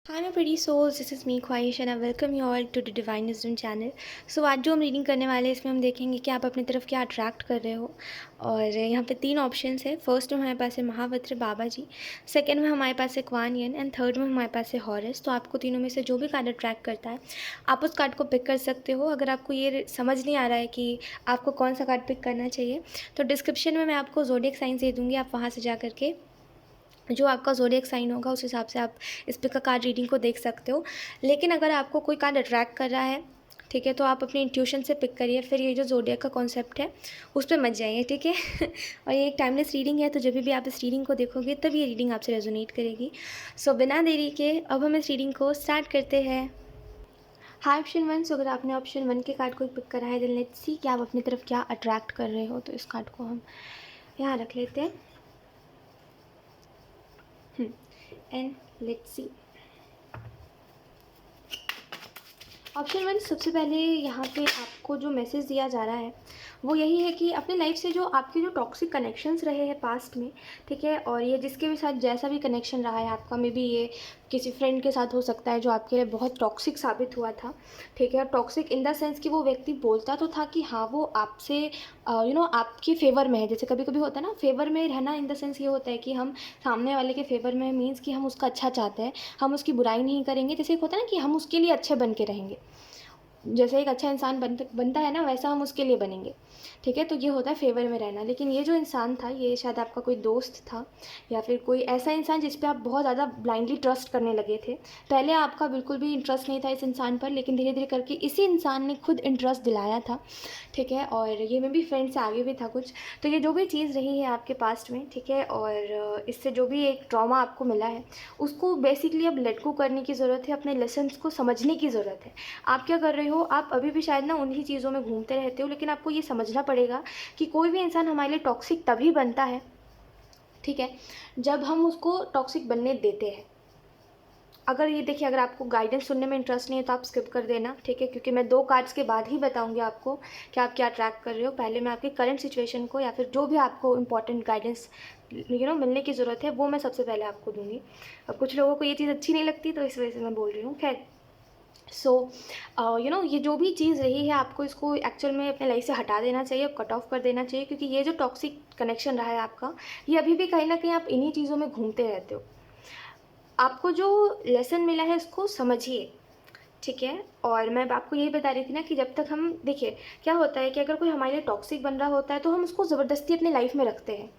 Hi my pretty souls, this is me ख्वाहिश and I welcome you all to the Divine Wisdom channel. So आज जो हम reading करने वाले हैं इसमें हम देखेंगे कि आप अपनी तरफ क्या अट्रैक्ट कर रहे हो। और यहाँ पे 3 ऑप्शंस है। फर्स्ट में हमारे पास है महावज्र बाबा जी, सेकंड में हमारे पास है क्वान यन एंड थर्ड में हमारे पास है हॉरस। तो आपको तीनों में से जो भी कार्ड अट्रैक्ट करता है आप उस कार्ड को पिक कर सकते हो। अगर आपको ये समझ नहीं आ रहा है कि आपको कौन सा कार्ड पिक करना चाहिए तो डिस्क्रिप्शन में मैं आपको ज़ोडिएक साइंस दे दूँगी, आप वहाँ से जा करके जो आपका ज़ोडिएक साइन होगा उस हिसाब से आप इस पिक का कार्ड रीडिंग को देख सकते हो। लेकिन अगर आपको कोई कार्ड अट्रैक्ट कर रहा है, ठीक है, तो आप अपनी इंट्यूशन से पिक करिए, फिर ये जो ज़ोडिएक का कॉन्सेप्ट है उस पे मत जाइए, ठीक है। और ये एक टाइमलेस रीडिंग है, तो जब भी आप इस रीडिंग को देखोगे तब ये रीडिंग आपसे रेजोनेट करेगी। सो बिना देरी के अब हम इस रीडिंग को स्टार्ट करते हैं। हाई ऑप्शन 1, सो अगर आपने ऑप्शन 1 के कार्ड को पिक करा है देन लेट्स सी कि आप अपनी तरफ क्या अट्रैक्ट कर रहे हो। तो इस कार्ड को हम यहाँ रख लेते हैं एंड लेट्स सी। ऑप्शन 1, सबसे पहले यहाँ पे आपको जो मैसेज दिया जा रहा है वो यही है कि अपने लाइफ से जो आपके जो टॉक्सिक कनेक्शंस रहे हैं पास्ट में, ठीक है, और ये जिसके भी साथ जैसा भी कनेक्शन रहा है आपका, मे बी ये किसी फ्रेंड के साथ हो सकता है जो आपके लिए बहुत टॉक्सिक साबित हुआ था, ठीक है। टॉक्सिक इन द सेंस कि वो व्यक्ति बोलता तो था कि हाँ वो आपसे आपके फेवर में है। जैसे कभी कभी होता है ना, फेवर में रहना इन द सेंस ये होता है कि हम सामने वाले के फेवर में मीन्स कि हम उसका अच्छा चाहते हैं, हम उसकी बुराई नहीं करेंगे। जैसे एक होता है ना कि हम उसके लिए अच्छे बन के रहेंगे, जैसे एक अच्छा इंसान बनता है ना वैसा हम उसके लिए बनेंगे, ठीक है। तो ये होता है फेवर में रहना। लेकिन ये जो इंसान था ये शायद आपका कोई दोस्त था या फिर कोई ऐसा इंसान जिस पे आप बहुत ज़्यादा ब्लाइंडली ट्रस्ट करने लगे थे। पहले आपका बिल्कुल भी इंटरेस्ट नहीं था इस इंसान पर, लेकिन धीरे धीरे करके इसी इंसान ने खुद इंटरेस्ट दिलाया था, ठीक है। और ये में भी फ्रेंड से आगे भी था कुछ। तो ये जो भी चीज़ रही है आपके पास्ट में, ठीक है, और इससे जो भी एक ट्रॉमा आपको मिला है उसको बेसिकली अब लेट गो करने की ज़रूरत है, अपने लेसन्स को समझने की ज़रूरत है। आप क्या कर रहे हो, आप अभी भी शायद ना उन्हीं चीज़ों में घूमते रहते हो, लेकिन आपको ये समझना पड़ेगा कि कोई भी इंसान हमारे लिए टॉक्सिक तभी बनता है, ठीक है, जब हम उसको टॉक्सिक बनने देते हैं। अगर ये देखिए, अगर आपको गाइडेंस सुनने में इंटरेस्ट नहीं है तो आप स्किप कर देना, ठीक है, क्योंकि मैं 2 कार्ड्स के बाद ही बताऊंगी आपको कि आप क्या ट्रैक कर रहे हो। पहले मैं आपकी करंट सिचुएशन को या फिर जो भी आपको इंपॉर्टेंट गाइडेंस मिलने की ज़रूरत है वो मैं सबसे पहले आपको दूंगी। अब कुछ लोगों को ये चीज़ अच्छी नहीं लगती तो इस वजह से मैं बोल रही हूँ। खैर, सो ये जो भी चीज़ रही है आपको इसको एक्चुअल में अपने लाइफ से हटा देना चाहिए, कट ऑफ कर देना चाहिए, क्योंकि ये जो टॉक्सिक कनेक्शन रहा है आपका ये अभी भी कहीं ना कहीं आप इन्हीं चीज़ों में घूमते रहते हो। आपको जो लेसन मिला है उसको समझिए, ठीक है। और मैं आपको यही बता रही थी ना कि जब तक हम देखिए क्या होता है कि अगर कोई हमारे लिए टॉक्सिक बन रहा होता है तो हम उसको ज़बरदस्ती अपने लाइफ में रखते हैं।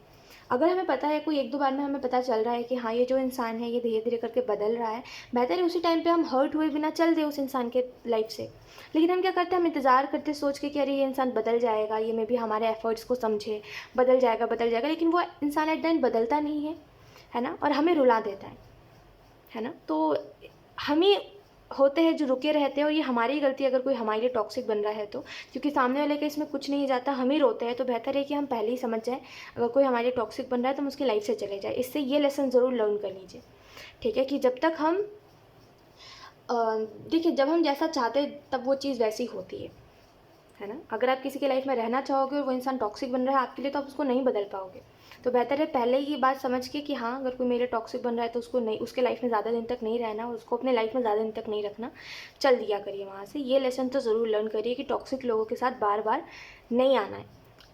अगर हमें पता है कोई 1-2 बार में हमें पता चल रहा है कि हाँ ये जो इंसान है ये धीरे धीरे करके बदल रहा है, बेहतर है उसी टाइम पे हम हर्ट हुए बिना चल दे उस इंसान के लाइफ से। लेकिन हम क्या करते हैं, हम इंतज़ार करते सोच के कि अरे ये इंसान बदल जाएगा, ये में भी हमारे एफर्ट्स को समझे, बदल जाएगा, लेकिन वो इंसान एट द एंड बदलता नहीं है ना, और हमें रुला देता है ना। तो हम ही होते हैं जो रुके रहते हैं, और ये हमारी ही गलती है अगर कोई हमारे लिए टॉक्सिक बन रहा है तो, क्योंकि सामने वाले का इसमें कुछ नहीं जाता, हम ही रोते हैं। तो बेहतर है कि हम पहले ही समझ जाएं अगर कोई हमारे लिए टॉक्सिक बन रहा है तो हम उसकी लाइफ से चले जाए। इससे ये लेसन ज़रूर लर्न कर लीजिए, ठीक है, कि जब तक हम देखिए जब हम जैसा चाहते हैं तब वो चीज़ वैसी होती है ना। अगर आप किसी की लाइफ में रहना चाहोगे और वो इंसान टॉक्सिक बन रहा है आपके लिए तो आप उसको नहीं बदल पाओगे। तो बेहतर है पहले ही ये बात समझ के कि हाँ अगर कोई मेरे टॉक्सिक बन रहा है तो उसको नहीं, उसके लाइफ में ज़्यादा दिन तक नहीं रहना और उसको अपने लाइफ में ज़्यादा दिन तक नहीं रखना, चल दिया करिए वहाँ से। ये लेसन तो ज़रूर लर्न करिए कि टॉक्सिक लोगों के साथ बार बार नहीं आना है,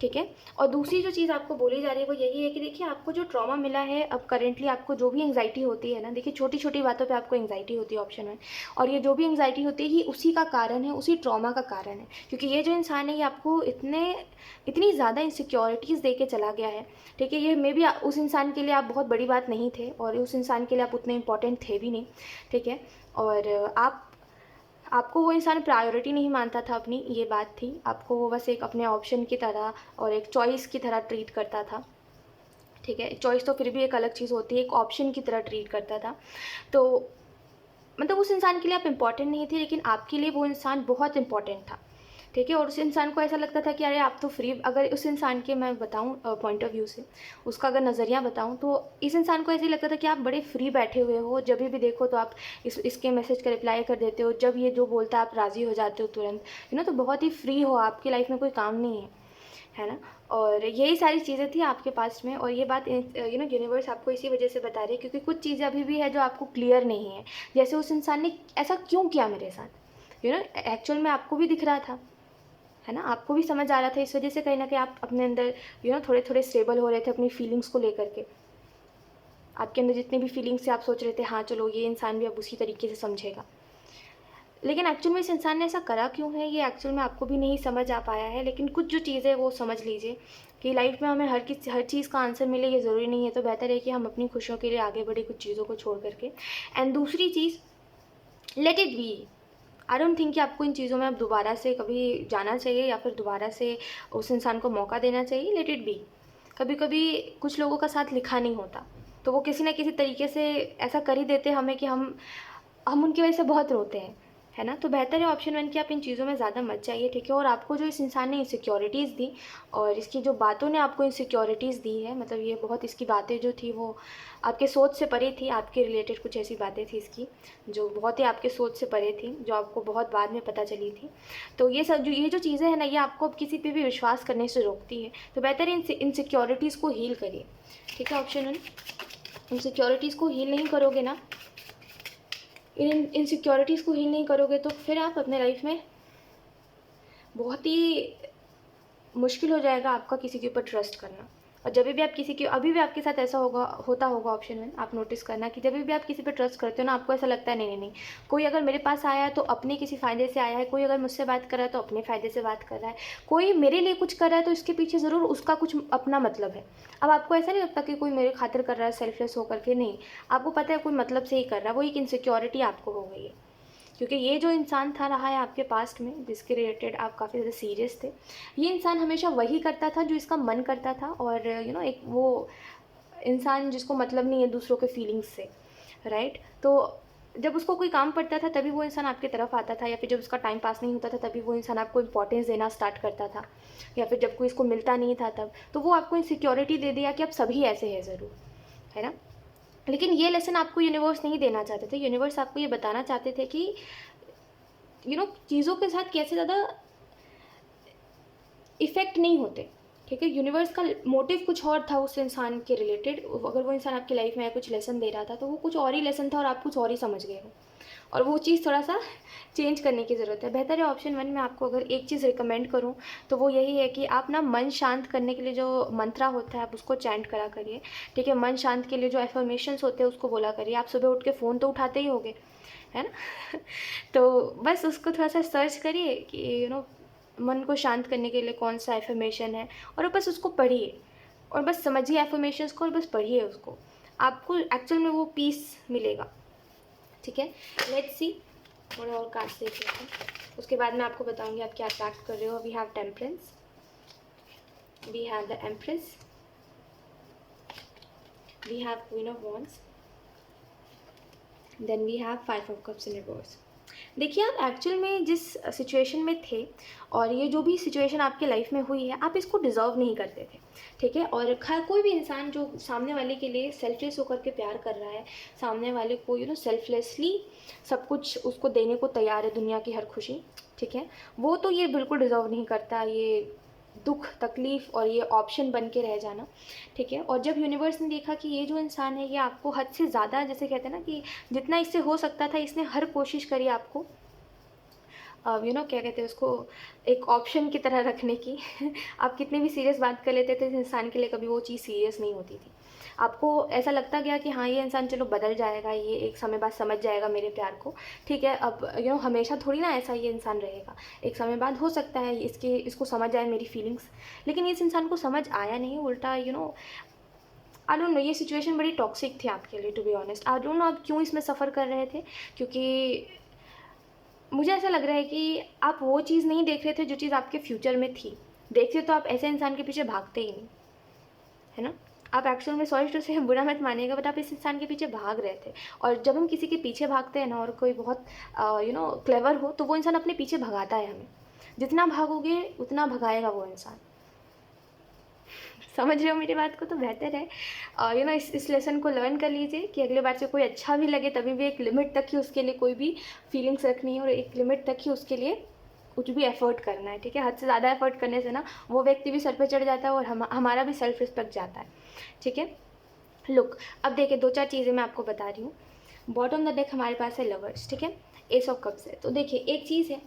ठीक है। और दूसरी जो चीज़ आपको बोली जा रही है वो यही है कि देखिए आपको जो ट्रॉमा मिला है, अब करेंटली आपको जो भी एंग्जाइटी होती है ना, देखिए छोटी छोटी बातों पे आपको एंग्जाइटी होती है ऑप्शन 1, और ये जो भी एंग्जाइटी होती है ये उसी का कारण है, उसी ट्रॉमा का कारण है। क्योंकि ये जो इंसान है ये आपको इतनी ज़्यादा इनसिक्योरिटीज़ दे के चला गया है, ठीक है। ये मे बी उस इंसान के लिए आप बहुत बड़ी बात नहीं थे और उस इंसान के लिए आप उतने इंपॉर्टेंट थे भी नहीं, ठीक है। और आपको वो इंसान प्रायोरिटी नहीं मानता था अपनी, ये बात थी। आपको वो बस एक अपने ऑप्शन की तरह और एक चॉइस की तरह ट्रीट करता था, ठीक है। चॉइस तो फिर भी एक अलग चीज़ होती है, एक ऑप्शन की तरह ट्रीट करता था। तो मतलब उस इंसान के लिए आप इम्पॉर्टेंट नहीं थी, लेकिन आपके लिए वो इंसान बहुत इंपॉर्टेंट था, ठीक है। और उस इंसान को ऐसा लगता था कि अरे आप तो फ्री, अगर उस इंसान के मैं बताऊं पॉइंट ऑफ व्यू से, उसका अगर नज़रिया बताऊं तो इस इंसान को ऐसे ही लगता था कि आप बड़े फ्री बैठे हुए हो, जब भी देखो तो आप इसके मैसेज का रिप्लाई कर देते हो, जब ये जो बोलता है आप राज़ी हो जाते हो तुरंत, तो बहुत ही फ्री हो, आपकी लाइफ में कोई काम नहीं है, है ना। और यही सारी चीज़ें थी आपके पास्ट में, और ये बात यूनिवर्स आपको इसी वजह से बता रही है क्योंकि कुछ चीज़ें अभी भी है जो आपको क्लियर नहीं है। जैसे उस इंसान ने ऐसा क्यों किया मेरे साथ, एक्चुअल में आपको भी दिख रहा था, है ना, आपको भी समझ आ रहा था। इस वजह से कहीं ना कहीं आप अपने अंदर थोड़े थोड़े स्टेबल हो रहे थे अपनी फीलिंग्स को लेकर के। आपके अंदर जितनी भी फीलिंग्स थे आप सोच रहे थे हाँ चलो ये इंसान भी अब उसी तरीके से समझेगा। लेकिन एक्चुअल में इस इंसान ने ऐसा करा क्यों है ये एक्चुअल में आपको भी नहीं समझ आ पाया है। लेकिन कुछ जो चीज़ें वो समझ लीजिए कि लाइफ में हमें हर चीज़ का आंसर मिले ये ज़रूरी नहीं है। तो बेहतर है कि हम अपनी खुशियों के लिए आगे बढ़े कुछ चीज़ों को छोड़ करके। एंड दूसरी चीज़, let it be. I don't think कि आपको इन चीज़ों में अब दोबारा से कभी जाना चाहिए या फिर दोबारा से उस इंसान को मौका देना चाहिए। Late it B. कभी कभी कुछ लोगों का साथ लिखा नहीं होता, तो वो किसी ना किसी तरीके से ऐसा कर ही देते हमें कि हम उनकी वजह से बहुत रोते हैं, है ना। तो बेहतर है ऑप्शन 1 कि आप इन चीज़ों में ज़्यादा मत जाइए, ठीक है। और आपको जो इस इंसान ने इनसिक्योरिटीज़ दी और इसकी जो बातों ने आपको इनसिक्योरिटीज़ दी है, मतलब ये बहुत इसकी बातें जो थी वो आपके सोच से परे थी। आपके रिलेटेड कुछ ऐसी बातें थी इसकी जो बहुत ही आपके सोच से परे थी, जो आपको बहुत बाद में पता चली थी। तो ये जो चीज़ें हैं ना, ये आपको अब किसी पे भी विश्वास करने से रोकती है। तो बेहतर है इनसिक्योरिटीज़ को हील करिए, ठीक है। ऑप्शन 1, इनसिक्योरिटीज़ को हील नहीं करोगे ना, इन इनसिक्योरिटीज़ को हील नहीं करोगे तो फिर आप अपने लाइफ में बहुत ही मुश्किल हो जाएगा आपका किसी के ऊपर ट्रस्ट करना। और जब भी आप किसी के अभी भी आपके साथ ऐसा होता होगा ऑप्शन 1, आप नोटिस करना कि जब भी आप किसी पे ट्रस्ट करते हो ना, आपको ऐसा लगता है नहीं नहीं नहीं, कोई अगर मेरे पास आया है तो अपने किसी फ़ायदे से आया है, कोई अगर मुझसे बात कर रहा है तो अपने फ़ायदे से बात कर रहा है, कोई मेरे लिए कुछ कर रहा है तो इसके पीछे ज़रूर उसका कुछ अपना मतलब है। अब आपको ऐसा नहीं लगता कि कोई मेरे खातिर कर रहा है सेल्फलेस होकर के, नहीं, आपको पता है कोई मतलब से ही कर रहा है। वो एक इनसिक्योरिटी आपको हो गई है क्योंकि ये जो इंसान था रहा है आपके पास्ट में जिसके रिलेटेड आप काफ़ी ज़्यादा सीरियस थे, ये इंसान हमेशा वही करता था जो इसका मन करता था। और एक वो इंसान जिसको मतलब नहीं है दूसरों के फीलिंग्स से, राइट। तो जब उसको कोई काम पड़ता था तभी वो इंसान आपकी तरफ आता था, या फिर जब उसका टाइम पास नहीं होता था तभी वो इंसान आपको इंपॉर्टेंस देना स्टार्ट करता था, या फिर जब कोई इसको मिलता नहीं था तब तो वो आपको इनसिक्योरिटी दे दिया कि अब सभी ऐसे हैं ज़रूर, है ना। लेकिन ये लेसन आपको यूनिवर्स नहीं देना चाहते थे। यूनिवर्स आपको ये बताना चाहते थे कि चीज़ों के साथ कैसे ज़्यादा इफ़ेक्ट नहीं होते, ठीक है। यूनिवर्स का मोटिव कुछ और था उस इंसान के रिलेटेड। अगर वो इंसान आपकी लाइफ में कुछ लेसन दे रहा था तो वो कुछ और ही लेसन था और आप कुछ और ही समझ गए हो, और वो चीज़ थोड़ा सा चेंज करने की ज़रूरत है। बेहतर है ऑप्शन 1 में आपको अगर एक चीज़ रिकमेंड करूँ तो वो यही है कि आप ना मन शांत करने के लिए जो मंत्रा होता है आप उसको चैंट करा करिए, ठीक है। मन शांत के लिए जो एफर्मेशंस होते हैं उसको बोला करिए। आप सुबह उठ के फ़ोन तो उठाते ही होगे, है ना। तो बस उसको थोड़ा सा सर्च करिए कि मन को शांत करने के लिए कौन सा एफर्मेशन है, और बस उसको पढ़िए और बस समझिए एफर्मेशंस को और बस पढ़िए उसको। आपको एक्चुअल में वो पीस मिलेगा, ठीक है। लेट्स सी, थोड़ा और कार्ड्स देख लेते हैं, उसके बाद मैं आपको बताऊंगी आप क्या अट्रैक्ट कर रहे हो। We have temperance, we have the empress, we have queen of wands, then we have 5 of cups in reverse. देखिए आप एक्चुअल में जिस सिचुएशन में थे और ये जो भी सिचुएशन आपके लाइफ में हुई है आप इसको डिज़र्व नहीं करते थे, ठीक है। और हर कोई भी इंसान जो सामने वाले के लिए सेल्फलेस होकर के प्यार कर रहा है, सामने वाले को सेल्फलेसली सब कुछ उसको देने को तैयार है, दुनिया की हर खुशी, ठीक है, वो तो ये बिल्कुल डिज़र्व नहीं करता ये दुख तकलीफ़ और ये ऑप्शन बन के रह जाना, ठीक है। और जब यूनिवर्स ने देखा कि ये जो इंसान है ये आपको हद से ज़्यादा, जैसे कहते हैं ना कि जितना इससे हो सकता था इसने हर कोशिश करी आपको क्या कहते हैं उसको, एक ऑप्शन की तरह रखने की। आप कितनी भी सीरियस बात कर लेते थे इस इंसान के लिए कभी वो चीज़ सीरियस नहीं होती थी। आपको ऐसा लगता गया कि हाँ ये इंसान चलो बदल जाएगा, ये एक समय बाद समझ जाएगा मेरे प्यार को, ठीक है। अब हमेशा थोड़ी ना ऐसा ये इंसान रहेगा, एक समय बाद हो सकता है इसको समझ आए मेरी फीलिंग्स। लेकिन इस इंसान को समझ आया नहीं, उल्टा आई डोंट नो, ये सिचुएशन बड़ी टॉक्सिक थी आपके लिए, to be honest. I don't know आप क्यों इसमें सफ़र कर रहे थे, क्योंकि मुझे ऐसा लग रहा है कि आप वो चीज़ नहीं देख रहे थे जो चीज़ आपके फ्यूचर में थी। देखते तो आप ऐसे इंसान के पीछे भागते ही नहीं, है ना। आप एक्चुअल में, सॉरी टू से, बुरा मत मानिएगा, बट आप इस इंसान के पीछे भाग रहे थे। और जब हम किसी के पीछे भागते हैं ना और कोई बहुत क्लेवर हो तो वो इंसान अपने पीछे भगाता है हमें। जितना भागोगे उतना भगाएगा वो इंसान। समझ रहे हो मेरी बात को। तो बेहतर है इस लेसन को लर्न कर लीजिए कि अगले बार से कोई अच्छा भी लगे तभी भी एक लिमिट तक ही उसके लिए कोई भी फीलिंग्स रखनी है और एक लिमिट तक ही उसके लिए कुछ भी एफर्ट करना है, ठीक है। हद से ज़्यादा एफर्ट करने से ना वो व्यक्ति भी सर पे चढ़ जाता है और हमारा भी सेल्फ रिस्पेक्ट जाता है, ठीक है। लुक, अब देखिए 2-4 चीज़ें मैं आपको बता रही हूँ। बॉटम द डेक हमारे पास है लवर्स, ठीक है, एस ऑफ कप्स है। तो देखिए एक चीज़ है,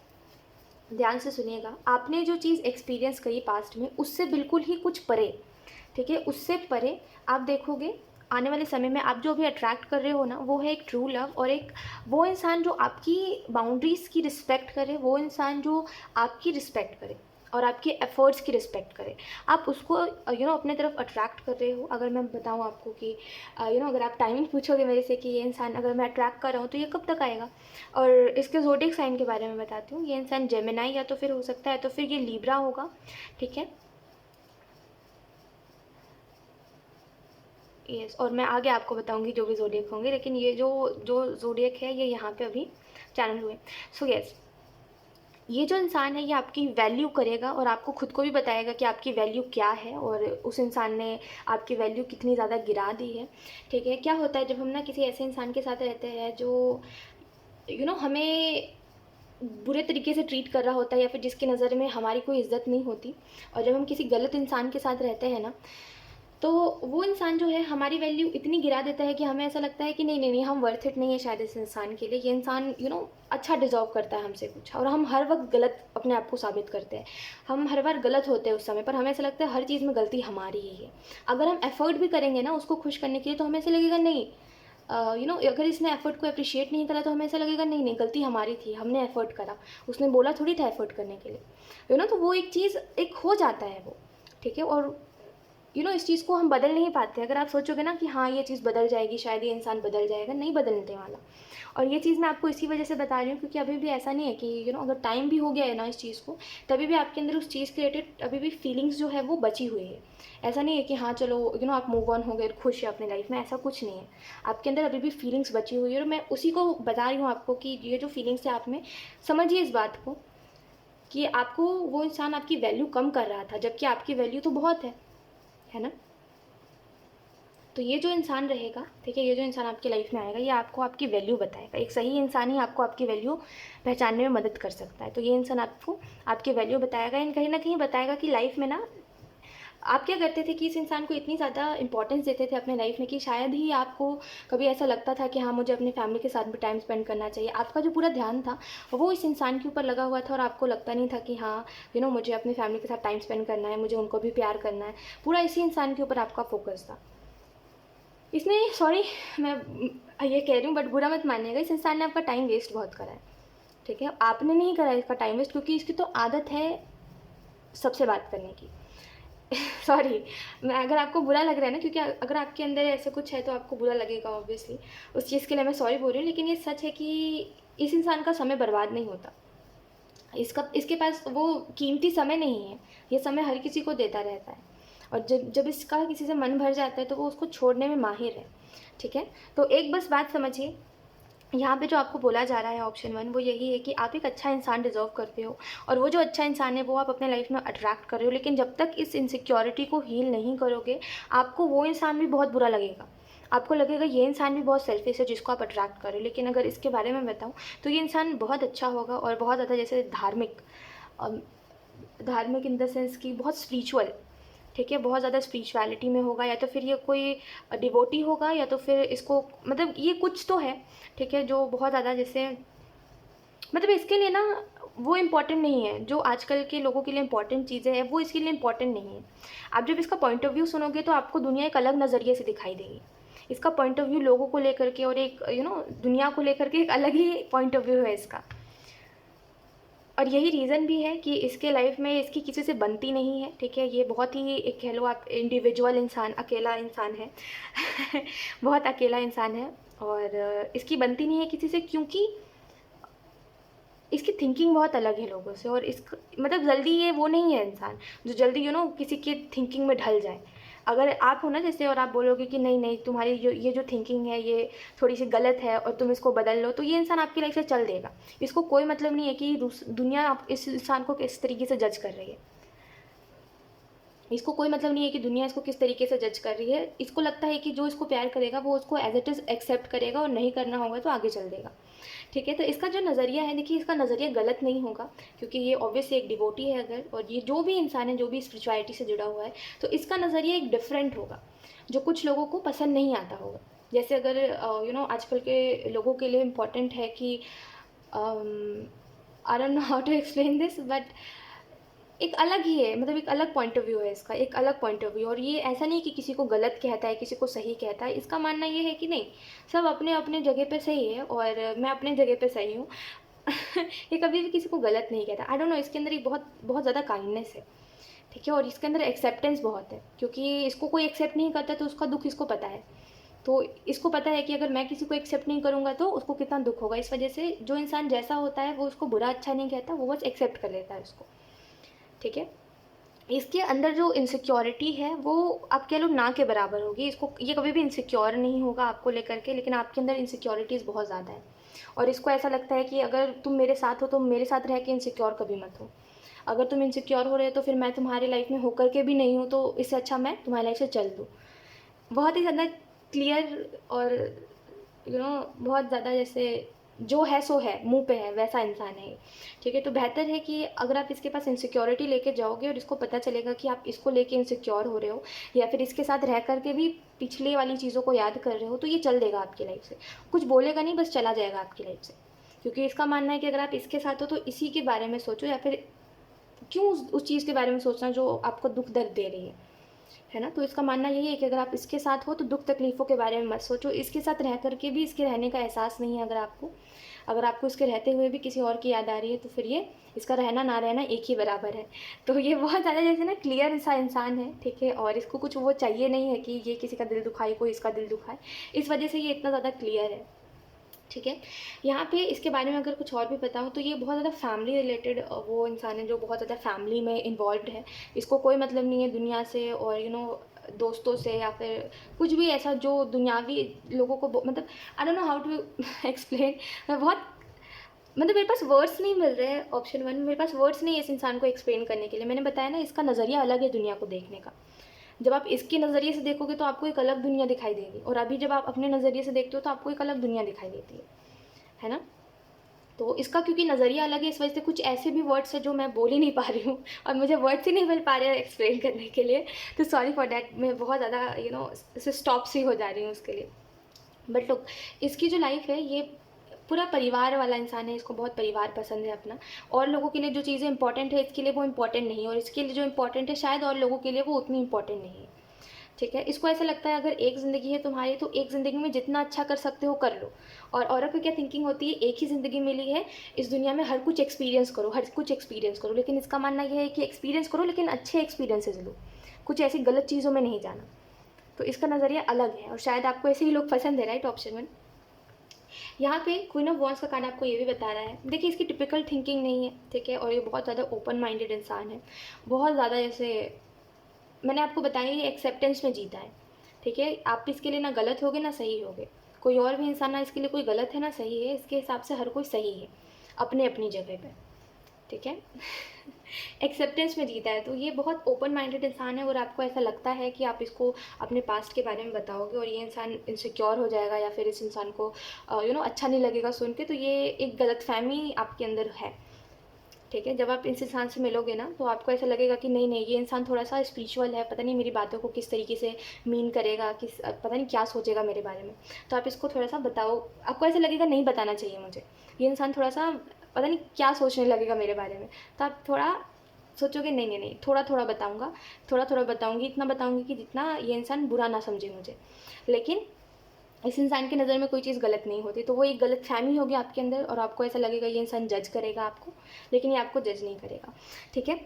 ध्यान से सुनिएगा, आपने जो चीज़ एक्सपीरियंस करी पास्ट में उससे बिल्कुल ही कुछ परे, ठीक है, उससे परे आप देखोगे आने वाले समय में आप जो अभी अट्रैक्ट कर रहे हो ना, वो है एक ट्रू लव और एक वो इंसान जो आपकी बाउंड्रीज़ की रिस्पेक्ट करे, वो इंसान जो आपकी रिस्पेक्ट करे और आपके एफर्ट्स की रिस्पेक्ट करे। आप उसको अपने तरफ अट्रैक्ट कर रहे हो। अगर मैं बताऊँ आपको कि अगर आप टाइमिंग पूछोगे मेरे से कि ये इंसान अगर मैं अट्रैक्ट कर रहा हूँ तो ये कब तक आएगा, और इसके ज़ोडिएक साइन के बारे में बताती हूँ। ये इंसान जेमिनाई या तो फिर हो सकता है, तो फिर ये लीब्रा होगा, ठीक है। यस, और मैं आगे आपको बताऊंगी जो भी ज़ोडिएक होंगे, लेकिन ये जो जो ज़ोडिएक है ये यहाँ पे अभी चैनल हुए। सो यस, ये जो इंसान है ये आपकी वैल्यू करेगा और आपको खुद को भी बताएगा कि आपकी वैल्यू क्या है और उस इंसान ने आपकी वैल्यू कितनी ज़्यादा गिरा दी है, ठीक है। क्या होता है जब हम ना किसी ऐसे इंसान के साथ रहते हैं जो हमें बुरे तरीके से ट्रीट कर रहा होता है या फिर जिसकी नज़र में हमारी कोई इज्जत नहीं होती, और जब हम किसी गलत इंसान के साथ रहते हैं ना, तो वो इंसान जो है हमारी वैल्यू इतनी गिरा देता है कि हमें ऐसा लगता है कि नहीं नहीं नहीं, हम वर्थ इट नहीं है शायद इस इंसान के लिए। ये इंसान अच्छा डिजर्व करता है हमसे कुछ, और हम हर वक्त गलत अपने आप को साबित करते हैं। हम हर बार गलत होते हैं उस समय पर, हमें ऐसा लगता है हर चीज़ में गलती हमारी ही है। अगर हम एफर्ट भी करेंगे ना उसको खुश करने के लिए, तो हमें ऐसा लगेगा नहीं, अगर इसने एफर्ट को अप्रिशिएट नहीं करा तो हमें ऐसा लगेगा नहीं नहीं, गलती हमारी थी, हमने एफर्ट करा, उसने बोला थोड़ी था एफर्ट करने के लिए, तो वो एक चीज़ एक हो जाता है वो, ठीक है। और इस चीज़ को हम बदल नहीं पाते। अगर आप सोचोगे ना कि हाँ ये चीज़ बदल जाएगी, शायद ये इंसान बदल जाएगा, नहीं बदलने वाला। और ये चीज़ मैं आपको इसी वजह से बता रही हूँ क्योंकि अभी भी ऐसा नहीं है कि अगर टाइम भी हो गया है ना इस चीज़ को, तभी भी आपके अंदर उस चीज़ के रिलेटेड अभी भी फीलिंग्स जो है वो बची हुई है। ऐसा नहीं है कि हाँ चलो आप मूव ऑन हो गए, खुश है अपनी लाइफ में, ऐसा कुछ नहीं है। आपके अंदर अभी भी फीलिंग्स बची हुई है और मैं उसी को बता रही हूँ आपको कि ये जो फीलिंग्स है आप में, समझिए इस बात को कि आपको वो इंसान आपकी वैल्यू कम कर रहा था, जबकि आपकी वैल्यू तो बहुत है ना। तो ये जो इंसान रहेगा, ठीक है, ये जो इंसान आपकी लाइफ में आएगा, ये आपको आपकी वैल्यू बताएगा। एक सही इंसान ही आपको आपकी वैल्यू पहचानने में मदद कर सकता है। तो ये इंसान आपको आपकी वैल्यू बताएगा, एंड कहीं ना कहीं बताएगा कि लाइफ में ना आप क्या करते थे कि इस इंसान को इतनी ज़्यादा इंपॉर्टेंस देते थे अपने लाइफ में कि शायद ही आपको कभी ऐसा लगता था कि हाँ मुझे अपनी फैमिली के साथ भी टाइम स्पेंड करना चाहिए। आपका जो पूरा ध्यान था वो इस इंसान के ऊपर लगा हुआ था और आपको लगता नहीं था कि हाँ मुझे अपनी फैमिली के साथ टाइम स्पेंड करना है, मुझे उनको भी प्यार करना है। पूरा इसी इंसान के ऊपर आपका फोकस था। इसने सॉरी मैं ये कह रही हूँ बट बुरा मत मानिएगा, इस इंसान ने आपका टाइम वेस्ट बहुत करा है, ठीक है। आपने नहीं करा इसका टाइम वेस्ट, क्योंकि इसकी तो आदत है सबसे बात करने की। सॉरी, मैं अगर आपको बुरा लग रहा है ना, क्योंकि अगर आपके अंदर ऐसा कुछ है तो आपको बुरा लगेगा ऑब्वियसली, उस चीज़ के लिए मैं सॉरी बोल रही हूँ। लेकिन ये सच है कि इस इंसान का समय बर्बाद नहीं होता, इसके पास वो कीमती समय नहीं है। ये समय हर किसी को देता रहता है, और जब जब इसका किसी से मन भर जाता है तो वो उसको छोड़ने में माहिर है, ठीक है। तो एक बस बात समझिए, यहाँ पे जो आपको बोला जा रहा है ऑप्शन 1, वो यही है कि आप एक अच्छा इंसान डिज़र्व करते हो, और वो जो अच्छा इंसान है वो आप अपने लाइफ में अट्रैक्ट कर रहे हो। लेकिन जब तक इस इनसिक्योरिटी को हील नहीं करोगे, आपको वो इंसान भी बहुत बुरा लगेगा। आपको लगेगा ये इंसान भी बहुत सेल्फिश है जिसको आप अट्रैक्ट कर रहे हो। लेकिन अगर इसके बारे में बताऊँ तो ये इंसान बहुत अच्छा होगा और बहुत ज़्यादा जैसे धार्मिक, धार्मिक इन द सेंस कि बहुत स्पिरिचुअल, ठीक है, बहुत ज़्यादा स्पिरिचुअलिटी में होगा, या तो फिर ये कोई डिवोटी होगा, या तो फिर इसको मतलब ये कुछ तो है, ठीक है, जो बहुत ज़्यादा जैसे मतलब इसके लिए ना वो इम्पॉर्टेंट नहीं है जो आजकल के लोगों के लिए इम्पॉर्टेंट चीज़ें हैं, वो इसके लिए इम्पॉर्टेंट नहीं है। आप जब इसका पॉइंट ऑफ व्यू सुनोगे तो आपको दुनिया एक अलग नज़रिए से दिखाई देगी। इसका पॉइंट ऑफ व्यू लोगों को लेकर के और एक दुनिया को लेकर के एक अलग ही पॉइंट ऑफ व्यू है इसका। और यही रीज़न भी है कि इसके लाइफ में इसकी किसी से बनती नहीं है, ठीक है। ये बहुत ही एक कह लो आप इंडिविजुअल इंसान, अकेला इंसान है बहुत अकेला इंसान है, और इसकी बनती नहीं है किसी से, क्योंकि इसकी थिंकिंग बहुत अलग है लोगों से। और इस मतलब जल्दी ये वो नहीं है इंसान जो जल्दी किसी की थिंकिंग में ढल जाए। अगर आप हो ना जैसे, और आप बोलोगे कि नहीं नहीं तुम्हारी ये जो थिंकिंग है ये थोड़ी सी गलत है और तुम इसको बदल लो, तो ये इंसान आपकी लाइफ से चल देगा। इसको कोई मतलब नहीं है कि दुनिया आप इस इंसान को किस तरीके से जज कर रही है। इसको कोई मतलब नहीं है कि दुनिया इसको किस तरीके से जज कर रही है। इसको लगता है कि जो इसको प्यार करेगा वो उसको एज इट इज़ एक्सेप्ट करेगा, और नहीं करना होगा तो आगे चल देगा। ठीक है। तो इसका जो नज़रिया है, देखिए इसका नज़रिया गलत नहीं होगा, क्योंकि ये ऑब्वियसली एक डिवोटी है अगर, और ये जो भी इंसान है जो भी स्पिरिचुअलिटी से जुड़ा हुआ है, तो इसका नज़रिया एक डिफरेंट होगा जो कुछ लोगों को पसंद नहीं आता होगा। जैसे अगर आजकल के लोगों के लिए इम्पोर्टेंट है कि I don't know how to explain this, but एक अलग ही है, मतलब एक अलग पॉइंट ऑफ व्यू है इसका, एक अलग पॉइंट ऑफ व्यू। और ये ऐसा नहीं कि किसी को गलत कहता है, किसी को सही कहता है। इसका मानना ये है कि नहीं, सब अपने अपने जगह पे सही है और मैं अपने जगह पे सही हूँ। ये कभी भी किसी को गलत नहीं कहता। आई डोंट नो, इसके अंदर एक बहुत बहुत ज़्यादा काइंडनेस है, ठीक है, और इसके अंदर एक्सेप्टेंस बहुत है, क्योंकि इसको कोई एक्सेप्ट नहीं करता तो उसका दुख इसको पता है। तो इसको पता है कि अगर मैं किसी को एक्सेप्ट नहीं करूँगा तो उसको कितना दुख होगा। इस वजह से जो इंसान जैसा होता है वो उसको बुरा अच्छा नहीं कहता, वो बस एक्सेप्ट कर लेता है उसको, ठीक है। इसके अंदर जो इनसिक्योरिटी है वो आप कह लो ना के बराबर होगी। इसको, ये कभी भी इनसिक्योर नहीं होगा आपको लेकर के, लेकिन आपके अंदर इनसिक्योरिटीज़ बहुत ज़्यादा है। और इसको ऐसा लगता है कि अगर तुम मेरे साथ हो तो मेरे साथ रह के इनसिक्योर कभी मत हो। अगर तुम इनसिक्योर हो रहे हो तो फिर मैं तुम्हारी लाइफ में होकर के भी नहीं हूँ, तो इससे अच्छा मैं तुम्हारी लाइफ से चल दूँ। बहुत ही ज़्यादा क्लियर और बहुत ज़्यादा जैसे जो है सो है, मुंह पे है, वैसा इंसान है ये, ठीक है। तो बेहतर है कि अगर आप इसके पास इनसिक्योरिटी लेके जाओगे और इसको पता चलेगा कि आप इसको लेके इनसिक्योर हो रहे हो, या फिर इसके साथ रह करके भी पिछले वाली चीज़ों को याद कर रहे हो, तो ये चल देगा आपकी लाइफ से। कुछ बोलेगा नहीं, बस चला जाएगा आपकी लाइफ से, क्योंकि इसका मानना है कि अगर आप इसके साथ हो तो इसी के बारे में सोचो, या फिर क्यों उस चीज़ के बारे में सोचना जो आपको दुख दर्द दे रही है ना। तो इसका मानना यही है कि अगर आप इसके साथ हो तो दुख तकलीफ़ों के बारे में मत सोचो। इसके साथ रह करके भी इसके रहने का एहसास नहीं है अगर आपको इसके रहते हुए भी किसी और की याद आ रही है, तो फिर ये इसका रहना ना रहना एक ही बराबर है। तो ये बहुत ज़्यादा जैसे ना क्लियर सा इंसान है, ठीक है, और इसको कुछ वो चाहिए नहीं है कि ये किसी का दिल दुखाए, कोई इसका दिल दुखाए। इस वजह से ये इतना ज़्यादा क्लियर है, ठीक है। यहाँ पे इसके बारे में अगर कुछ और भी बताऊँ तो ये बहुत ज़्यादा फैमिली रिलेटेड वो इंसान है जो बहुत ज़्यादा फैमिली में इन्वॉल्व है। इसको कोई मतलब नहीं है दुनिया से और दोस्तों से, या फिर कुछ भी ऐसा जो दुनियावी लोगों को मतलब I don't know how to explain. मैं बहुत मतलब मेरे पास वर्ड्स नहीं मिल रहे हैं। ऑप्शन 1 मेरे पास वर्ड्स नहीं है इस इंसान को एक्सप्लेन करने के लिए। मैंने बताया ना, इसका नज़रिया अलग है दुनिया को देखने का। जब आप इसके नज़रिए से देखोगे तो आपको एक अलग दुनिया दिखाई देगी, और अभी जब आप अपने नज़रिए से देखते हो तो आपको एक अलग दुनिया दिखाई देती है ना। तो इसका क्योंकि नज़रिया अलग है, इस वजह से कुछ ऐसे भी वर्ड्स हैं जो मैं बोल ही नहीं पा रही हूँ, और मुझे वर्ड्स ही नहीं मिल पा रहे हैं एक्सप्लेन करने के लिए। तो सॉरी फॉर डैट, मैं बहुत ज़्यादा स्टॉप सी हो जा रही हूँ उसके लिए। बट लुक, इसकी जो लाइफ है ये पूरा परिवार वाला इंसान है। इसको बहुत परिवार पसंद है अपना, और लोगों के लिए जो चीज़ें इंपॉर्टेंट है इसके लिए वो इंपॉर्टेंट नहीं है, और इसके लिए जो इंपॉर्टेंट है शायद और लोगों के लिए वो उतनी इंपॉर्टेंट नहीं है, ठीक है। इसको ऐसा लगता है अगर एक ज़िंदगी है तुम्हारी तो एक ज़िंदगी में जितना अच्छा कर सकते हो कर लो। और औरत को क्या थिंकिंग होती है, एक ही ज़िंदगी मिली है, इस दुनिया में हर कुछ एक्सपीरियंस करो, हर कुछ एक्सपीरियंस करो। लेकिन इसका मानना यह है कि एक्सपीरियंस करो लेकिन अच्छे एक्सपीरियंसेस लो, कुछ ऐसी गलत चीज़ों में नहीं जाना। तो इसका नज़रिया अलग है, और शायद आपको ऐसे ही लोग पसंद है, राइट। ऑप्शन 1 यहाँ पे क्वीन ऑफ वॉन्ड्स का कार्ड आपको ये भी बता रहा है। देखिए इसकी टिपिकल थिंकिंग नहीं है, ठीक है, और ये बहुत ज़्यादा ओपन माइंडेड इंसान है। बहुत ज़्यादा जैसे मैंने आपको बताया, ये एक्सेप्टेंस में जीता है, ठीक है। आप इसके लिए ना गलत होगे ना सही होगे। कोई और भी इंसान ना इसके लिए कोई गलत है ना सही है, इसके हिसाब से हर कोई सही है अपने अपनी जगह पे, ठीक है। एक्सेप्टेंस में जीता है, तो ये बहुत ओपन माइंडेड इंसान है। और आपको ऐसा लगता है कि आप इसको अपने पास्ट के बारे में बताओगे और ये इंसान इनसिक्योर हो जाएगा, या फिर इस इंसान को अच्छा नहीं लगेगा सुन के। तो ये एक गलतफहमी आपके अंदर है, ठीक है। जब आप इस इंसान से मिलोगे ना तो आपको ऐसा लगेगा कि नहीं नहीं, ये इंसान थोड़ा सा स्पिरिचुअल है, पता नहीं मेरी बातों को किस तरीके से मीन करेगा, पता नहीं क्या सोचेगा मेरे बारे में। तो आप इसको थोड़ा सा बताओ, आपको ऐसा लगेगा नहीं बताना चाहिए मुझे, ये इंसान थोड़ा सा पता नहीं क्या सोचने लगेगा मेरे बारे में। तो आप थोड़ा सोचोगे नहीं नहीं नहीं, थोड़ा थोड़ा बताऊँगा, थोड़ा थोड़ा बताऊँगी, इतना बताऊँगी कि जितना ये इंसान बुरा ना समझे मुझे। लेकिन इस इंसान की नज़र में कोई चीज़ गलत नहीं होती, तो वो एक गलत फहमी होगी आपके अंदर, और आपको ऐसा लगेगा ये इंसान जज करेगा आपको, लेकिन ये आपको जज नहीं करेगा, ठीक है।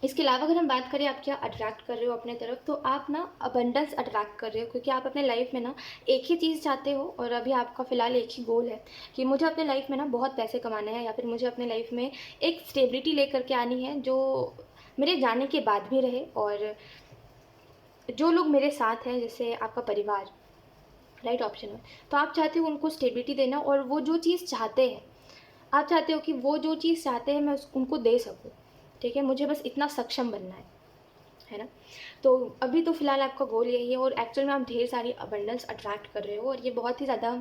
इसके अलावा अगर हम बात करें आप क्या अट्रैक्ट कर रहे हो अपने तरफ, तो आप ना अबंडेंस अट्रैक्ट कर रहे हो, क्योंकि आप अपने लाइफ में ना एक ही चीज़ चाहते हो, और अभी आपका फ़िलहाल एक ही गोल है कि मुझे अपने लाइफ में ना बहुत पैसे कमाने हैं, या फिर मुझे अपने लाइफ में एक स्टेबिलिटी लेकर के आनी है जो मेरे जाने के बाद भी रहे, और जो लोग मेरे साथ हैं जैसे आपका परिवार, राइट। ऑप्शन 1, तो आप चाहते हो उनको स्टेबिलिटी देना, और वो जो चीज़ चाहते हैं आप चाहते हो कि वो जो चीज़ चाहते हैं मैं उनको दे सकूँ, ठीक है। मुझे बस इतना सक्षम बनना है ना। तो अभी तो फ़िलहाल आपका गोल यही है, और एक्चुअल में आप ढेर सारी अबंडेंस अट्रैक्ट कर रहे हो, और ये बहुत ही ज़्यादा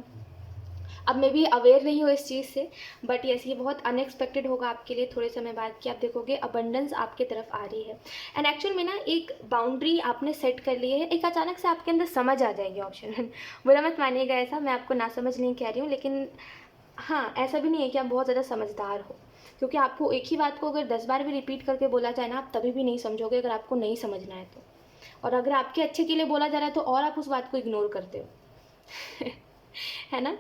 अब मैं भी अवेयर नहीं हूँ इस चीज़ से, बट यस ये बहुत अनएक्सपेक्टेड होगा आपके लिए थोड़े समय बाद कि आप देखोगे अबंडेंस आपके तरफ आ रही है। एंड एक्चुअल में ना एक बाउंड्री आपने सेट कर ली है, एक अचानक से आपके अंदर समझ आ जाएगी ऑप्शन बुरा मत मानिएगा ऐसा, मैं आपको ना समझ नहीं कह रही हूँ, लेकिन हाँ ऐसा भी नहीं है कि आप बहुत ज़्यादा समझदार हो, क्योंकि आपको एक ही बात को अगर 10 बार भी रिपीट करके बोला जाए ना, आप तभी भी नहीं समझोगे अगर आपको नहीं समझना है तो। और अगर आपके अच्छे के लिए बोला जा रहा है तो और आप उस बात को इग्नोर करते हो है ना।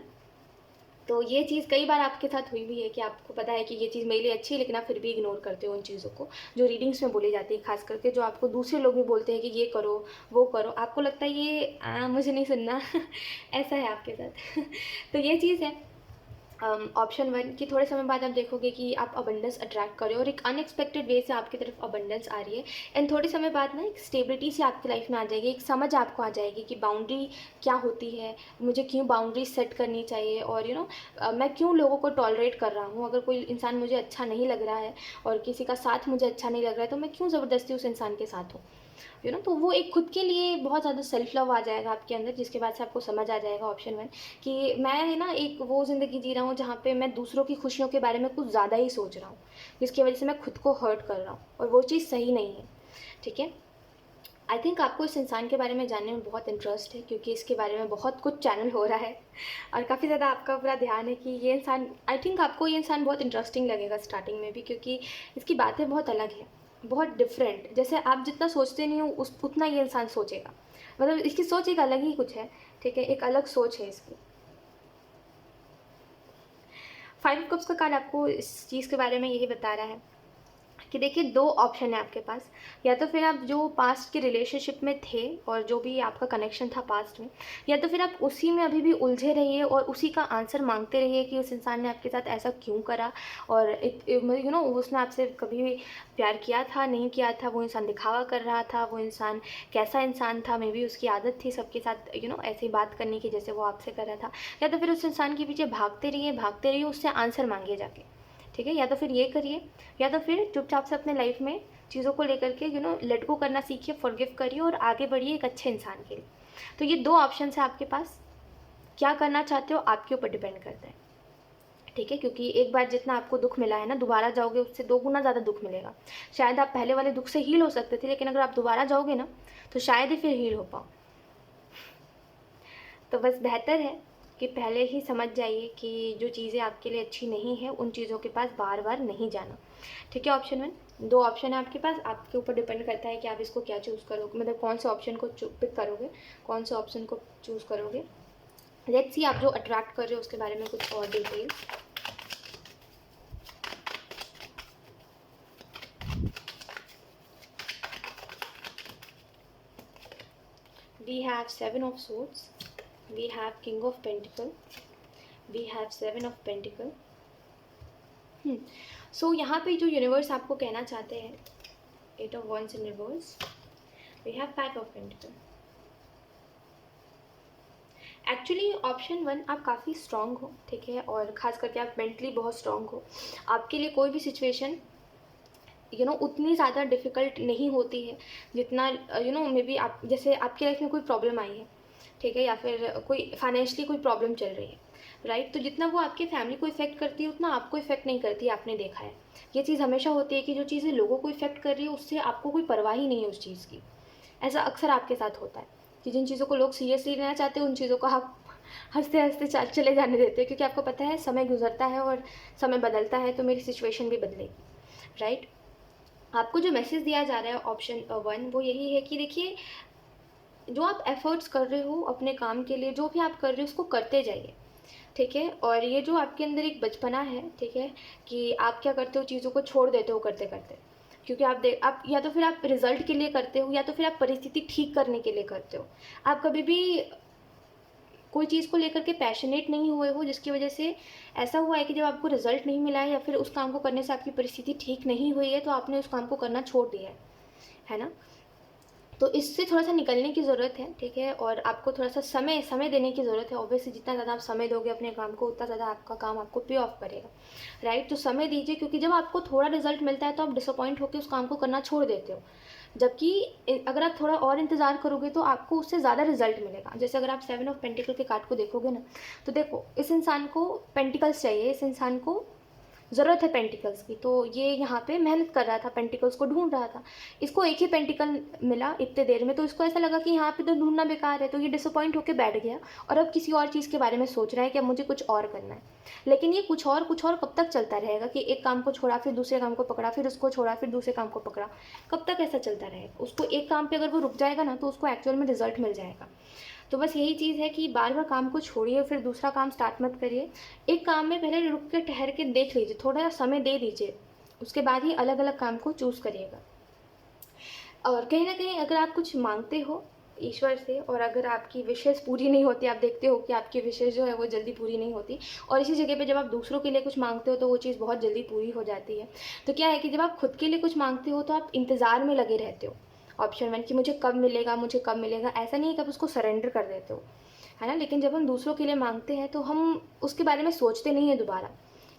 तो ये चीज़ कई बार आपके साथ हुई भी है कि आपको पता है कि ये चीज़ मेरे लिए अच्छी है, लेकिन आप फिर भी इग्नोर करते हो उन चीज़ों को जो रीडिंग्स में बोली जाती है, खास करके जो आपको दूसरे लोग भी बोलते हैं कि ये करो वो करो, आपको लगता है ये मुझे नहीं सुनना ऐसा है आपके साथ तो ये चीज़ है ऑप्शन वन कि थोड़े समय बाद आप देखोगे कि आप अबंडेंस अट्रैक्ट कर रहे हो और एक अनएक्सपेक्टेड वे से आपकी तरफ अबंडेंस आ रही है। एंड थोड़े समय बाद ना एक स्टेबिलिटी से आपकी लाइफ में आ जाएगी, एक समझ आपको आ जाएगी कि बाउंड्री क्या होती है, मुझे क्यों बाउंड्री सेट करनी चाहिए, और मैं क्यों लोगों को टॉलरेट कर रहा हूँ। अगर कोई इंसान मुझे अच्छा नहीं लग रहा है और किसी का साथ मुझे अच्छा नहीं लग रहा है तो मैं क्यों ज़बरदस्ती उस इंसान के साथ हूँ, तो वो एक खुद के लिए बहुत ज़्यादा सेल्फ लव आ जाएगा आपके अंदर, जिसके बाद से आपको समझ आ जाएगा ऑप्शन वन कि मैं है ना एक वो ज़िंदगी जी रहा हूँ जहाँ पे मैं दूसरों की खुशियों के बारे में कुछ ज़्यादा ही सोच रहा हूँ, जिसकी वजह से मैं खुद को हर्ट कर रहा हूँ, और वो चीज़ सही नहीं है। ठीक है, आई थिंक आपको इस इंसान के बारे में जानने में बहुत इंटरेस्ट है, क्योंकि इसके बारे में बहुत कुछ चैनल हो रहा है और काफ़ी ज़्यादा आपका पूरा ध्यान है कि ये इंसान, आई थिंक आपको ये इंसान बहुत इंटरेस्टिंग लगेगा स्टार्टिंग में भी, क्योंकि इसकी बातें बहुत अलग हैं, बहुत डिफरेंट। जैसे आप जितना सोचते नहीं हो उस उतना ये इंसान सोचेगा, मतलब इसकी सोच एक अलग ही कुछ है। ठीक है, एक अलग सोच है इसकी। 5 कप्स का कार्ड आपको इस चीज़ के बारे में यही बता रहा है कि देखिए दो ऑप्शन है आपके पास, या तो फिर आप जो पास्ट के रिलेशनशिप में थे और जो भी आपका कनेक्शन था पास्ट में, या तो फिर आप उसी में अभी भी उलझे रहिए और उसी का आंसर मांगते रहिए कि उस इंसान ने आपके साथ ऐसा क्यों करा, और उसने आपसे कभी भी प्यार किया था नहीं किया था, वो इंसान दिखावा कर रहा था, वो इंसान कैसा इंसान था, मे बी उसकी आदत थी सबके साथ ऐसी बात करने की जैसे वो आपसे कर रहा था, या तो फिर उस इंसान के पीछे भागते रहिए उससे आंसर मांगिए जाके। ठीक है, या तो फिर ये करिए, या तो फिर चुपचाप से अपने लाइफ में चीज़ों को लेकर के लेट गो करना सीखिए, फॉरगिव करिए और आगे बढ़िए एक अच्छे इंसान के लिए। तो ये दो ऑप्शन है आपके पास, क्या करना चाहते हो आपके ऊपर डिपेंड करता है। ठीक है, क्योंकि एक बार जितना आपको दुख मिला है ना, दोबारा जाओगे उससे 2 गुना ज़्यादा दुख मिलेगा। शायद आप पहले वाले दुख से हील हो सकते थे, लेकिन अगर आप दोबारा जाओगे ना तो शायद ही फिर हील हो पाओ। तो बस बेहतर है कि पहले ही समझ जाइए कि जो चीज़ें आपके लिए अच्छी नहीं है उन चीज़ों के पास बार बार नहीं जाना। ठीक है, ऑप्शन वन, दो ऑप्शन है आपके पास, आपके ऊपर डिपेंड करता है कि आप इसको क्या चूज़ करोगे, मतलब कौन से ऑप्शन को पिक करोगे, कौन से ऑप्शन को चूज़ करोगे। लेट्स सी आप जो अट्रैक्ट कर रहे हो उसके बारे में कुछ और detail. We have 7 of Swords, we have King of Pentacle, we have 7 of Pentacle। सो यहाँ पे जो यूनिवर्स आपको कहना चाहते हैं, 8 of Wands in reverse, we have 5 of Pentacle। Actually option one, आप काफ़ी स्ट्रॉन्ग हो, ठीक है, और ख़ास करके आप मेंटली बहुत स्ट्रॉन्ग हो। आपके लिए कोई भी सिचुएशन उतनी ज़्यादा डिफ़िकल्ट नहीं होती है जितना मे बी आप जैसे आपकी लाइफ में कोई प्रॉब्लम आई है, ठीक है, या फिर कोई फाइनेंशियली कोई प्रॉब्लम चल रही है, राइट, तो जितना वो आपके फैमिली को इफेक्ट करती है उतना आपको इफेक्ट नहीं करती है। आपने देखा है ये चीज़ हमेशा होती है कि जो चीज़ें लोगों को इफेक्ट कर रही है उससे आपको कोई परवाह ही नहीं है उस चीज़ की। ऐसा अक्सर आपके साथ होता है कि जिन चीज़ों को लोग सीरियसली लेना चाहते हैं उन चीज़ों को आप हंसते हंसते चले जाने देते हैं, क्योंकि आपको पता है समय गुजरता है और समय बदलता है तो मेरी सिचुएशन भी बदलेगी, राइट। आपको जो मैसेज दिया जा रहा है ऑप्शन वन, वो यही है कि देखिए जो आप एफर्ट्स कर रहे हो अपने काम के लिए, जो भी आप कर रहे हो उसको करते जाइए, ठीक है। और ये जो आपके अंदर एक बचपना है, ठीक है, कि आप क्या करते हो, चीज़ों को छोड़ देते हो करते करते, क्योंकि आप या तो फिर आप रिजल्ट के लिए करते हो या तो फिर आप परिस्थिति ठीक करने के लिए करते हो। आप कभी भी कोई चीज़ को लेकर के पैशनेट नहीं हुए हो, जिसकी वजह से ऐसा हुआ है कि जब आपको रिजल्ट नहीं मिला है या फिर उस काम को करने से आपकी परिस्थिति ठीक नहीं हुई है तो आपने उस काम को करना छोड़ दिया है ना। तो इससे थोड़ा सा निकलने की ज़रूरत है, ठीक है, और आपको थोड़ा सा समय देने की ज़रूरत है। ऑब्वियसली जितना ज़्यादा आप समय दोगे अपने काम को उतना ज़्यादा आपका काम आपको पे ऑफ करेगा, राइट। तो समय दीजिए, क्योंकि जब आपको थोड़ा रिजल्ट मिलता है तो आप डिसअपॉइंट होकर उस काम को करना छोड़ देते हो, जबकि अगर आप थोड़ा और इंतज़ार करोगे तो आपको उससे ज़्यादा रिजल्ट मिलेगा। जैसे अगर आप 7 ऑफ पेंटिकल के कार्ड को देखोगे ना, तो देखो इस इंसान को पेंटिकल्स चाहिए, इस इंसान को ज़रूरत है पेंटिकल्स की, तो ये यहाँ पे मेहनत कर रहा था, पेंटिकल्स को ढूंढ रहा था। इसको एक ही पेंटिकल मिला इतने देर में, तो इसको ऐसा लगा कि यहाँ पे तो ढूंढना बेकार है, तो ये डिसअपॉइंट होकर बैठ गया और अब किसी और चीज़ के बारे में सोच रहा है कि अब मुझे कुछ और करना है। लेकिन ये कुछ और कब तक चलता रहेगा कि एक काम को छोड़ा, फिर दूसरे काम को पकड़ा, फिर उसको छोड़ा, फिर दूसरे काम को पकड़ा, कब तक ऐसा चलता रहेगा? उसको एक काम पे अगर वो रुक जाएगा ना, तो उसको एक्चुअल में रिजल्ट मिल जाएगा। तो बस यही चीज़ है कि बार बार काम को छोड़िए फिर दूसरा काम स्टार्ट मत करिए। एक काम में पहले रुक के ठहर के देख लीजिए, थोड़ा समय दे दीजिए, उसके बाद ही अलग अलग काम को चूज़ करिएगा। और कहीं ना कहीं अगर आप कुछ मांगते हो ईश्वर से और अगर आपकी विशेष पूरी नहीं होती, आप देखते हो कि आपकी विशेष जो है वो जल्दी पूरी नहीं होती, और इसी जगह पे जब आप दूसरों के लिए कुछ मांगते हो तो वो चीज़ बहुत जल्दी पूरी हो जाती है। तो क्या है कि जब आप खुद के लिए कुछ मांगते हो तो आप इंतज़ार में लगे रहते हो, ऑप्शन 1 कि मुझे कब मिलेगा, मुझे कब मिलेगा। ऐसा नहीं है कि आप उसको सरेंडर कर देते हो, है ना। लेकिन जब हम दूसरों के लिए मांगते हैं तो हम उसके बारे में सोचते नहीं हैं दोबारा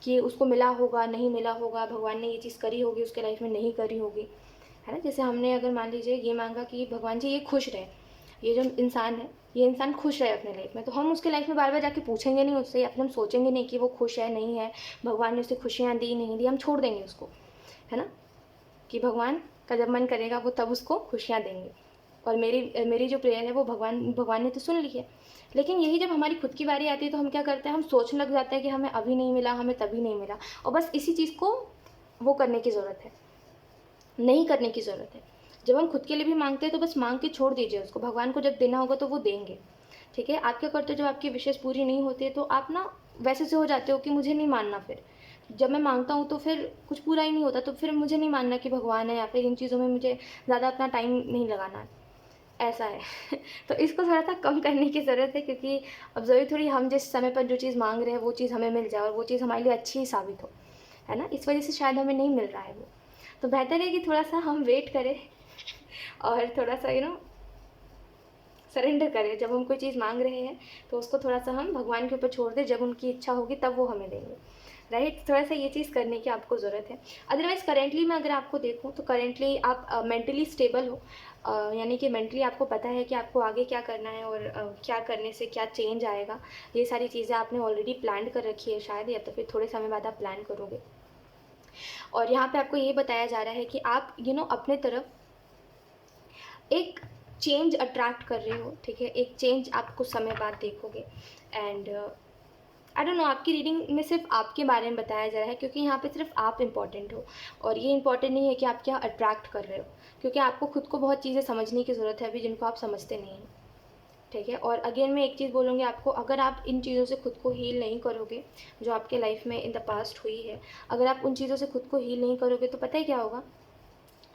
कि उसको मिला होगा, नहीं मिला होगा, भगवान ने ये चीज़ करी होगी, उसके लाइफ में नहीं करी होगी, है ना। जैसे हमने अगर मान लीजिए ये मांगा कि भगवान जी ये खुश रहे, ये जो इंसान है ये इंसान खुश रहे अपने लाइफ में, तो हम उसके लाइफ में बार बार जाके पूछेंगे नहीं उससे, या फिर हम सोचेंगे नहीं कि वो खुश है नहीं है, भगवान ने उसे खुशियाँ दी नहीं दी, हम छोड़ देंगे उसको, है ना, कि भगवान का जब मन करेगा वो तब उसको खुशियाँ देंगे, और मेरी जो प्रेयर है वो भगवान ने तो सुन ली है। लेकिन यही जब हमारी खुद की बारी आती है तो हम क्या करते हैं, हम सोचने लग जाते हैं कि हमें अभी नहीं मिला, हमें तभी नहीं मिला, और बस इसी चीज़ को वो करने की ज़रूरत है, नहीं करने की ज़रूरत है। जब हम खुद के लिए भी मांगते हैं तो बस मांग के छोड़ दीजिए उसको, भगवान को जब देना होगा तो वो देंगे, ठीक है। आप क्या करते हो, जब आपकी विशेष पूरी नहीं होती है तो आप ना वैसे से हो जाते हो कि मुझे नहीं मानना, फिर जब मैं मांगता हूँ तो फिर कुछ पूरा ही नहीं होता, तो फिर मुझे नहीं मानना कि भगवान है, या फिर इन चीज़ों में मुझे ज़्यादा अपना टाइम नहीं लगाना है, ऐसा है। तो इसको थोड़ा सा कम करने की ज़रूरत है, क्योंकि अब ज़रूरी थोड़ी हम जिस समय पर जो चीज़ मांग रहे हैं वो चीज़ हमें मिल जाए और वो चीज़ हमारे लिए अच्छी ही साबित हो, है ना। इस वजह से शायद हमें नहीं मिल रहा है वो। तो बेहतर है कि थोड़ा सा हम वेट करें और थोड़ा सा सरेंडर करें। जब हम कोई चीज़ मांग रहे हैं तो उसको थोड़ा सा हम भगवान के ऊपर छोड़ दें, जब उनकी इच्छा होगी तब वो हमें देंगे, राइट। थोड़ा सा ये चीज़ करने की आपको ज़रूरत है। अदरवाइज़ करेंटली मैं अगर आपको देखूँ तो करेंटली आप मेंटली स्टेबल हो, यानी कि मेंटली आपको पता है कि आपको आगे क्या करना है और क्या करने से क्या चेंज आएगा। ये सारी चीज़ें आपने ऑलरेडी प्लान कर रखी है शायद, या तो फिर थोड़े समय बाद आप प्लान करोगे। और यहाँ पे आपको ये बताया जा रहा है कि आप अपने तरफ एक चेंज अट्रैक्ट कर रहे हो, ठीक है। एक चेंज आप कुछ समय बाद देखोगे। एंड आई डोंट नो, आपकी रीडिंग में सिर्फ आपके बारे में बताया जा रहा है, क्योंकि यहाँ पे सिर्फ आप इम्पॉर्टेंट हो, और ये इम्पॉर्टेंट नहीं है कि आप क्या अट्रैक्ट कर रहे हो, क्योंकि आपको खुद को बहुत चीज़ें समझने की ज़रूरत है अभी जिनको आप समझते नहीं हैं, ठीक है। और अगेन मैं एक चीज़ बोलूँगी आपको, अगर आप इन चीज़ों से खुद को हील नहीं करोगे जो आपके लाइफ में इन द पास्ट हुई है, अगर आप उन चीज़ों से खुद को हील नहीं करोगे तो पता है क्या होगा,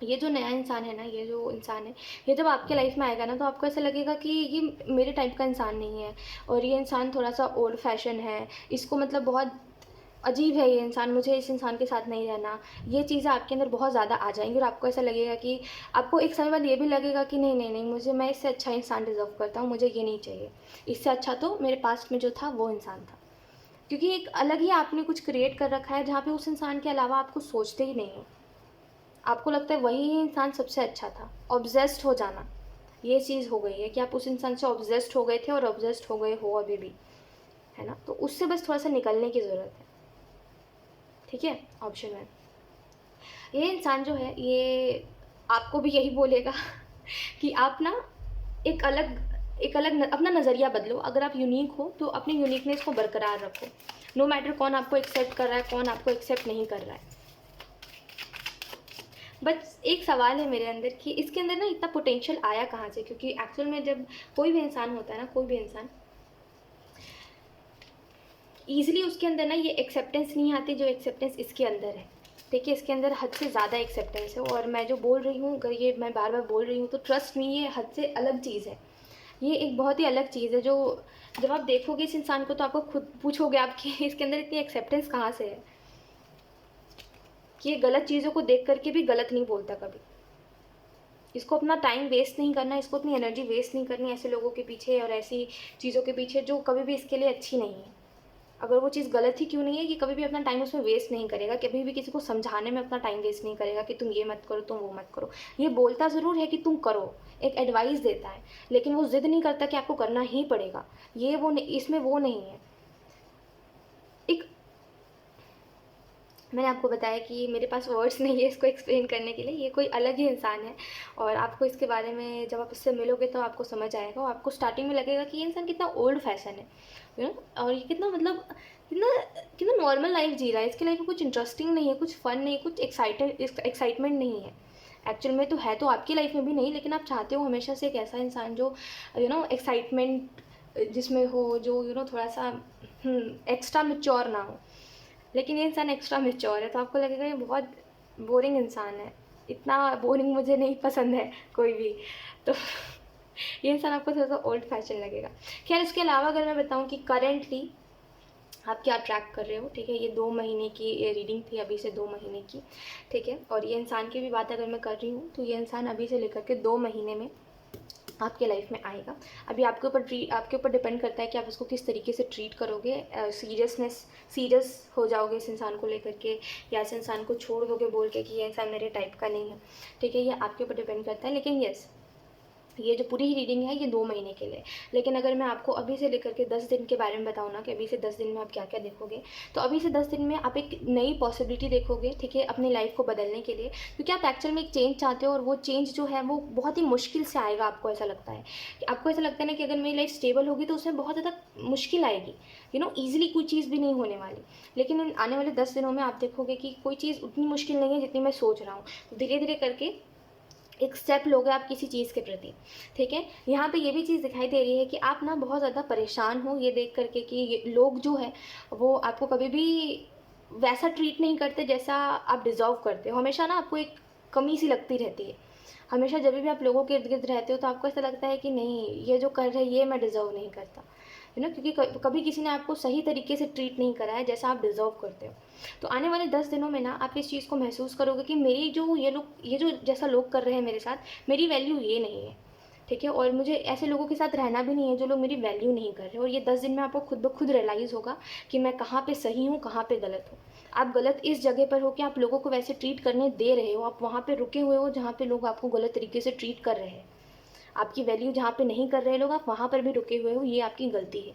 ये जो नया इंसान है ना, ये जो इंसान है, ये जब आपके लाइफ में आएगा ना तो आपको ऐसा लगेगा कि ये मेरे टाइप का इंसान नहीं है, और ये इंसान थोड़ा सा ओल्ड फैशन है, इसको मतलब बहुत अजीब है ये इंसान, मुझे इस इंसान के साथ नहीं रहना। ये चीज़ें आपके अंदर बहुत ज़्यादा आ जाएंगी और आपको ऐसा लगेगा कि आपको एक समय बाद ये भी लगेगा कि नहीं नहीं नहीं, मैं इससे अच्छा इंसान डिज़र्व करता हूँ, मुझे ये नहीं चाहिए, इससे अच्छा तो मेरे पास्ट में जो था वो इंसान था। क्योंकि एक अलग ही आपने कुछ क्रिएट कर रखा है जहाँ पे उस इंसान के अलावा आप कुछ सोचते ही नहीं हो, आपको लगता है वही इंसान सबसे अच्छा था। ऑब्सेस्ड हो जाना, ये चीज़ हो गई है कि आप उस इंसान से ऑब्सेस्ड हो गए थे और ऑब्सेस्ड हो गए हो अभी भी, है ना। तो उससे बस थोड़ा सा निकलने की ज़रूरत है, ठीक है। ऑप्शन 1, ये इंसान जो है ये आपको भी यही बोलेगा कि आप ना अपना नज़रिया बदलो। अगर आप यूनिक हो तो अपनी यूनिकनेस को बरकरार रखो, नो मैटर कौन आपको एक्सेप्ट कर रहा है, कौन आपको एक्सेप्ट नहीं कर रहा है। बस एक सवाल है मेरे अंदर कि इसके अंदर ना इतना पोटेंशियल आया कहाँ से, क्योंकि एक्चुअल में जब कोई भी इंसान होता है ना, कोई भी इंसान, ईजिली उसके अंदर ना ये एक्सेप्टेंस नहीं आती जो एक्सेप्टेंस इसके अंदर है। देखिए इसके अंदर हद से ज़्यादा एक्सेप्टेंस है, और मैं जो बोल रही हूँ, अगर ये मैं बार बार बोल रही हूँ तो ट्रस्ट मी, ये हद से अलग चीज़ है। ये एक बहुत ही अलग चीज़ है जो जब आप देखोगे इस इंसान को तो आपको खुद पूछोगे आप कि इसके अंदर इतनी एक्सेप्टेंस कहाँ से है, कि ये गलत चीज़ों को देख करके भी गलत नहीं बोलता कभी। इसको अपना टाइम वेस्ट नहीं करना, इसको अपनी एनर्जी वेस्ट नहीं करनी ऐसे लोगों के पीछे और ऐसी चीज़ों के पीछे जो कभी भी इसके लिए अच्छी नहीं है। अगर वो चीज़ गलत ही क्यों नहीं है, कि कभी भी अपना टाइम उसमें वेस्ट नहीं करेगा, कभी भी किसी को समझाने में अपना टाइम वेस्ट नहीं करेगा कि तुम ये मत करो, तुम वो मत करो। ये बोलता ज़रूर है कि तुम करो, एक एडवाइस देता है, लेकिन वो ज़िद नहीं करता कि आपको करना ही पड़ेगा। ये वो इसमें वो नहीं है। एक मैंने आपको बताया कि मेरे पास वर्ड्स नहीं है इसको एक्सप्लेन करने के लिए, ये कोई अलग ही इंसान है। और आपको इसके बारे में जब आप इससे मिलोगे तो आपको समझ आएगा, और आपको स्टार्टिंग में लगेगा कि ये इंसान कितना ओल्ड फैशन है, और ये कितना मतलब कितना कितना नॉर्मल लाइफ जी रहा है, इसके लाइफ में कुछ इंटरेस्टिंग नहीं है, कुछ फन नहीं, कुछ एक्साइटमेंट नहीं है। एक्चुअल में तो आपकी लाइफ में भी नहीं, लेकिन आप चाहते हो हमेशा से एक ऐसा इंसान जो एक्साइटमेंट जिसमें हो, जो थोड़ा सा एक्स्ट्रा मेच्योर ना हो। लेकिन ये इंसान एक्स्ट्रा मेच्योर है, तो आपको लगेगा ये बहुत बोरिंग इंसान है, इतना बोरिंग मुझे नहीं पसंद है कोई भी। तो ये इंसान आपको थोड़ा सा ओल्ड फैशन लगेगा। खैर, इसके अलावा अगर मैं बताऊं कि करेंटली आप क्या ट्रैक कर रहे हो, ठीक है, ये 2 महीने की ये रीडिंग थी, अभी से 2 महीने की, ठीक है। और ये इंसान की भी बात अगर मैं कर रही हूँ तो ये इंसान अभी से लेकर के 2 महीने में आपके लाइफ में आएगा। अभी आपके ऊपर डिपेंड करता है कि आप इसको किस तरीके से ट्रीट करोगे। सीरियस हो जाओगे इस इंसान को लेकर के, या इस इंसान को छोड़ दोगे बोल के कि ये इंसान मेरे टाइप का नहीं है, ठीक है, ये आपके ऊपर डिपेंड करता है। लेकिन यस, ये जो पूरी ही रीडिंग है ये 2 महीने के लिए। लेकिन अगर मैं आपको अभी से लेकर के 10 दिन के बारे में बताऊँ ना, कि अभी से 10 दिन में आप क्या क्या देखोगे, तो अभी से 10 दिन में आप एक नई पॉसिबिलिटी देखोगे, ठीक है, अपनी लाइफ को बदलने के लिए। क्योंकि आप एक्चुअल में एक चेंज चाहते हो, और वो चेंज जो है वो बहुत ही मुश्किल से आएगा। आपको ऐसा लगता है कि अगर मेरी लाइफ स्टेबल होगी तो उसमें बहुत ज़्यादा मुश्किल आएगी, ईजिली कोई चीज़ भी नहीं होने वाली। लेकिन इन आने वाले 10 दिनों में आप देखोगे कि कोई चीज़ उतनी मुश्किल नहीं है जितनी मैं सोच रहा हूँ। तो धीरे धीरे करके एक स्टेप लोगे आप किसी चीज़ के प्रति, ठीक है। यहाँ पे ये भी चीज़ दिखाई दे रही है कि आप ना बहुत ज़्यादा परेशान हो ये देख करके कि ये लोग जो है वो आपको कभी भी वैसा ट्रीट नहीं करते जैसा आप डिज़र्व करते हो। हमेशा ना आपको एक कमी सी लगती रहती है। हमेशा जब भी आप लोगों के इर्द गिर्द रहते हो तो आपको ऐसा लगता है कि नहीं, ये जो कर रहे हैं ये मैं डिज़र्व नहीं करता, क्योंकि कभी किसी ने आपको सही तरीके से ट्रीट नहीं करा है जैसा आप डिज़र्व करते हो। तो आने वाले 10 दिनों में ना आप इस चीज़ को महसूस करोगे कि मेरी जो ये जो जैसा लोग कर रहे हैं मेरे साथ, मेरी वैल्यू ये नहीं है, ठीक है। और मुझे ऐसे लोगों के साथ रहना भी नहीं है जो लोग मेरी वैल्यू नहीं कर रहे। और ये 10 दिन में आपको खुद ब खुद रियलाइज़ होगा कि मैं कहाँ पे सही हूँ, कहाँ पे गलत हूँ। आप गलत इस जगह पर हो कि आप लोगों को वैसे ट्रीट करने दे रहे हो, आप वहाँ पे रुके हुए हो जहाँ पे लोग आपको गलत तरीके से ट्रीट कर रहे हैं। आपकी वैल्यू जहाँ पे नहीं कर रहे लोग, आप वहाँ पर भी रुके हुए हो, ये आपकी गलती है,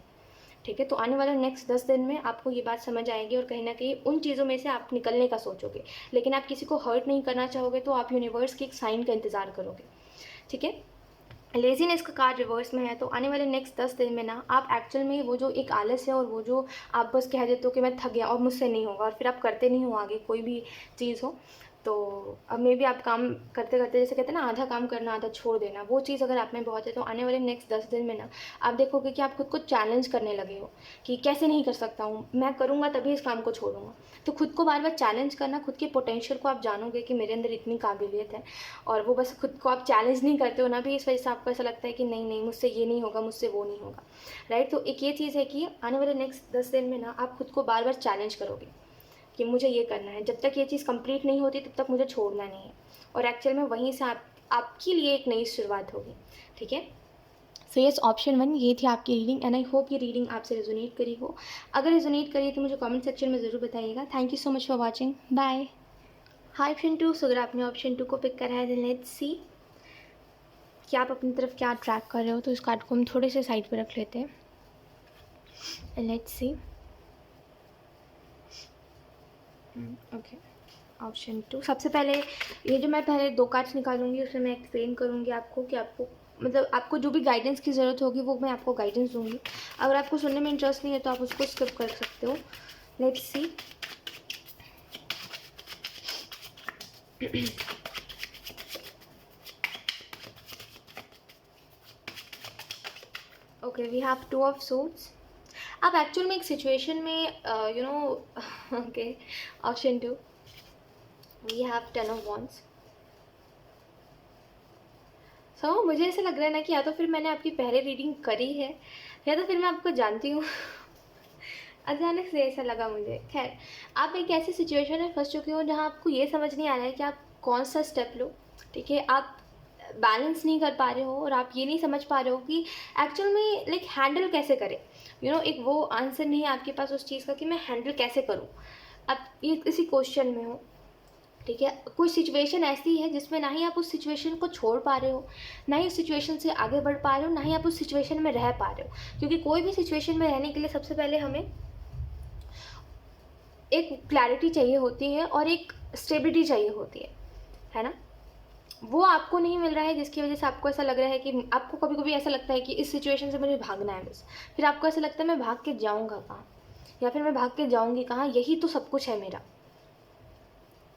ठीक है। तो आने वाले नेक्स्ट 10 दिन में आपको ये बात समझ आएगी, और कहीं ना कहीं उन चीज़ों में से आप निकलने का सोचोगे। लेकिन आप किसी को हर्ट नहीं करना चाहोगे, तो आप यूनिवर्स के एक साइन का इंतज़ार करोगे, ठीक है। लेजीनेस का कार्ड रिवर्स में है, तो आने वाले नेक्स्ट 10 दिन में ना आप एक्चुअल में वो जो एक आलस है, और वो जो आप बस कह देते हो कि मैं थक गया और मुझसे नहीं होगा, और फिर आप करते नहीं हो आगे कोई भी चीज़ हो, तो अब मे भी आप काम करते करते, जैसे कहते हैं ना, आधा काम करना आधा छोड़ देना, वो चीज़ अगर आप में बहुत है, तो आने वाले नेक्स्ट 10 दिन में ना आप देखोगे कि आप खुद को चैलेंज करने लगे हो कि कैसे नहीं कर सकता हूँ, मैं करूँगा तभी इस काम को छोड़ूंगा। तो खुद को बार बार चैलेंज करना, खुद के पोटेंशियल को आप जानोगे कि मेरे अंदर इतनी काबिलियत है, और वो बस खुद को आप चैलेंज नहीं करते हो ना भी, इस वजह से आपको ऐसा लगता है कि नहीं नहीं, मुझसे ये नहीं होगा, मुझसे वो नहीं होगा, राइट। तो एक ये चीज़ है कि आने वाले नेक्स्ट 10 दिन में ना आप खुद को बार बार चैलेंज करोगे कि मुझे ये करना है, जब तक ये चीज़ कंप्लीट नहीं होती तब तक मुझे छोड़ना नहीं है। और एक्चुअल में वहीं से आपके लिए एक नई शुरुआत होगी, ठीक है। सो यस, ऑप्शन 1 ये थी आपकी रीडिंग, एंड आई होप ये रीडिंग आपसे रेजोनेट करी हो। अगर रेजोनेट करी तो मुझे कमेंट सेक्शन में ज़रूर बताइएगा। Thank you so much for watching, bye. Hi option 2, so अगर आपने ऑप्शन 2 को पिक करा है, देन लेट्स सी कि आप अपनी तरफ क्या ट्रैक कर रहे हो। तो इस कार्ड को हम थोड़े से साइड पर रख लेते हैं, लेट्स सी। Okay, option 2। सबसे पहले ये जो मैं पहले 2 कार्ड्स निकालूंगी उसमें मैं एक्सप्लेन करूँगी आपको कि आपको मतलब आपको जो भी गाइडेंस की ज़रूरत होगी वो मैं आपको गाइडेंस दूंगी। अगर आपको सुनने में इंटरेस्ट नहीं है तो आप उसको स्किप कर सकते हो। Let's see. Okay, we have 2 of swords. आप एक्चुअल में एक सिचुएशन में okay, option 2 we have 10 of wands. So मुझे ऐसा लग रहा है ना कि या तो फिर मैंने आपकी पहले रीडिंग करी है, या तो फिर मैं आपको जानती हूँ। अचानक से ऐसा लगा मुझे। खैर, आप एक ऐसी सिचुएशन में फंस चुके हो जहाँ आपको ये समझ नहीं आ रहा है कि आप कौन सा स्टेप लो, ठीक है। आप बैलेंस नहीं कर पा रहे हो और आप ये नहीं समझ पा रहे हो कि एक्चुअल में लाइक हैंडल कैसे करें। एक वो आंसर नहीं है आपके पास उस चीज़ का कि मैं हैंडल कैसे करूँ। आप ये किसी क्वेश्चन में हो, ठीक है, कोई सिचुएशन ऐसी है जिसमें ना ही आप उस सिचुएशन को छोड़ पा रहे हो, ना ही उस सिचुएशन से आगे बढ़ पा रहे हो, ना ही आप उस सिचुएशन में रह पा रहे हो। क्योंकि कोई भी सिचुएशन में रहने के लिए सबसे पहले हमें एक क्लैरिटी चाहिए होती है और एक स्टेबिलिटी चाहिए होती है ना। वो आपको नहीं मिल रहा है, जिसकी वजह से आपको ऐसा लग रहा है कि आपको कभी कभी ऐसा लगता है कि इस सिचुएशन से मुझे भागना है बस। फिर आपको ऐसा लगता है मैं भाग के जाऊँगा कहाँ, या फिर मैं भाग के जाऊँगी कहाँ, यही तो सब कुछ है मेरा।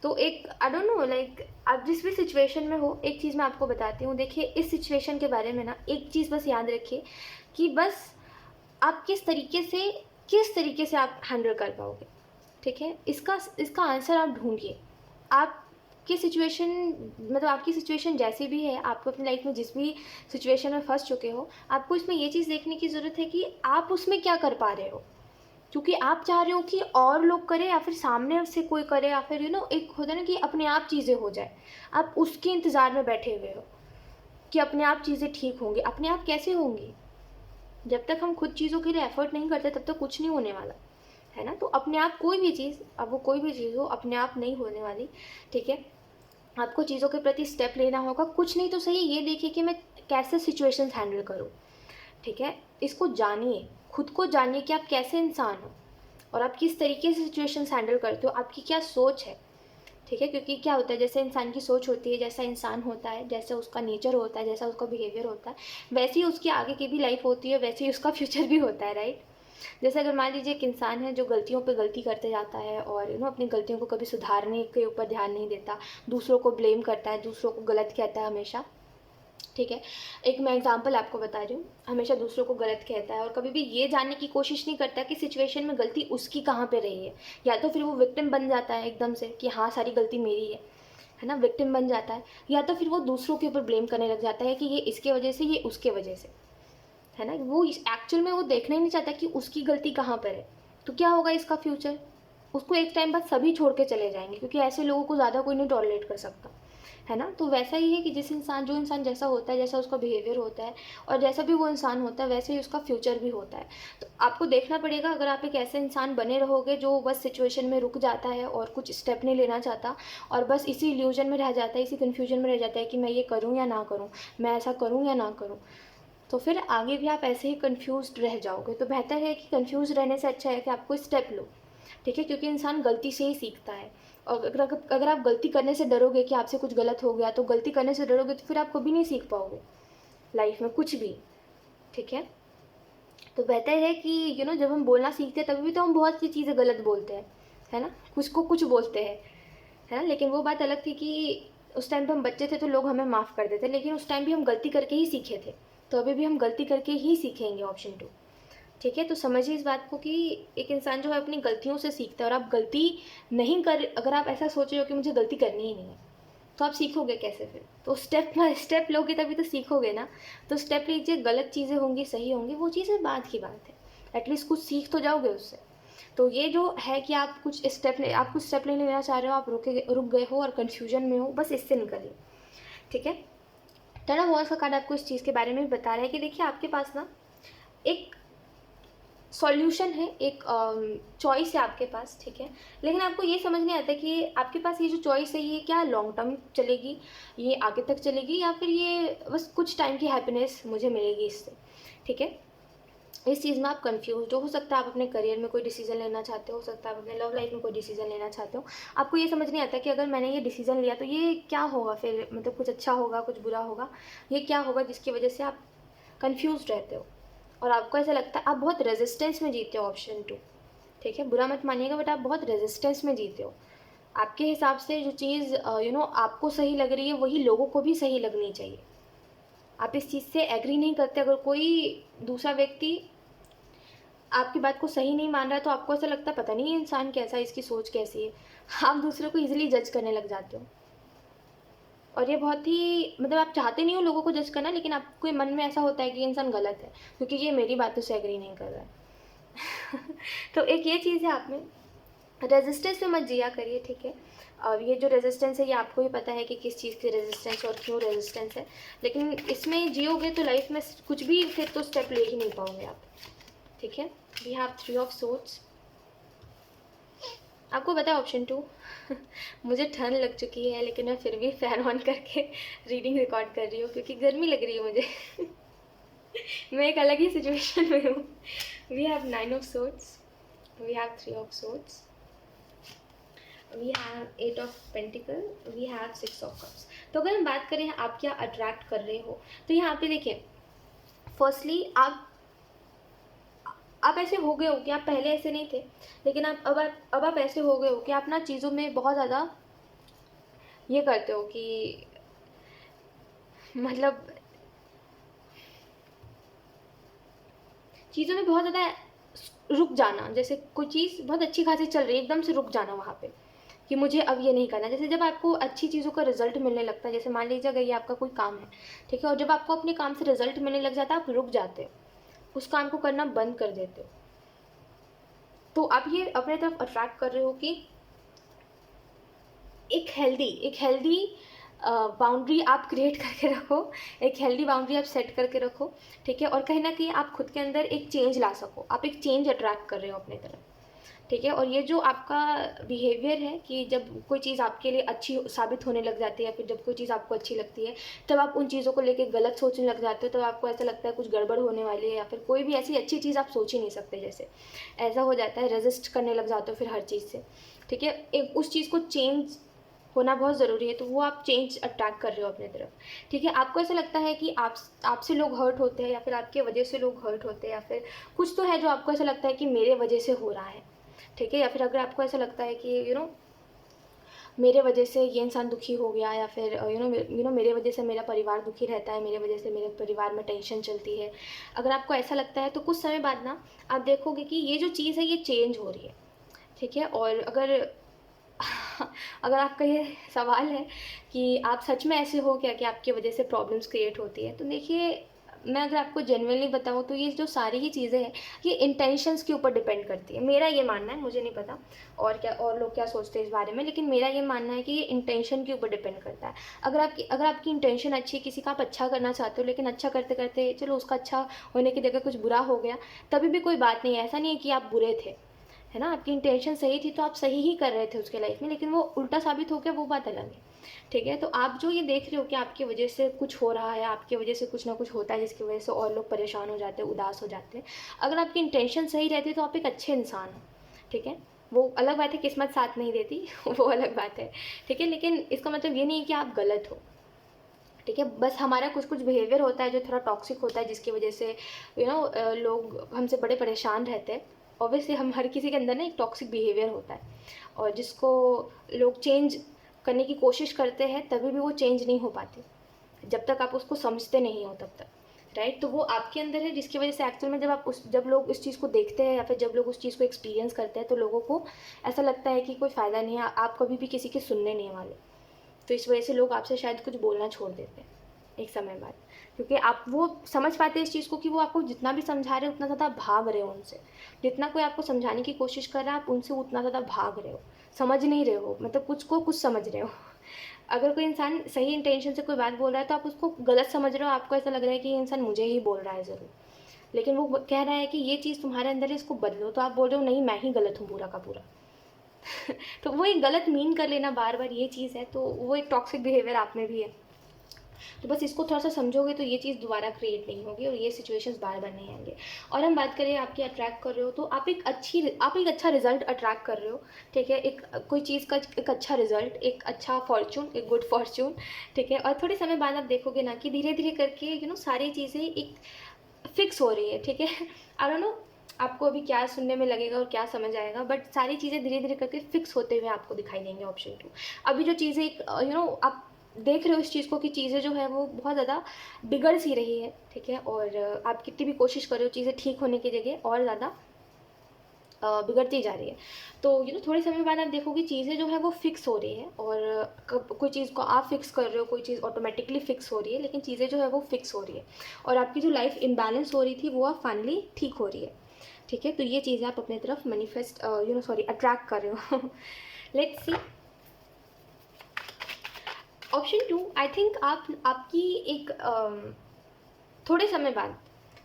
तो एक आई डोंट नो लाइक आप जिस भी सिचुएशन में हो, एक चीज़ मैं आपको बताती हूँ। देखिए इस सिचुएशन के बारे में ना एक चीज़ बस याद रखिए कि बस आप किस तरीके से आप हैंडल कर पाओगे, ठीक है। इसका आंसर आप ढूंढिए। आपकी सिचुएशन मतलब आपकी सिचुएशन जैसी भी है, आपको अपनी लाइफ में जिस भी सिचुएशन में फंस चुके हो, आपको इसमें ये चीज़ देखने की ज़रूरत है कि आप उसमें क्या कर पा रहे हो। क्योंकि आप चाह रहे हो कि और लोग करें या फिर सामने से कोई करे, या फिर एक होता है ना कि अपने आप चीज़ें हो जाए। आप उसके इंतज़ार में बैठे हुए हो कि अपने आप चीज़ें ठीक होंगी। अपने आप कैसे होंगी? जब तक हम खुद चीज़ों के लिए एफर्ट नहीं करते तब तक कुछ नहीं होने वाला, है ना। तो अपने आप कोई भी चीज़, अब वो कोई भी चीज़ हो, अपने आप नहीं होने वाली, ठीक है। आपको चीज़ों के प्रति स्टेप लेना होगा। कुछ नहीं तो सही ये देखिए कि मैं कैसे सिचुएशंस हैंडल करूँ, ठीक है। इसको जानिए, खुद को जानिए कि आप कैसे इंसान हो और आप किस तरीके से सिचुएशंस हैंडल करते हो, आपकी क्या सोच है, ठीक है। क्योंकि क्या होता है, जैसे इंसान की सोच होती है, जैसा इंसान होता है, जैसा उसका नेचर होता है, जैसा उसका बिहेवियर होता है, वैसी ही उसकी आगे की भी लाइफ होती है, वैसे ही उसका फ्यूचर भी होता है, राइट। जैसे अगर मान लीजिए एक इंसान है जो गलतियों पे गलती करते जाता है और अपनी गलतियों को कभी सुधारने के ऊपर ध्यान नहीं देता, दूसरों को ब्लेम करता है, दूसरों को गलत कहता है हमेशा, ठीक है। एक मैं एग्जांपल आपको बता रही हूँ, हमेशा दूसरों को गलत कहता है और कभी भी ये जानने की कोशिश नहीं करता कि सिचुएशन में गलती उसकी कहाँ पे रही है। या तो फिर वो विक्टिम बन जाता है एकदम से कि हाँ सारी गलती मेरी है ना, विक्टिम बन जाता है। या तो फिर वो दूसरों के ऊपर ब्लेम करने लग जाता है कि ये इसके वजह से, ये उसके वजह से, है ना। वो एक्चुअल में वो देखना ही नहीं चाहता कि उसकी गलती कहाँ पर है। तो क्या होगा इसका फ्यूचर, उसको एक टाइम बाद सभी छोड़ के चले जाएंगे, क्योंकि ऐसे लोगों को ज़्यादा कोई नहीं टॉलरेट कर सकता, है ना। तो वैसा ही है कि जो इंसान जैसा होता है, जैसा उसका बिहेवियर होता है और जैसा भी वो इंसान होता है, वैसे ही उसका फ्यूचर भी होता है। तो आपको देखना पड़ेगा, अगर आप एक ऐसे इंसान बने रहोगे जो बस सिचुएशन में रुक जाता है और कुछ स्टेप नहीं लेना चाहता और बस इसी इल्यूजन में रह जाता है, इसी कन्फ्यूजन में रह जाता है कि मैं ये करूँ या ना करूँ, मैं ऐसा करूँ या ना करूँ, तो फिर आगे भी आप ऐसे ही कन्फ्यूज़्ड रह जाओगे। तो बेहतर है कि कन्फ्यूज़ रहने से अच्छा है कि आप कोई स्टेप लो, ठीक है। क्योंकि इंसान गलती से ही सीखता है। और अगर आप गलती करने से डरोगे कि आपसे कुछ गलत हो गया, तो गलती करने से डरोगे तो फिर आप कभी नहीं सीख पाओगे लाइफ में कुछ भी, ठीक है। तो बेहतर है कि जब हम बोलना सीखते हैं तभी भी तो हम बहुत सी चीज़ें गलत बोलते हैं, है ना, कुछ को कुछ बोलते हैं, है ना। लेकिन वो बात अलग थी कि उस टाइम पे हम बच्चे थे तो लोग हमें माफ़ कर देते, लेकिन उस टाइम भी हम गलती करके ही सीखे थे, तो अभी भी हम गलती करके ही सीखेंगे, ऑप्शन 2, ठीक है। तो समझिए इस बात को कि एक इंसान जो है अपनी गलतियों से सीखता है। और आप गलती नहीं कर, अगर आप ऐसा सोच रहे हो कि मुझे गलती करनी ही नहीं है, तो आप सीखोगे कैसे फिर? तो स्टेप बाय स्टेप लोगे तभी तो सीखोगे ना। तो स्टेप लीजिए, गलत चीज़ें होंगी, सही होंगी, वो चीज़ें बाद की बात है, एटलीस्ट कुछ सीख तो जाओगे उससे। तो ये जो है कि आप कुछ स्टेप नहीं लेना चाह रहे हो, आप रुक गए हो और कन्फ्यूजन में हो, बस इससे निकलिए, ठीक है। टर्न ऑफ वॉल्स का कार्ड आपको इस चीज़ के बारे में भी बता रहा है कि देखिए आपके पास ना एक सॉल्यूशन है, एक चॉइस है आपके पास, ठीक है। लेकिन आपको ये समझ नहीं आता कि आपके पास ये जो चॉइस है ये क्या लॉन्ग टर्म चलेगी, ये आगे तक चलेगी, या फिर ये बस कुछ टाइम की हैप्पीनेस मुझे मिलेगी इससे, ठीक है। इस चीज़ में आप कंफ्यूज हो सकता है, आप अपने करियर में कोई डिसीजन लेना चाहते हो सकता है आप अपने लव लाइफ में कोई डिसीजन लेना चाहते हो। आपको ये समझ नहीं आता कि अगर मैंने ये डिसीजन लिया तो ये क्या होगा फिर, मतलब कुछ अच्छा होगा, कुछ बुरा होगा, ये क्या होगा, जिसकी वजह से आप कंफ्यूज रहते हो और आपको ऐसा लगता है आप बहुत रेजिस्टेंस में जीते हो, ऑप्शन 2, ठीक है। बुरा मत मानिएगा, बट आप बहुत रेजिस्टेंस में जीते हो। आपके हिसाब से जो चीज़ आपको सही लग रही है वही लोगों को भी सही लगनी चाहिए। आप इस चीज़ से एग्री नहीं करते। अगर कोई दूसरा व्यक्ति आपकी बात को सही नहीं मान रहा है तो आपको ऐसा लगता है पता नहीं ये इंसान कैसा है, इसकी सोच कैसी है। आप दूसरों को ईजिली जज करने लग जाते हो और ये बहुत ही मतलब आप चाहते नहीं हो लोगों को जज करना, लेकिन आपके मन में ऐसा होता है कि ये इंसान गलत है क्योंकि ये मेरी बातों से एग्री नहीं कर रहा है। तो एक ये चीज़ है आप में, रेजिस्टेंस में मत जिया करिए, ठीक है। अब ये जो रेजिस्टेंस है ये आपको भी पता है कि किस चीज़ की रेजिस्टेंस और क्यों रेजिस्टेंस है, लेकिन इसमें जियोगे तो लाइफ में कुछ भी फिर तो स्टेप ले ही नहीं पाओगे आप, ठीक है। We have 3 of swords. आपको पता है ऑप्शन 2 मुझे ठंड लग चुकी है लेकिन मैं फिर भी फ़ैन ऑन करके रीडिंग रिकॉर्ड कर रही हूँ क्योंकि गर्मी लग रही है मुझे मैं एक अलग ही सिचुएशन में हूँ। We have 9 of swords, we have 3 of swords, we have 8 of pentacle, we have 6 of cups. तो अगर हम बात करें आप क्या अट्रैक्ट कर रहे हो, तो यहाँ पे देखिए, फर्स्टली आप ऐसे हो गए हो कि आप पहले ऐसे नहीं थे, लेकिन अब आप ऐसे हो गए हो कि आप ना चीज़ों में बहुत ज़्यादा ये करते हो कि मतलब चीज़ों में बहुत ज़्यादा रुक जाना, जैसे कोई चीज़ बहुत अच्छी खासी चल रही है एकदम से रुक जाना वहाँ पे कि मुझे अब ये नहीं करना। जैसे जब आपको अच्छी चीज़ों का रिजल्ट मिलने लगता है, जैसे मान लीजिए अगर ये आपका कोई काम है, ठीक है, और जब आपको अपने काम से रिजल्ट मिलने लग जाता है आप रुक जाते हो, उस काम को करना बंद कर देते हो। तो आप ये अपने तरफ अट्रैक्ट कर रहे हो कि एक हेल्दी बाउंड्री आप क्रिएट करके रखो, एक हेल्दी बाउंड्री आप सेट करके रखो, ठीक है। और कहीं ना कहीं आप खुद के अंदर एक चेंज ला सको, आप एक चेंज अट्रैक्ट कर रहे हो अपने तरफ, ठीक है। और ये जो आपका बिहेवियर है कि जब कोई चीज़ आपके लिए अच्छी साबित होने लग जाती है या फिर जब कोई चीज़ आपको अच्छी लगती है तब आप उन चीज़ों को लेके गलत सोचने लग जाते हो, तब आपको ऐसा लगता है कुछ गड़बड़ होने वाली है या फिर कोई भी ऐसी अच्छी चीज़ आप सोच ही नहीं सकते, जैसे ऐसा हो जाता है, रेजिस्ट करने लग जाते हो फिर हर चीज़ से, ठीक है। एक उस चीज़ को चेंज होना बहुत ज़रूरी है, तो वो आप चेंज अट्रैक्ट कर रहे हो अपने तरफ, ठीक है। आपको ऐसा लगता है कि आपसे लोग हर्ट होते हैं या फिर आपके वजह से लोग हर्ट होते हैं या फिर कुछ तो है जो आपको ऐसा लगता है कि मेरे वजह से हो रहा है, ठीक है। या फिर अगर आपको ऐसा लगता है कि मेरे वजह से ये इंसान दुखी हो गया या फिर मेरे वजह से मेरा परिवार दुखी रहता है, मेरे वजह से मेरे परिवार में टेंशन चलती है, अगर आपको ऐसा लगता है तो कुछ समय बाद ना आप देखोगे कि ये जो चीज़ है ये चेंज हो रही है, ठीक है। और अगर आपका ये सवाल है कि आप सच में ऐसे हो क्या कि आपकी वजह से प्रॉब्लम्स क्रिएट होती है, तो देखिए मैं अगर आपको जेन्युइनली बताऊँ तो ये जो सारी ही चीज़ें हैं ये इंटेंशंस के ऊपर डिपेंड करती है, मेरा ये मानना है, मुझे नहीं पता और क्या और लोग क्या सोचते हैं इस बारे में, लेकिन मेरा ये मानना है कि ये इंटेंशन के ऊपर डिपेंड करता है। अगर आपकी इंटेंशन अच्छी है, किसी का आप अच्छा करना चाहते हो, लेकिन अच्छा करते करते चलो उसका अच्छा होने की जगह कुछ बुरा हो गया, तभी भी कोई बात नहीं है, ऐसा नहीं है कि आप बुरे थे, है ना। आपकी इंटेंशन सही थी तो आप सही ही कर रहे थे उसके लाइफ में, लेकिन वो उल्टा साबित हो गया, वो बात अलग है, ठीक है। तो आप जो ये देख रहे हो कि आपकी वजह से कुछ हो रहा है, आपकी वजह से कुछ ना कुछ होता है जिसकी वजह से और लोग परेशान हो जाते हैं, उदास हो जाते हैं, अगर आपकी इंटेंशन सही रहती तो आप एक अच्छे इंसान हो, ठीक है। वो अलग बात है किस्मत साथ नहीं देती वो अलग बात है, ठीक है, लेकिन इसका मतलब ये नहीं है कि आप गलत हो, ठीक है। बस हमारा कुछ कुछ बिहेवियर होता है जो थोड़ा टॉक्सिक होता है जिसकी वजह से लोग हमसे बड़े परेशान रहते हैं। ऑब्वियसली हम हर किसी के अंदर ना एक टॉक्सिक बिहेवियर होता है और जिसको लोग चेंज करने की कोशिश करते हैं तभी भी वो चेंज नहीं हो पाती जब तक आप उसको समझते नहीं हो तब तक, राइट। तो वो आपके अंदर है जिसकी वजह से एक्चुअल में जब लोग उस चीज़ को देखते हैं या फिर जब लोग उस चीज़ को एक्सपीरियंस करते हैं तो लोगों को ऐसा लगता है कि कोई फ़ायदा नहीं है, आप कभी भी किसी के सुनने नहीं वाले, तो इस वजह से लोग आपसे शायद कुछ बोलना छोड़ देते हैं एक समय बाद, क्योंकि आप वो समझ पाते हैं इस चीज़ को कि वो आपको जितना भी समझा रहे हो उतना ज़्यादा भाग रहे हो उनसे, जितना कोई आपको समझाने की कोशिश कर रहा है आप उनसे उतना ज़्यादा भाग रहे हो, समझ नहीं रहे हो, मतलब कुछ को कुछ समझ रहे हो। अगर कोई इंसान सही इंटेंशन से कोई बात बोल रहा है तो आप उसको गलत समझ रहे हो, आपको ऐसा लग रहा है कि ये इंसान मुझे ही बोल रहा है ज़रूर, लेकिन वो कह रहा है कि ये चीज़ तुम्हारे अंदर है इसको बदलो, तो आप बोल रहे हो नहीं मैं ही गलत हूँ पूरा का पूरा तो वो एक गलत मीन कर लेना बार बार ये चीज़ है, तो वो एक टॉक्सिक बिहेवियर आप में भी है। तो बस इसको थोड़ा सा समझोगे तो ये चीज़ दोबारा क्रिएट नहीं होगी और ये सिचुएशंस बार बार नहीं आएंगे। और हम बात करें आपकी अट्रैक्ट कर रहे हो तो आप एक अच्छा रिजल्ट अट्रैक्ट कर रहे हो, ठीक है। एक कोई चीज़ का एक अच्छा रिजल्ट, एक अच्छा फॉर्चून, एक गुड फॉर्चून, ठीक है। और थोड़े समय बाद आप देखोगे ना कि धीरे धीरे करके सारी चीज़ें एक फिक्स हो रही है, ठीक है। आई डोंट नो आपको अभी क्या सुनने में लगेगा और क्या समझ आएगा, बट सारी चीज़ें धीरे धीरे करके फिक्स होते हुए आपको दिखाई देंगे ऑप्शन 2। अभी जो चीज़ें एक आप देख रहे हो इस चीज़ को कि चीज़ें जो है वो बहुत ज़्यादा बिगड़ सी रही है, ठीक है। और आप कितनी भी कोशिश कर रहे हो चीज़ें ठीक होने की जगह और ज़्यादा बिगड़ती जा रही है। तो थोड़े समय बाद आप देखोगे चीज़ें जो है वो फिक्स हो रही है और कोई चीज़ को आप फिक्स कर रहे हो, कोई चीज़ ऑटोमेटिकली फिक्स हो रही है, लेकिन चीज़ें जो है वो फिक्स हो रही है और आपकी जो लाइफ इम्बैलेंस हो रही थी वो अब फाइनली ठीक हो रही है। ठीक है, तो ये चीज़ आप अपने तरफ मैनिफेस्ट अट्रैक्ट कर रहे हो। Let's see option 2। I think आपकी एक थोड़े समय बाद,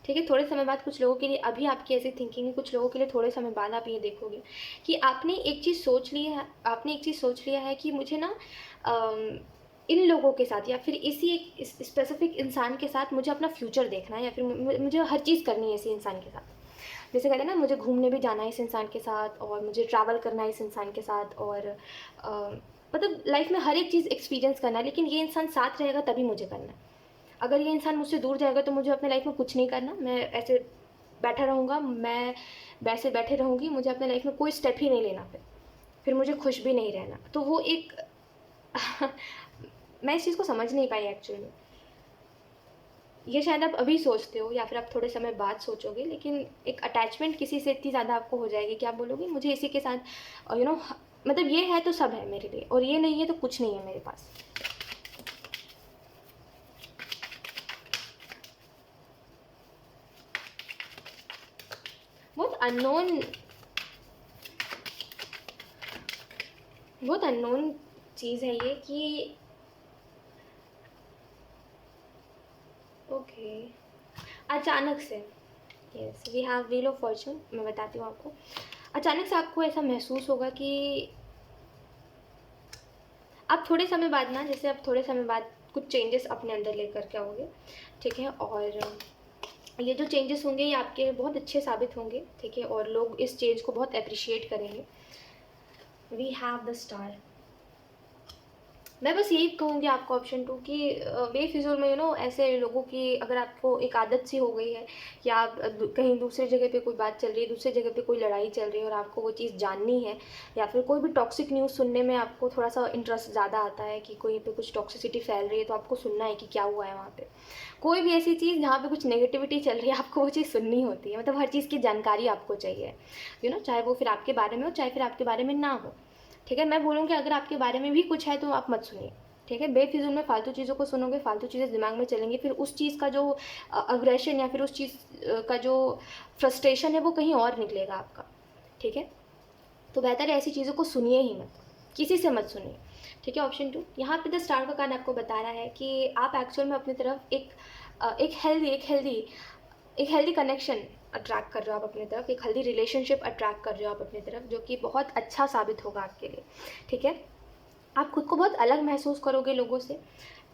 ठीक है, थोड़े समय बाद कुछ लोगों के लिए अभी आपकी ऐसी थिंकिंग है, कुछ लोगों के लिए थोड़े समय बाद आप ये देखोगे कि आपने एक चीज़ सोच ली है, आपने एक चीज़ सोच लिया है कि मुझे ना इन लोगों के साथ या फिर इसी एक स्पेसिफिक इंसान के साथ मुझे अपना फ्यूचर देखना है, या फिर मुझे हर चीज़ करनी है इसी इंसान के साथ। जैसे कहते हैं ना, मुझे घूमने भी जाना है इस इंसान के साथ, और मुझे ट्रैवल करना है इस इंसान के साथ, और मतलब लाइफ में हर एक चीज़ एक्सपीरियंस करना है, लेकिन ये इंसान साथ रहेगा तभी मुझे करना है। अगर ये इंसान मुझसे दूर जाएगा तो मुझे अपने लाइफ में कुछ नहीं करना, मैं ऐसे बैठा रहूँगा, मैं वैसे बैठे रहूँगी, मुझे अपने लाइफ में कोई स्टेप ही नहीं लेना, फिर मुझे खुश भी नहीं रहना। तो वो एक मैं इस चीज़ को समझ नहीं पाई एक्चुअली में। ये शायद आप अभी सोचते हो या फिर आप थोड़े समय बाद सोचोगे, लेकिन एक अटैचमेंट किसी से इतनी ज़्यादा आपको हो जाएगी कि आप बोलोगे मुझे इसी के साथ मतलब ये है तो सब है मेरे लिए, और ये नहीं है तो कुछ नहीं है मेरे पास। बहुत अननोन चीज़ है ये कि ओके अचानक से, yes we have wheel of fortune. मैं बताती हूँ आपको, अचानक से आपको ऐसा महसूस होगा कि आप थोड़े समय बाद ना, जैसे आप थोड़े समय बाद कुछ चेंजेस अपने अंदर लेकर के आओगे, ठीक है, और ये जो चेंजेस होंगे ये आपके बहुत अच्छे साबित होंगे, ठीक है, और लोग इस चेंज को बहुत अप्रिशिएट करेंगे। We have the star. मैं बस यही कहूँगी आपको ऑप्शन 2 कि बेफिज़ूल में ऐसे लोगों की अगर आपको एक आदत सी हो गई है, या आप कहीं दूसरी जगह पे कोई बात चल रही है, दूसरी जगह पे कोई लड़ाई चल रही है और आपको वो चीज़ जाननी है, या फिर कोई भी टॉक्सिक न्यूज़ सुनने में आपको थोड़ा सा इंटरेस्ट ज़्यादा आता है कि कोई पे कुछ टॉक्सिसिटी फैल रही है, तो आपको सुनना है कि क्या हुआ है वहाँ पर। कोई भी ऐसी चीज़ जहाँ पे कुछ नेगेटिविटी चल रही है, आपको वो चीज़ सुननी होती है, मतलब हर चीज़ की जानकारी आपको चाहिए, चाहे वो फिर आपके बारे में हो, चाहे फिर आपके बारे में ना हो, ठीक है। मैं बोलूँगी अगर आपके बारे में भी कुछ है तो आप मत सुनिए, ठीक है। बेफिज़ूल में फालतू चीज़ों को सुनोगे, फालतू चीज़ें दिमाग में चलेंगी, फिर उस चीज़ का जो अग्रेशन या फिर उस चीज़ का जो फ्रस्ट्रेशन है वो कहीं और निकलेगा आपका, ठीक है। तो बेहतर है ऐसी चीज़ों को सुनिए ही मत, किसी से मत सुनिए, ठीक है। ऑप्शन 2 यहाँ पे द स्टार का कार्ड आपको बता रहा है कि आप एक्चुअल में अपनी तरफ एक हेल्दी कनेक्शन अट्रैक्ट कर रहे हो आप अपनी तरफ, एक हेल्दी रिलेशनशिप अट्रैक्ट कर रहे हो आप अपनी तरफ, जो कि बहुत अच्छा साबित होगा आपके लिए, ठीक है। आप खुद को बहुत अलग महसूस करोगे लोगों से,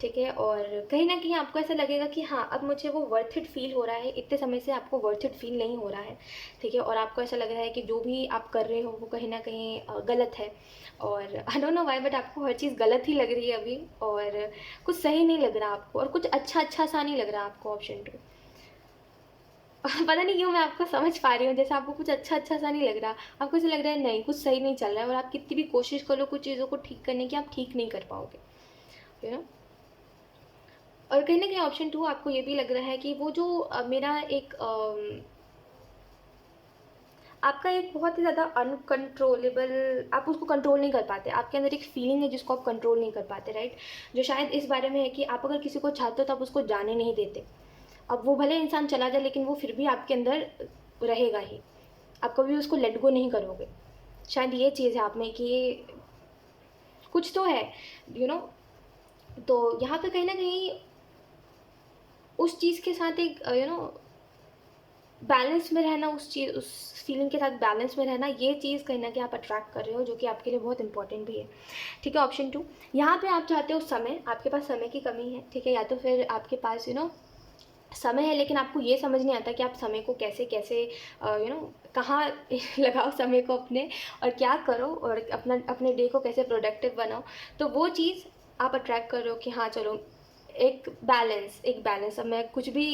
ठीक है, और कहीं ना कहीं आपको ऐसा लगेगा कि हाँ अब मुझे वो वर्थ इट फील हो रहा है, इतने समय से आपको वर्थ इट फील नहीं हो रहा है, ठीक है, और आपको ऐसा लग रहा है कि जो भी आप कर रहे हो वो कहीं ना कहीं गलत है, और आई डोंट नो व्हाई बट आपको हर चीज़ गलत ही लग रही है अभी, और कुछ सही नहीं लग रहा आपको, और कुछ अच्छा सा नहीं लग रहा आपको। ऑप्शन 2 पता नहीं क्यों मैं आपको समझ पा रही हूँ, जैसे आपको कुछ अच्छा सा नहीं लग रहा, आपको ऐसा लग रहा है नहीं कुछ सही नहीं चल रहा है, और आप कितनी भी कोशिश कर लो कुछ चीज़ों को ठीक करने की, आप ठीक नहीं कर पाओगे, और कहीं ना कहीं ऑप्शन 2 आपको ये भी लग रहा है कि वो जो मेरा एक आपका एक बहुत ही ज़्यादा अनकंट्रोलेबल, आप उसको कंट्रोल नहीं कर पाते, आपके अंदर एक फीलिंग है जिसको आप कंट्रोल नहीं कर पाते, राइट, जो शायद इस बारे में है कि आप अगर किसी को चाहते हो तो आप उसको जाने नहीं देते। अब वो भले इंसान चला जाए लेकिन वो फिर भी आपके अंदर रहेगा ही, आप कभी उसको लेट गो नहीं करोगे। शायद ये चीज़ है आप में कि कुछ तो है, तो यहाँ पे कहीं ना कहीं उस चीज़ के साथ एक बैलेंस में रहना, उस फीलिंग के साथ बैलेंस में रहना, ये चीज़ कहीं ना कहीं आप अट्रैक्ट कर रहे हो, जो कि आपके लिए बहुत इंपॉर्टेंट भी है, ठीक है। ऑप्शन 2 यहाँ पे आप चाहते हो समय, आपके पास समय की कमी है, ठीक है, या तो फिर आपके पास समय है लेकिन आपको ये समझ नहीं आता कि आप समय को कैसे कैसे कहाँ लगाओ समय को अपने, और क्या करो, और अपने डे को कैसे प्रोडक्टिव बनाओ, तो वो चीज़ आप अट्रैक्ट कर रहे हो कि हाँ चलो एक बैलेंस अब मैं कुछ भी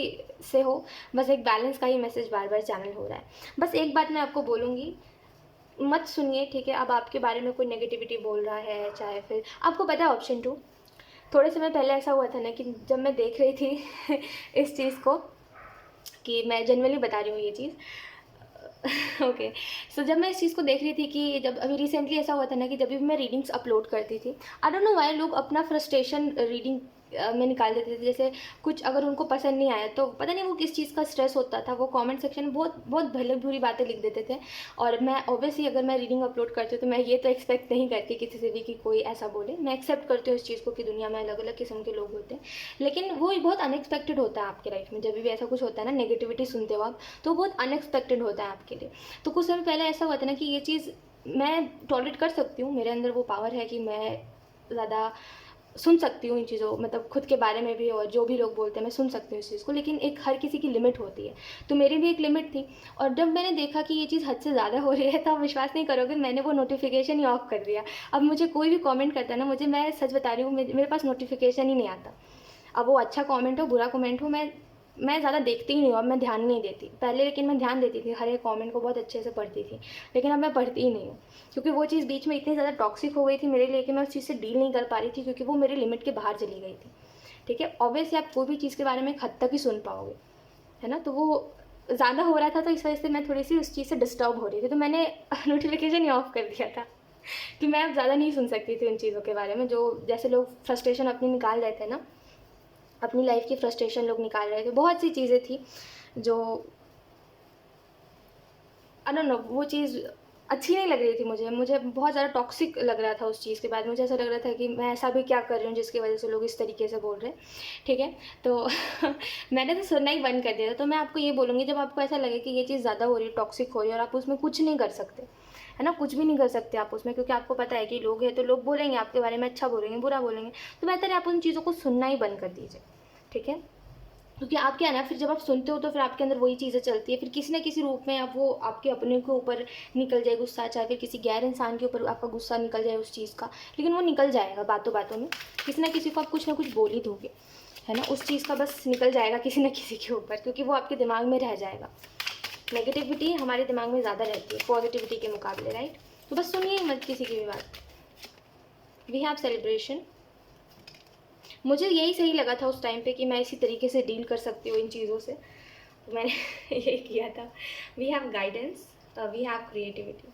से हो, बस एक बैलेंस का ही मैसेज बार बार चैनल हो रहा है। बस एक बात मैं आपको बोलूँगी, मत सुनिए, ठीक है। अब आपके बारे में कोई नेगेटिविटी बोल रहा है, चाहे फिर आपको पता है ऑप्शन 2 थोड़े समय पहले ऐसा हुआ था ना कि जब मैं देख रही थी इस चीज़ को, कि मैं जनरली बता रही हूँ ये चीज़ ओके सो जब मैं इस चीज़ को देख रही थी कि जब अभी रिसेंटली ऐसा हुआ था ना कि जब भी मैं रीडिंग्स अपलोड करती थी, आई डोंट नो व्हाई लोग अपना फ्रस्ट्रेशन रीडिंग में निकाल देते थे। जैसे कुछ अगर उनको पसंद नहीं आया तो पता नहीं वो किस चीज़ का स्ट्रेस होता था, वो कमेंट सेक्शन में बहुत बहुत भले बुरी बातें लिख देते थे। और मैं ऑब्वियसली अगर मैं रीडिंग अपलोड करती हूँ तो मैं ये तो एक्सपेक्ट नहीं करती किसी से भी कि कोई ऐसा बोले। मैं एक्सेप्ट करती हूँ इस चीज़ को कि दुनिया में अलग अलग किस्म के लोग होते हैं, लेकिन वो बहुत अनएक्सपेक्टेड होता है आपके लाइफ में। जब भी ऐसा कुछ होता है ना, नेगेटिविटी सुनते हो आप, तो बहुत अनएक्सपेक्टेड होता है आपके लिए। तो कुछ समय पहले ऐसा हुआ था ना कि ये चीज़ मैं टॉलरेट कर सकती हूँ, मेरे अंदर वो पावर है कि मैं ज़्यादा सुन सकती हूँ इन चीज़ों, मतलब खुद के बारे में भी और जो भी लोग बोलते हैं मैं सुन सकती हूँ इस चीज़ को, लेकिन एक हर किसी की लिमिट होती है। तो मेरी भी एक लिमिट थी। और जब मैंने देखा कि ये चीज़ हद से ज़्यादा हो रही है तो आप विश्वास नहीं करोगे, मैंने वो नोटिफिकेशन ही ऑफ कर दिया। अब मुझे कोई भी कमेंट करता है ना, मैं सच बता रही हूँ, मेरे पास नोटिफिकेशन ही नहीं आता। अब वो अच्छा कमेंट हो बुरा कमेंट हो, मैं ज़्यादा देखती ही नहीं हूँ, अब मैं ध्यान नहीं देती। पहले लेकिन मैं ध्यान देती थी, हर एक कमेंट को बहुत अच्छे से पढ़ती थी, लेकिन अब मैं पढ़ती ही नहीं हूँ। क्योंकि वो चीज़ बीच में इतनी ज़्यादा टॉक्सिक हो गई थी मेरे लिए कि मैं उस चीज़ से डील नहीं कर पा रही थी, क्योंकि वो मेरे लिमिट के बाहर चली गई थी। ठीक है, ऑब्वियसली आप कोई भी चीज़ के बारे में एक हद तक ही सुन पाओगे, है ना। तो वो ज़्यादा हो रहा था, तो इस वजह से मैं थोड़ी सी उस चीज़ से डिस्टर्ब हो रही थी, तो मैंने नोटिफिकेशन ही ऑफ कर दिया था कि मैं अब ज़्यादा नहीं सुन सकती थी उन चीज़ों के बारे में, जो जैसे लोग फ्रस्ट्रेशन अपनी निकाल रहे थे ना, अपनी लाइफ की फ्रस्ट्रेशन लोग निकाल रहे थे। बहुत सी चीज़ें थी जो आई डोंट नो, वो चीज़ अच्छी नहीं लग रही थी मुझे बहुत ज़्यादा टॉक्सिक लग रहा था उस चीज़ के बाद। मुझे ऐसा लग रहा था कि मैं ऐसा भी क्या कर रही हूँ जिसकी वजह से लोग इस तरीके से बोल रहे हैं। ठीक है, तो मैंने तो सुनना ही बंद कर दिया था। तो मैं आपको ये बोलूँगी, जब आपको ऐसा लगे कि ये चीज़ ज़्यादा हो रही है, टॉक्सिक हो रही है और आप उसमें कुछ नहीं कर सकते, है ना, कुछ भी नहीं कर सकते आप उसमें, क्योंकि आपको पता है कि लोग हैं तो लोग बोलेंगे आपके बारे में, अच्छा बोलेंगे बुरा बोलेंगे, तो बेहतर है आप उन चीज़ों को सुनना ही बंद कर दीजिए। ठीक है, क्योंकि आप क्या है ना, फिर जब आप सुनते हो तो फिर आपके अंदर वही चीज़ें चलती है, फिर किसी न किसी रूप में अब वो आपके अपने के ऊपर निकल जाए गुस्सा, चाहे फिर किसी गैर इंसान के ऊपर आपका गुस्सा निकल जाए उस चीज़ का, लेकिन वो निकल जाएगा बातों बातों में। किसी न किसी को आप कुछ ना कुछ बोल ही दोगे, है ना, उस चीज़ का बस निकल जाएगा किसी न किसी के ऊपर, क्योंकि वो आपके दिमाग में रह जाएगा। नेगेटिविटी हमारे दिमाग में ज़्यादा रहती है पॉजिटिविटी के मुकाबले, राइट। तो बस सुनिए मत किसी की भी बात। We have celebration. मुझे यही सही लगा था उस टाइम पे कि मैं इसी तरीके से डील कर सकती हूँ इन चीज़ों से, तो मैंने ये किया था। We have guidance, we have creativity.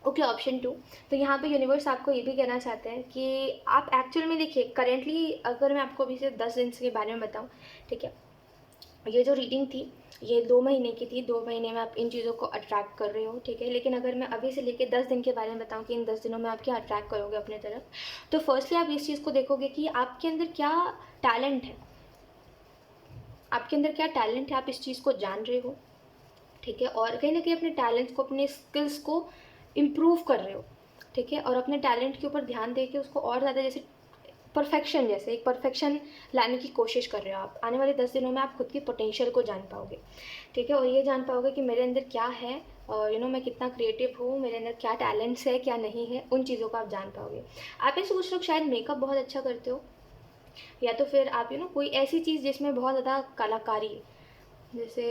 Okay, option 2। तो यहाँ पे यूनिवर्स आपको ये भी कहना चाहते हैं कि आप एक्चुअल में देखिए, करेंटली अगर मैं आपको अभी से 10 दिन के बारे में बताऊँ, ठीक है, ये जो रीडिंग थी ये 2 महीने की थी। 2 महीने में आप इन चीज़ों को अट्रैक्ट कर रहे हो, ठीक है। लेकिन अगर मैं अभी से लेके 10 दिन के बारे में बताऊँ कि इन 10 दिनों में आप क्या अट्रैक्ट करोगे अपने तरफ, तो फर्स्टली आप इस चीज़ को देखोगे कि आपके अंदर क्या टैलेंट है, आपके अंदर क्या टैलेंट है, आप इस चीज़ को जान रहे हो, ठीक है। और कहीं ना कहीं अपने टैलेंट्स को, अपने स्किल्स को इम्प्रूव कर रहे हो, ठीक है। और अपने टैलेंट के ऊपर ध्यान दे के उसको और ज़्यादा, जैसे परफेक्शन, जैसे एक परफेक्शन लाने की कोशिश कर रहे हो आप। आने वाले 10 दिनों में आप खुद की पोटेंशियल को जान पाओगे, ठीक है। और ये जान पाओगे कि मेरे अंदर क्या है, और मैं कितना क्रिएटिव हूँ, मेरे अंदर क्या टैलेंट्स है क्या नहीं है, उन चीज़ों को आप जान पाओगे। आप में से कुछ लोग शायद मेकअप बहुत अच्छा करते हो, या तो फिर आप कोई ऐसी चीज़ जिसमें बहुत ज़्यादा कलाकारी, जैसे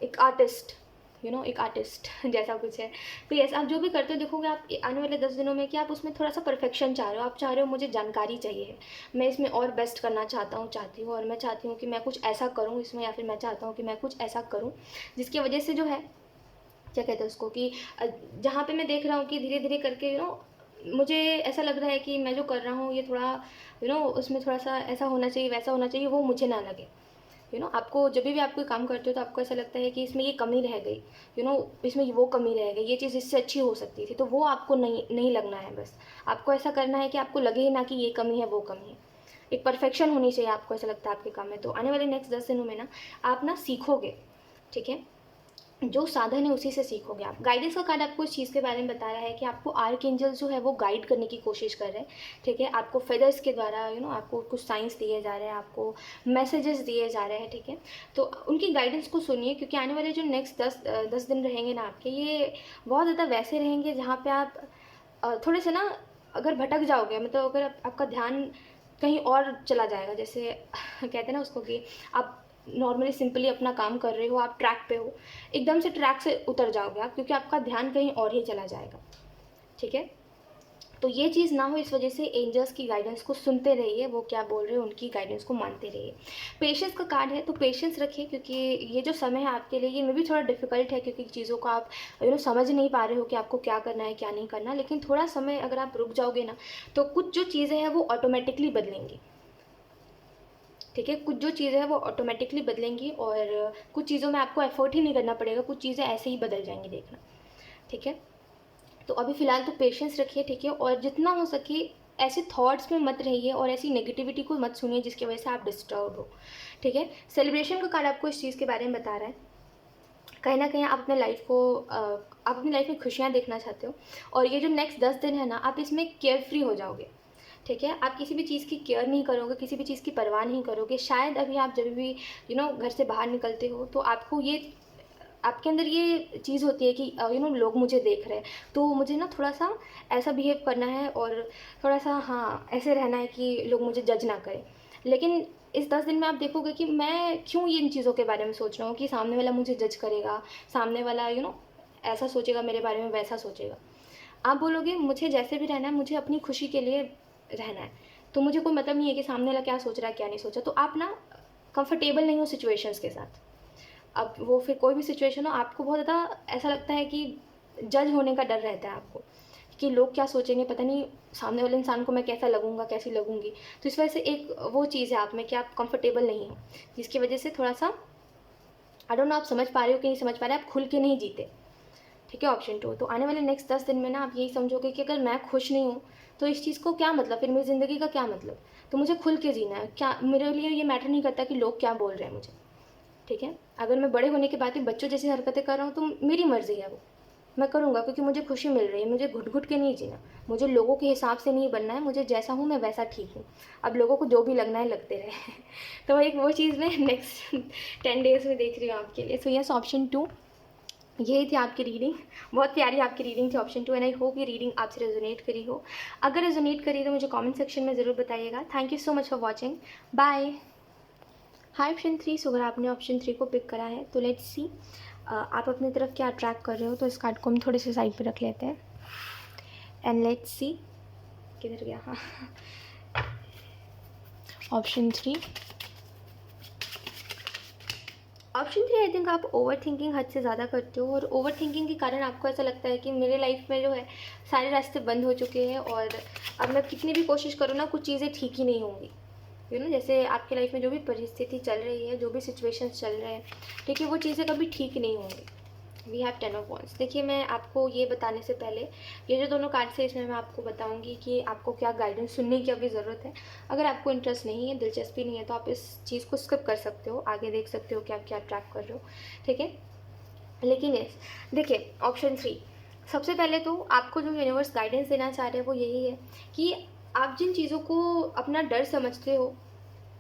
एक आर्टिस्ट, एक आर्टिस्ट जैसा कुछ है। तो यस, आप जो भी करते हो देखोगे आप आने वाले 10 दिनों में कि आप उसमें थोड़ा सा परफेक्शन चाह रहे हो। आप चाह रहे हो मुझे जानकारी चाहिए है, मैं इसमें और बेस्ट करना चाहती हूँ, और मैं चाहती हूँ कि मैं कुछ ऐसा करूँ इसमें, या फिर मैं चाहता हूँ कि मैं कुछ ऐसा करूँ जिसकी वजह से जो है, क्या कहते हैं उसको, कि जहाँ पे मैं देख रहा हूँ कि धीरे धीरे करके मुझे ऐसा लग रहा है कि मैं जो कर रहा हूँ ये थोड़ा उसमें थोड़ा सा ऐसा होना चाहिए वैसा होना चाहिए, वो मुझे ना लगे। आपको जब भी आप कोई काम करते हो तो आपको ऐसा लगता है कि इसमें ये कमी रह गई, इसमें वो कमी रह गई, ये चीज़ इससे अच्छी हो सकती थी, तो वो आपको नहीं लगना है। बस आपको ऐसा करना है कि आपको लगे ही ना कि ये कमी है वो कमी है, एक परफेक्शन होनी चाहिए, आपको ऐसा लगता है आपके काम में। तो आने वाले नेक्स्ट 10 दिनों में ना आप ना सीखोगे, ठीक है, जो साधन है उसी से सीखोगे आप। गाइडेंस का कार्ड आपको इस चीज़ के बारे में बता रहा है कि आपको आर्क एंजल जो है वो गाइड करने की कोशिश कर रहे हैं, ठीक है। आपको फेदर्स के द्वारा आपको कुछ साइंस दिए जा रहे हैं, आपको मैसेजेस दिए जा रहे हैं, ठीक है। तो उनकी गाइडेंस को सुनिए, क्योंकि आने वाले जो नेक्स्ट 10 दिन रहेंगे ना आपके, ये बहुत ज़्यादा वैसे रहेंगे जहाँ पर आप थोड़े से ना, अगर भटक जाओगे, मतलब अगर आपका ध्यान कहीं और चला जाएगा, जैसे कहते हैं ना उसको कि आप नॉर्मली सिंपली अपना काम कर रहे हो, आप ट्रैक पे हो, एकदम से ट्रैक से उतर जाओगे आप, क्योंकि आपका ध्यान कहीं और ही चला जाएगा, ठीक है। तो ये चीज़ ना हो, इस वजह से एंजल्स की गाइडेंस को सुनते रहिए, वो क्या बोल रहे हैं उनकी गाइडेंस को मानते रहिए। पेशेंस का कार्ड है, तो पेशेंस रखिए, क्योंकि ये जो समय है आपके लिए, ये में भी थोड़ा डिफिकल्ट है, क्योंकि चीज़ों को आप समझ नहीं पा रहे हो कि आपको क्या करना है क्या नहीं करना। लेकिन थोड़ा समय अगर आप रुक जाओगे ना, तो कुछ जो चीज़ें हैं वो ऑटोमेटिकली बदलेंगी, ठीक है। कुछ जो चीज़ें हैं वो ऑटोमेटिकली बदलेंगी और कुछ चीज़ों में आपको एफर्ट ही नहीं करना पड़ेगा, कुछ चीज़ें ऐसे ही बदल जाएंगी, देखना। ठीक है। तो अभी फ़िलहाल तो पेशेंस रखिए, ठीक है। और जितना हो सके ऐसे थॉट्स में मत रहिए और ऐसी नेगेटिविटी को मत सुनिए जिसकी वजह से आप डिस्टर्ब हो, ठीक है। सेलिब्रेशन का कार्ड आपको इस चीज़ के बारे में बता रहा है, कहीं ना कहीं आप अपने लाइफ को आप अपनी लाइफ में खुशियाँ देखना चाहते हो और ये जो नेक्स्ट 10 दिन है ना, आप इसमें केयर फ्री हो जाओगे, ठीक है। आप किसी भी चीज़ की केयर नहीं करोगे, किसी भी चीज़ की परवाह नहीं करोगे। शायद अभी आप जब भी घर से बाहर निकलते हो तो आपको ये आपके अंदर ये चीज़ होती है कि लोग मुझे देख रहे हैं, तो मुझे ना थोड़ा सा ऐसा बिहेव करना है और थोड़ा सा हाँ ऐसे रहना है कि लोग मुझे जज ना करें। लेकिन इस 10 दिन में आप देखोगे कि मैं क्यों ये इन चीज़ों के बारे में सोच रहा हूँ कि सामने वाला मुझे जज करेगा, सामने वाला ऐसा सोचेगा मेरे बारे में, वैसा सोचेगा। आप बोलोगे मुझे जैसे भी रहना है, मुझे अपनी खुशी के लिए रहना है, तो मुझे कोई मतलब नहीं है कि सामने वाला क्या सोच रहा है क्या नहीं सोचा। तो आप ना कंफर्टेबल नहीं हो सिचुएशंस के साथ। अब वो फिर कोई भी सिचुएशन हो, आपको बहुत ज़्यादा ऐसा लगता है कि जज होने का डर रहता है आपको कि लोग क्या सोचेंगे, पता नहीं सामने वाले इंसान को मैं कैसा लगूंगा, कैसी लगूंगी। तो इस वजह से एक वो चीज़ है आप में कि आप कंफर्टेबल नहीं हो, जिसकी वजह से थोड़ा सा आई डोंट नो आप समझ पा रहे हो कि नहीं समझ पा रहे, आप खुल के नहीं जीते, ठीक है। ऑप्शन 2, तो आने वाले नेक्स्ट 10 दिन में ना आप यही समझोगे कि अगर मैं खुश नहीं हूँ तो इस चीज़ को क्या मतलब, फिर मेरी ज़िंदगी का क्या मतलब। तो मुझे खुल के जीना है, क्या मेरे लिए ये मैटर नहीं करता कि लोग क्या बोल रहे हैं मुझे, ठीक है। अगर मैं बड़े होने के बाद भी बच्चों जैसी हरकतें कर रहा हूँ तो मेरी मर्ज़ी है, वो मैं करूँगा क्योंकि मुझे खुशी मिल रही है। मुझे घुट घुट के नहीं जीना, मुझे लोगों के हिसाब से नहीं बनना है, मुझे जैसा हूँ मैं वैसा ठीक हूँ। अब लोगों को जो भी लगना है लगते रहे तो एक वो चीज़ मैं नेक्स्ट 10 डेज़ में देख रही हूँ आपके लिए। सो यस, ऑप्शन 2 यही थी आपकी रीडिंग। बहुत प्यारी आपकी रीडिंग थी ऑप्शन 2, एंड आई होप ये रीडिंग आपसे रेजोनेट करी हो। अगर रेजोनेट करी तो मुझे कमेंट सेक्शन में ज़रूर बताइएगा। Thank you so much for watching, bye. Hi option 3, so अगर आपने ऑप्शन 3 को पिक करा है तो लेट्स सी आप अपनी तरफ क्या अट्रैक्ट कर रहे हो। तो इस कार्ड को हम थोड़े से साइड पे रख लेते हैं एंड लेट्स सी किधर गया। हाँ, ऑप्शन 3, ऑप्शन 3 आई थिंक आप ओवर थिंकिंग हद से ज़्यादा करते हो और ओवर थिंकिंग के कारण आपको ऐसा लगता है कि मेरे लाइफ में जो है सारे रास्ते बंद हो चुके हैं और अब मैं कितनी भी कोशिश करूँ ना, कुछ चीज़ें ठीक ही नहीं होंगी। जैसे आपके लाइफ में जो भी परिस्थिति चल रही है, जो भी सिचुएशंस चल रहे हैं, ठीक है, वो चीज़ें कभी ठीक नहीं होंगी। We have 10 of wands. देखिए, मैं आपको ये बताने से पहले ये जो दोनों कार्ड्स है इसमें मैं आपको बताऊंगी कि आपको क्या गाइडेंस सुनने की अभी ज़रूरत है। अगर आपको इंटरेस्ट नहीं है, दिलचस्पी नहीं है, तो आप इस चीज़ को स्किप कर सकते हो, आगे देख सकते हो कि आप क्या ट्रैक कर रहे हो, ठीक है। लेकिन यस, देखिए ऑप्शन 3, सबसे पहले तो आपको जो यूनिवर्स गाइडेंस देना चाह रहे हैं वो यही है कि आप जिन चीज़ों को अपना डर समझते हो,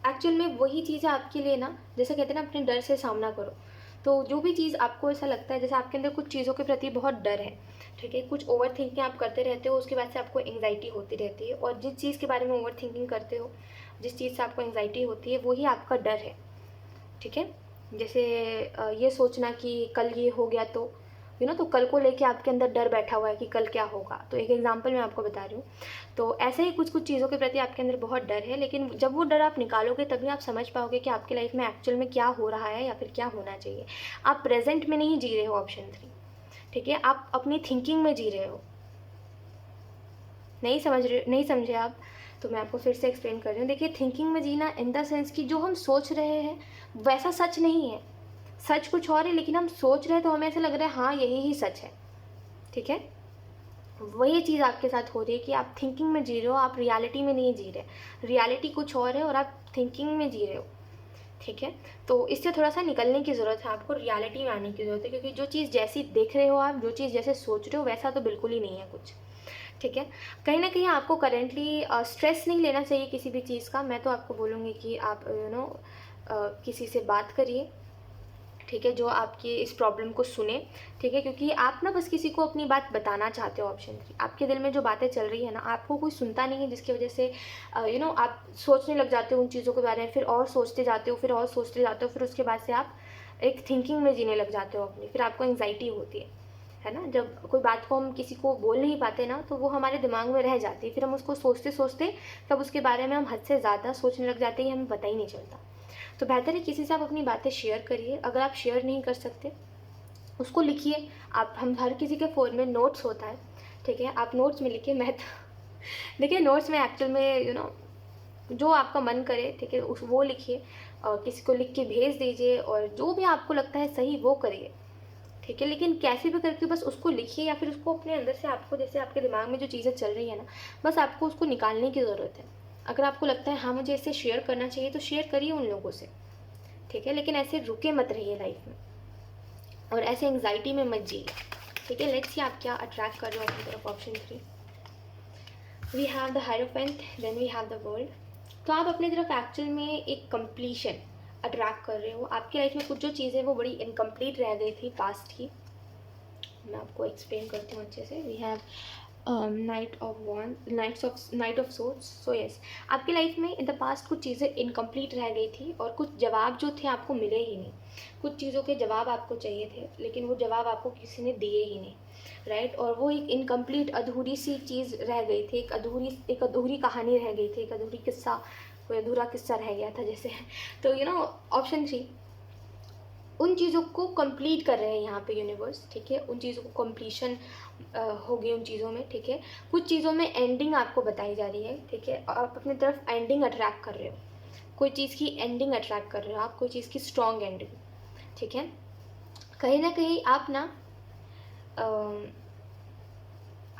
एक्चुअल में वही चीज़ें आपके लिए ना, जैसे कहते हैं ना, अपने डर से सामना करो। तो जो भी चीज़ आपको ऐसा लगता है जैसे आपके अंदर कुछ चीज़ों के प्रति बहुत डर है, ठीक है, कुछ ओवर थिंकिंग आप करते रहते हो, उसके बाद से आपको एंग्जाइटी होती रहती है। और जिस चीज़ के बारे में ओवर थिंकिंग करते हो, जिस चीज़ से आपको एंग्जाइटी होती है, वही आपका डर है, ठीक है। जैसे ये सोचना कि कल ये हो गया तो तो कल को लेके आपके अंदर डर बैठा हुआ है कि कल क्या होगा। तो एक एग्जांपल मैं आपको बता रही हूँ। तो ऐसे ही कुछ कुछ चीज़ों के प्रति आपके अंदर बहुत डर है, लेकिन जब वो डर आप निकालोगे तभी आप समझ पाओगे कि आपकी लाइफ में एक्चुअल में क्या हो रहा है या फिर क्या होना चाहिए। आप प्रेजेंट में नहीं जी रहे हो, ऑप्शन 3, ठीक है, आप अपनी थिंकिंग में जी रहे हो। नहीं समझे आप, तो मैं आपको फिर से एक्सप्लेन कर रही हूँ। देखिए, थिंकिंग में जीना इन द सेंस कि जो हम सोच रहे हैं वैसा सच नहीं है, सच कुछ और है, लेकिन हम सोच रहे हैं तो हमें ऐसा लग रहा है हाँ यही ही सच है, ठीक है। वही चीज़ आपके साथ हो रही है कि आप थिंकिंग में जी रहे हो, आप रियलिटी में नहीं जी रहे। रियलिटी कुछ और है और आप थिंकिंग में जी रहे हो, ठीक है। तो इससे थोड़ा सा निकलने की ज़रूरत है, आपको रियलिटी में आने की ज़रूरत है, क्योंकि जो चीज़ जैसी देख रहे हो आप, जो चीज़ जैसे सोच रहे हो वैसा तो बिल्कुल ही नहीं है कुछ, ठीक है। कहीं ना कहीं आपको करेंटली स्ट्रेस नहीं लेना चाहिए किसी भी चीज़ का। मैं तो आपको बोलूँगी कि आप किसी से बात करिए, ठीक है, जो आपकी इस प्रॉब्लम को सुने, ठीक है, क्योंकि आप ना बस किसी को अपनी बात बताना चाहते हो। ऑप्शन 3, आपके दिल में जो बातें चल रही है ना, आपको कोई सुनता नहीं है, जिसकी वजह से आप सोचने लग जाते हो उन चीज़ों के बारे में, फिर और सोचते जाते हो, फिर और सोचते जाते हो, फिर उसके बाद से आप एक थिंकिंग में जीने लग जाते हो अपनी, फिर आपको एंग्जाइटी होती है ना। जब कोई बात को हम किसी को बोल नहीं पाते ना, तो वो हमारे दिमाग में रह जाती है, फिर हम उसको सोचते सोचते तब उसके बारे में हम हद से ज़्यादा सोचने लग जाते हैं, हमें पता ही नहीं चलता। तो बेहतर है किसी से आप अपनी बातें शेयर करिए। अगर आप शेयर नहीं कर सकते, उसको लिखिए। आप हम हर किसी के फ़ोन में नोट्स होता है, ठीक है, आप नोट्स में लिखिए। मैं तो देखिए, नोट्स में एक्चुअल में जो आपका मन करे, ठीक है, उस वो लिखिए, किसी को लिख के भेज दीजिए, और जो भी आपको लगता है सही वो करिए, ठीक है। लेकिन कैसे भी करके बस उसको लिखिए, या फिर उसको अपने अंदर से, आपको जैसे आपके दिमाग में जो चीज़ें चल रही है ना, बस आपको उसको निकालने की ज़रूरत है। अगर आपको लगता है हाँ मुझे इसे शेयर करना चाहिए, तो शेयर करिए उन लोगों से, ठीक है। लेकिन ऐसे रुके मत रहिए लाइफ में, और ऐसे एंग्जाइटी में मत जिए, ठीक है। लेट्स सी आप क्या अट्रैक्ट कर रहे हो अपनी तरफ। Option 3, we have the hierophant, then we have the world. तो आप अपनी तरफ एक्चुअल में एक कंप्लीशन अट्रैक्ट कर रहे हो। आपकी लाइफ में कुछ जो चीज़ें वो बड़ी इनकम्प्लीट रह गई थी पास्ट की, मैं आपको एक्सप्लेन करती हूँ अच्छे से। We have knight of swords. So yes, आपकी लाइफ में इन द पास्ट कुछ चीज़ें इनकम्प्लीट रह गई थी, और कुछ जवाब जो थे आपको मिले ही नहीं। कुछ चीज़ों के जवाब आपको चाहिए थे, लेकिन वो जवाब आपको किसी ने दिए ही नहीं, राइट। और वो एक इनकम्प्लीट, अधूरी सी चीज़ रह गई थी, एक अधूरी कहानी रह गई थी, एक अधूरी किस्सा, कोई अधूरा किस्सा रह गया था जैसे। तो ऑप्शन 3, उन चीज़ों को कंप्लीट कर रहे हैं यहाँ पे यूनिवर्स, ठीक है। उन चीज़ों को कंप्लीशन होगी उन चीज़ों में, ठीक है। कुछ चीज़ों में एंडिंग आपको बताई जा रही है, ठीक है। आप अपनी तरफ एंडिंग अट्रैक्ट कर रहे हो, कोई चीज़ की एंडिंग अट्रैक्ट कर रहे हो आप, कोई चीज़ की स्ट्रॉन्ग एंडिंग, ठीक है। कहीं ना कहीं आप ना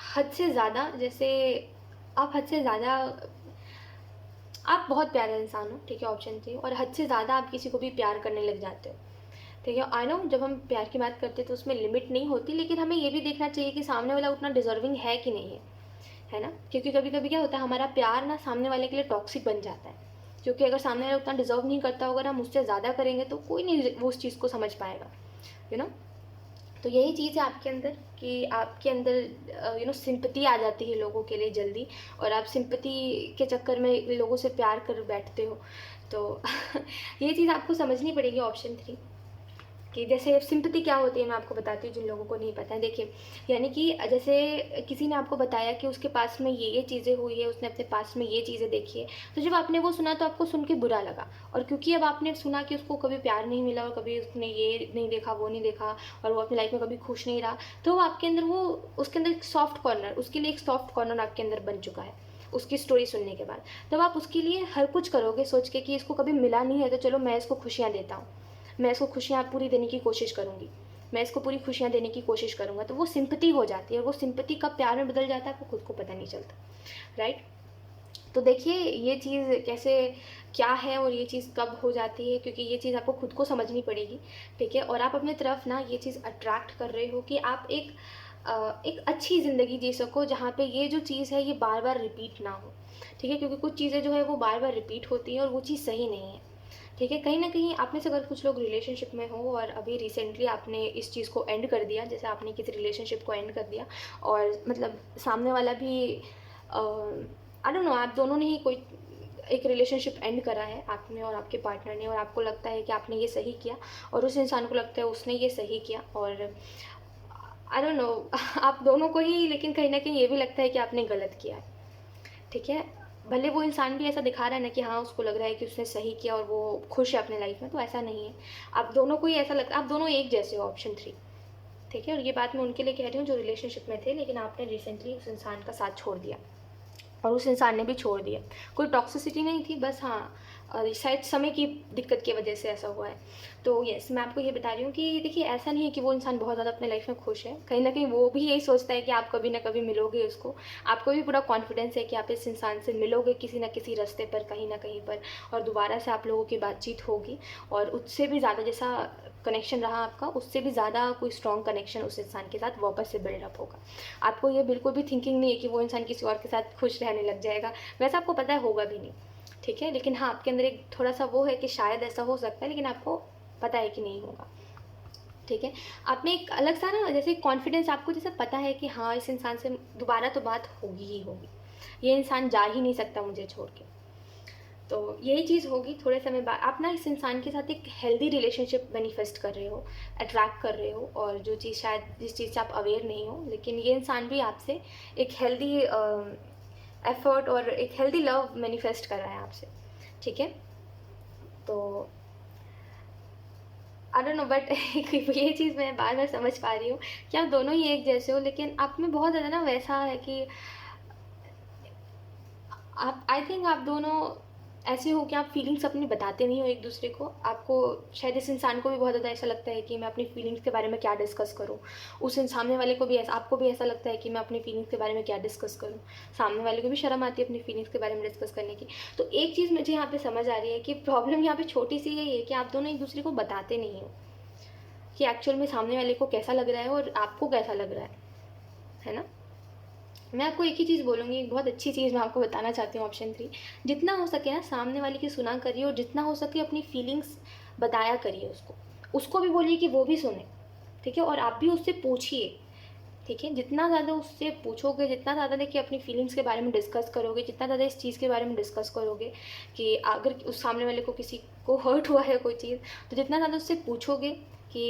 हद से ज़्यादा, जैसे आप हद से ज़्यादा, आप बहुत प्यारा इंसान हो, ठीक है, ऑप्शन 3, और हद से ज़्यादा आप किसी को भी प्यार करने लग जाते हो, ठीक है। आई नो जब हम प्यार की बात करते हैं तो उसमें लिमिट नहीं होती, लेकिन हमें ये भी देखना चाहिए कि सामने वाला उतना डिजर्विंग है कि नहीं है ना। क्योंकि कभी कभी क्या होता है, हमारा प्यार ना सामने वाले के लिए टॉक्सिक बन जाता है, क्योंकि अगर सामने वाला उतना डिजर्व नहीं करता, अगर हम उससे ज़्यादा करेंगे तो कोई नहीं वो उस चीज़ को समझ पाएगा, यू नो। तो यही चीज़ है आपके अंदर, कि आपके अंदर सिंपैथी आ जाती है लोगों के लिए जल्दी, और आप सिंपैथी के चक्कर में लोगों से प्यार कर बैठते हो। तो ये चीज़ आपको समझनी पड़ेगी, ऑप्शन 3, कि जैसे सिंपैथी क्या होती है मैं आपको बताती हूँ जिन लोगों को नहीं पता है। देखिए, यानी कि जैसे किसी ने आपको बताया कि उसके पास में ये चीज़ें हुई है, उसने अपने पास में ये चीज़ें देखी है, तो जब आपने वो सुना तो आपको सुन के बुरा लगा, और क्योंकि अब आपने सुना कि उसको कभी प्यार नहीं मिला, और कभी उसने ये नहीं देखा, वो नहीं देखा, और वो अपनी लाइफ में कभी खुश नहीं रहा, तो वो आपके अंदर, वो उसके अंदर एक सॉफ्ट कॉर्नर, उसके लिए एक सॉफ्ट कॉर्नर आपके अंदर बन चुका है उसकी स्टोरी सुनने के बाद। तब आप उसके लिए हर कुछ करोगे सोच के कि इसको कभी मिला नहीं है, तो चलो मैं इसको खुशियाँ देता हूँ, मैं इसको खुशियाँ पूरी देने की कोशिश करूँगी, मैं इसको पूरी खुशियाँ देने की कोशिश करूँगा। तो वो सिंपैथी हो जाती है, वो सिंपैथी कब प्यार में बदल जाता है आपको खुद को पता नहीं चलता, राइट। तो देखिए ये चीज़ कैसे क्या है, और ये चीज़ कब हो जाती है, क्योंकि ये चीज़ आपको खुद को समझनी पड़ेगी, ठीक है। और आप अपनी तरफ ना ये चीज़ अट्रैक्ट कर रहे हो कि आप एक अच्छी ज़िंदगी जी सको, जहाँ पे ये जो चीज़ है ये बार बार रिपीट ना हो, ठीक है। क्योंकि कुछ चीज़ें जो है वो बार बार रिपीट होती हैं, और वो चीज़ सही नहीं है, ठीक है। कहीं ना कहीं आप में से अगर कुछ लोग रिलेशनशिप में हो, और अभी रिसेंटली आपने इस चीज़ को एंड कर दिया, जैसे आपने किसी रिलेशनशिप को एंड कर दिया, और मतलब सामने वाला भी, आई डोंट नो, आप दोनों ने ही कोई एक रिलेशनशिप एंड करा है, आपने और आपके पार्टनर ने, और आपको लगता है कि आपने ये सही किया, और उस इंसान को लगता है उसने ये सही किया, और आई डोंट नो आप दोनों को ही, लेकिन कहीं ना कहीं ये भी लगता है कि आपने गलत किया है, ठीक है। भले वो इंसान भी ऐसा दिखा रहा है ना कि हाँ उसको लग रहा है कि उसने सही किया और वो खुश है अपने लाइफ में, तो ऐसा नहीं है। आप दोनों को ही ऐसा लगता है, आप दोनों एक जैसे हो, ऑप्शन 3, ठीक है। और ये बात मैं उनके लिए कह रही हूँ जो रिलेशनशिप में थे, लेकिन आपने रिसेंटली उस इंसान का साथ छोड़ दिया, और उस इंसान ने भी छोड़ दिया। कोई टॉक्सिसिटी नहीं थी, बस हाँ शायद समय की दिक्कत की वजह से ऐसा हुआ है। तो यस, मैं आपको ये बता रही हूँ कि देखिए ऐसा नहीं है कि वो इंसान बहुत ज़्यादा अपने लाइफ में खुश है, कहीं ना कहीं वो भी यही सोचता है कि आप कभी ना कभी मिलोगे उसको, आपको भी पूरा कॉन्फिडेंस है कि आप इस इंसान से मिलोगे किसी ना किसी रास्ते पर, कहीं ना कहीं पर, और दोबारा से आप लोगों की बातचीत होगी, और उससे भी ज़्यादा जैसा कनेक्शन रहा आपका, उससे भी ज़्यादा कोई स्ट्रॉन्ग कनेक्शन उस इंसान के साथ वापस से बिल्डअप होगा। आपको ये बिल्कुल भी थिंकिंग नहीं है कि वो इंसान किसी और के साथ खुश रहने लग जाएगा, वैसा आपको पता है होगा भी नहीं, ठीक है। लेकिन हाँ आपके अंदर एक थोड़ा सा वो है कि शायद ऐसा हो सकता है, लेकिन आपको पता है कि नहीं होगा, ठीक है। आप में एक अलग सा ना जैसे कॉन्फिडेंस, आपको जैसे पता है कि हाँ इस इंसान से दोबारा तो बात होगी ही होगी, ये इंसान जा ही नहीं सकता मुझे छोड़ के। तो यही चीज़ होगी थोड़े समय बाद, आप ना इस इंसान के साथ एक हेल्दी रिलेशनशिप मैनिफेस्ट कर रहे हो, अट्रैक्ट कर रहे हो, और जो चीज़ शायद जिस चीज़ से आप अवेयर नहीं हो, लेकिन ये इंसान भी आपसे एक हेल्दी एफर्ट और एक हेल्दी लव मैनिफेस्ट कर रहा है आपसे, ठीक है। तो आई डोंट नो, बट ये चीज़ मैं बार बार समझ पा रही हूँ कि आप दोनों ही एक जैसे हो, लेकिन आप में बहुत ज़्यादा ना वैसा है कि आप, आई थिंक आप दोनों ऐसे हो कि आप फीलिंग्स अपनी बताते नहीं हो एक दूसरे को। आपको शायद इस इंसान को भी बहुत ज़्यादा ऐसा लगता है कि मैं अपनी फीलिंग्स के बारे में क्या डिस्कस करूँ, उस सामने वाले को भी ऐसा, आपको भी ऐसा लगता है कि मैं अपनी फीलिंग्स के बारे में क्या डिस्कस करूँ, सामने वाले को भी शर्म आती है अपनी फीलिंग्स के बारे में डिस्कस करने की। तो एक चीज़ मुझे यहाँ पे समझ आ रही है कि प्रॉब्लम यहाँ पे छोटी सी यही है कि आप दोनों एक दूसरे को बताते नहीं हो कि एक्चुअल में सामने वाले को कैसा लग रहा है और आपको कैसा लग रहा है ना। मैं आपको एक ही चीज़ बोलूँगी, एक बहुत अच्छी चीज़ मैं आपको बताना चाहती हूँ, ऑप्शन 3, जितना हो सके ना सामने वाले की सुना करिए, और जितना हो सके अपनी फीलिंग्स बताया करिए उसको। उसको भी बोलिए कि वो भी सुने, ठीक है, और आप भी उससे पूछिए, ठीक है। जितना ज़्यादा उससे पूछोगे, जितना ज़्यादा देखिए अपनी फीलिंग्स के बारे में डिस्कस करोगे, जितना ज़्यादा इस चीज़ के बारे में डिस्कस करोगे कि अगर उस सामने वाले को किसी को हर्ट हुआ है कोई चीज़, तो जितना ज़्यादा उससे पूछोगे कि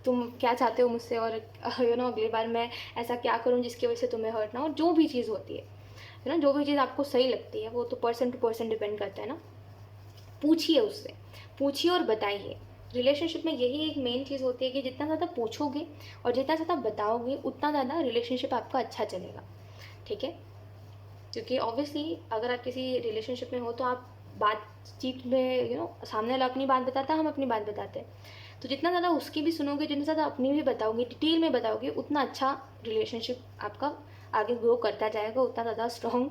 तुम क्या चाहते हो मुझसे, और अगली बार मैं ऐसा क्या करूँ जिसकी वजह से तुम्हें हर्ट ना हो, जो भी चीज़ होती है ना, जो भी चीज़ आपको सही लगती है, वो तो पर्सन टू पर्सन डिपेंड करता है ना। पूछिए उससे, पूछिए और बताइए। रिलेशनशिप में यही एक मेन चीज़ होती है कि जितना ज़्यादा पूछोगे और जितना ज़्यादा बताओगे, उतना ज़्यादा रिलेशनशिप आपका अच्छा चलेगा, ठीक है। क्योंकि ऑब्वियसली अगर आप किसी रिलेशनशिप में हो तो आप बातचीत में सामने वाला अपनी बात बताता है, हम अपनी बात बताते हैं, तो जितना ज़्यादा उसकी भी सुनोगे, जितना ज़्यादा अपनी भी बताओगे, डिटेल में बताओगे, उतना अच्छा रिलेशनशिप आपका आगे ग्रो करता जाएगा, उतना ज़्यादा स्ट्रॉन्ग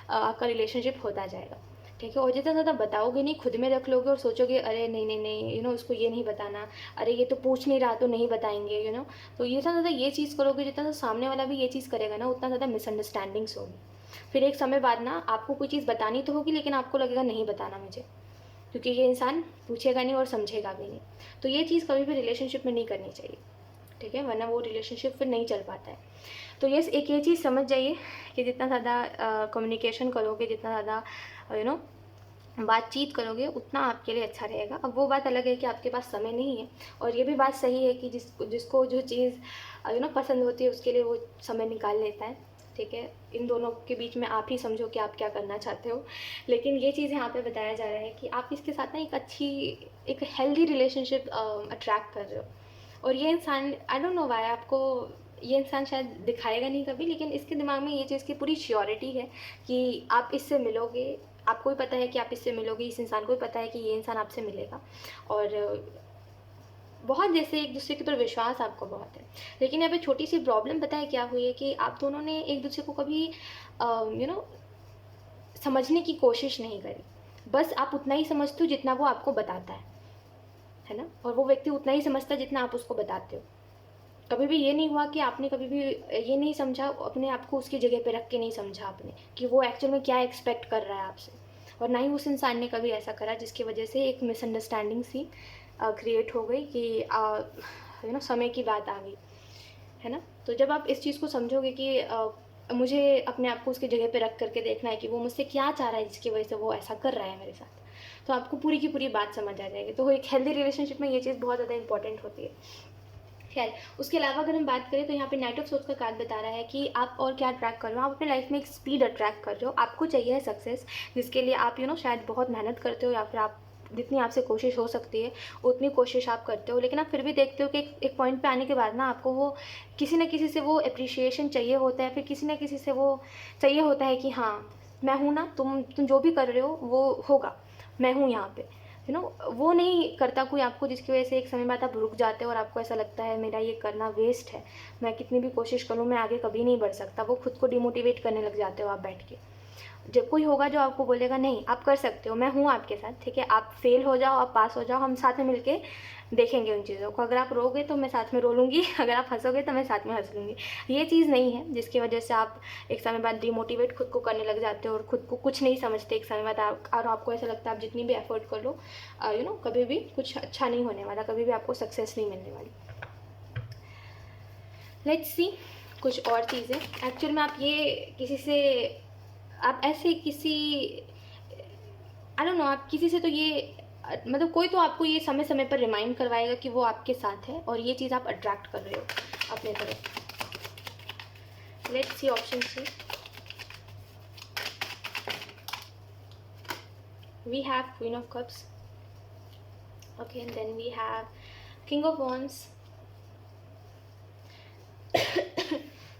आपका रिलेशनशिप होता जाएगा, ठीक है। और जितना ज़्यादा बताओगे नहीं, खुद में रख लोगे और सोचोगे अरे नहीं नहीं नहीं, उसको ये नहीं बताना, अरे ये तो पूछ नहीं रहा तो नहीं बताएंगे, तो ये जितना ज़्यादा ये चीज़ करोगे, जितना ज़्यादा सामने वाला भी ये चीज़ करेगा ना, उतना ज़्यादा मिसअंडरस्टैंडिंग्स होगी। फिर एक समय बाद ना आपको कोई चीज़ बतानी तो होगी, लेकिन आपको लगेगा नहीं बताना मुझे, क्योंकि ये इंसान पूछेगा नहीं और समझेगा भी नहीं। तो ये चीज़ कभी भी रिलेशनशिप में नहीं करनी चाहिए, ठीक है, वरना वो रिलेशनशिप फिर नहीं चल पाता है। तो यस, एक ये चीज़ समझ जाइए कि जितना ज़्यादा कम्युनिकेशन करोगे, जितना ज़्यादा बातचीत करोगे, उतना आपके लिए अच्छा रहेगा। अब वो बात अलग है कि आपके पास समय नहीं है, और ये भी बात सही है कि जिसको जो चीज़ पसंद होती है उसके लिए वो समय निकाल लेता है, ठीक है। इन दोनों के बीच में आप ही समझो कि आप क्या करना चाहते हो। लेकिन ये चीज़ यहाँ पे बताया जा रहा है कि आप इसके साथ ना एक हेल्दी रिलेशनशिप अट्रैक्ट कर रहे हो, और ये इंसान, आई डोंट नो व्हाई, आपको ये इंसान शायद दिखाएगा नहीं कभी, लेकिन इसके दिमाग में ये चीज़ की पूरी श्योरिटी है कि आप इससे मिलोगे, आपको भी पता है कि आप इससे मिलोगे, इस इंसान को भी पता है कि ये इंसान आपसे मिलेगा, और बहुत जैसे एक दूसरे के ऊपर विश्वास आपको बहुत है। लेकिन यहाँ पे छोटी सी प्रॉब्लम पता है क्या हुई है कि आप दोनों ने एक दूसरे को कभी समझने की कोशिश नहीं करी। बस आप उतना ही समझते हो जितना वो आपको बताता है ना, और वो व्यक्ति उतना ही समझता है जितना आप उसको बताते हो। कभी भी ये नहीं हुआ कि आपने कभी भी ये नहीं समझा, अपने आप को उसकी जगह पे रख के नहीं समझा आपने कि वो एक्चुअल में क्या एक्सपेक्ट कर रहा है आपसे, और ना ही उस इंसान ने कभी ऐसा करा जिसकी वजह से एक मिसअंडरस्टैंडिंग सी क्रिएट हो गई कि समय की बात आ गई, है ना। तो जब आप इस चीज़ को समझोगे कि मुझे अपने आप को उसकी जगह पे रख करके देखना है कि वो मुझसे क्या चाह रहा है जिसकी वजह से वो ऐसा कर रहा है मेरे साथ, तो आपको पूरी की पूरी बात समझ आ जाएगी। तो एक हेल्दी रिलेशनशिप में ये चीज़ बहुत ज़्यादा इंपॉर्टेंट होती है। खैर, उसके अलावा अगर हम बात करें तो यहाँ पे नाइट ऑफ सोल्स का कार्ड बता रहा है कि आप और क्या अट्रैक्ट कर रहे हो। आप अपने लाइफ में एक स्पीड अट्रैक्ट कर रहे हो, आपको चाहिए है सक्सेस, जिसके लिए आप शायद बहुत मेहनत करते हो, या फिर आप जितनी आपसे कोशिश हो सकती है उतनी कोशिश आप करते हो, लेकिन आप फिर भी देखते हो कि एक पॉइंट पे आने के बाद ना आपको वो किसी न किसी से वो अप्रिशिएशन चाहिए होता है, फिर किसी न किसी से वो चाहिए होता है कि हाँ मैं हूँ ना, तुम जो भी कर रहे हो वो होगा, मैं हूँ यहाँ पे, वो नहीं करता कोई आपको, जिसकी वजह से एक समय बाद आप रुक जाते हो और आपको ऐसा लगता है मेरा ये करना वेस्ट है, मैं कितनी भी कोशिश करूँ मैं आगे कभी नहीं बढ़ सकता। वो खुद को डिमोटिवेट करने लग जाते हो आप बैठ के। जब कोई होगा जो आपको बोलेगा नहीं आप कर सकते हो, मैं हूँ आपके साथ, ठीक है, आप फेल हो जाओ आप पास हो जाओ, हम साथ में मिलके देखेंगे उन चीज़ों को। अगर आप रोगे तो मैं साथ में रो लूँगी, अगर आप हंसोगे तो मैं साथ में हंस लूँगी। ये चीज़ नहीं है जिसकी वजह से आप एक समय बाद डिमोटिवेट खुद को करने लग जाते हो और खुद को कुछ नहीं समझते एक समय बाद और आपको ऐसा लगता है आप जितनी भी एफर्ट कर लो कभी भी कुछ अच्छा नहीं होने वाला, कभी भी आपको सक्सेस नहीं मिलने वाली। लेट्स सी कुछ और चीज़ें। एक्चुअल में आप ये किसी से, आप ऐसे किसी, आई डोंट नो, आप किसी से तो ये मतलब कोई तो आपको ये समय समय पर रिमाइंड करवाएगा कि वो आपके साथ है, और ये चीज़ आप अट्रैक्ट कर रहे हो अपने तरफ। Let's see option C. We have Queen of Cups. Okay, and then we have King of Wands.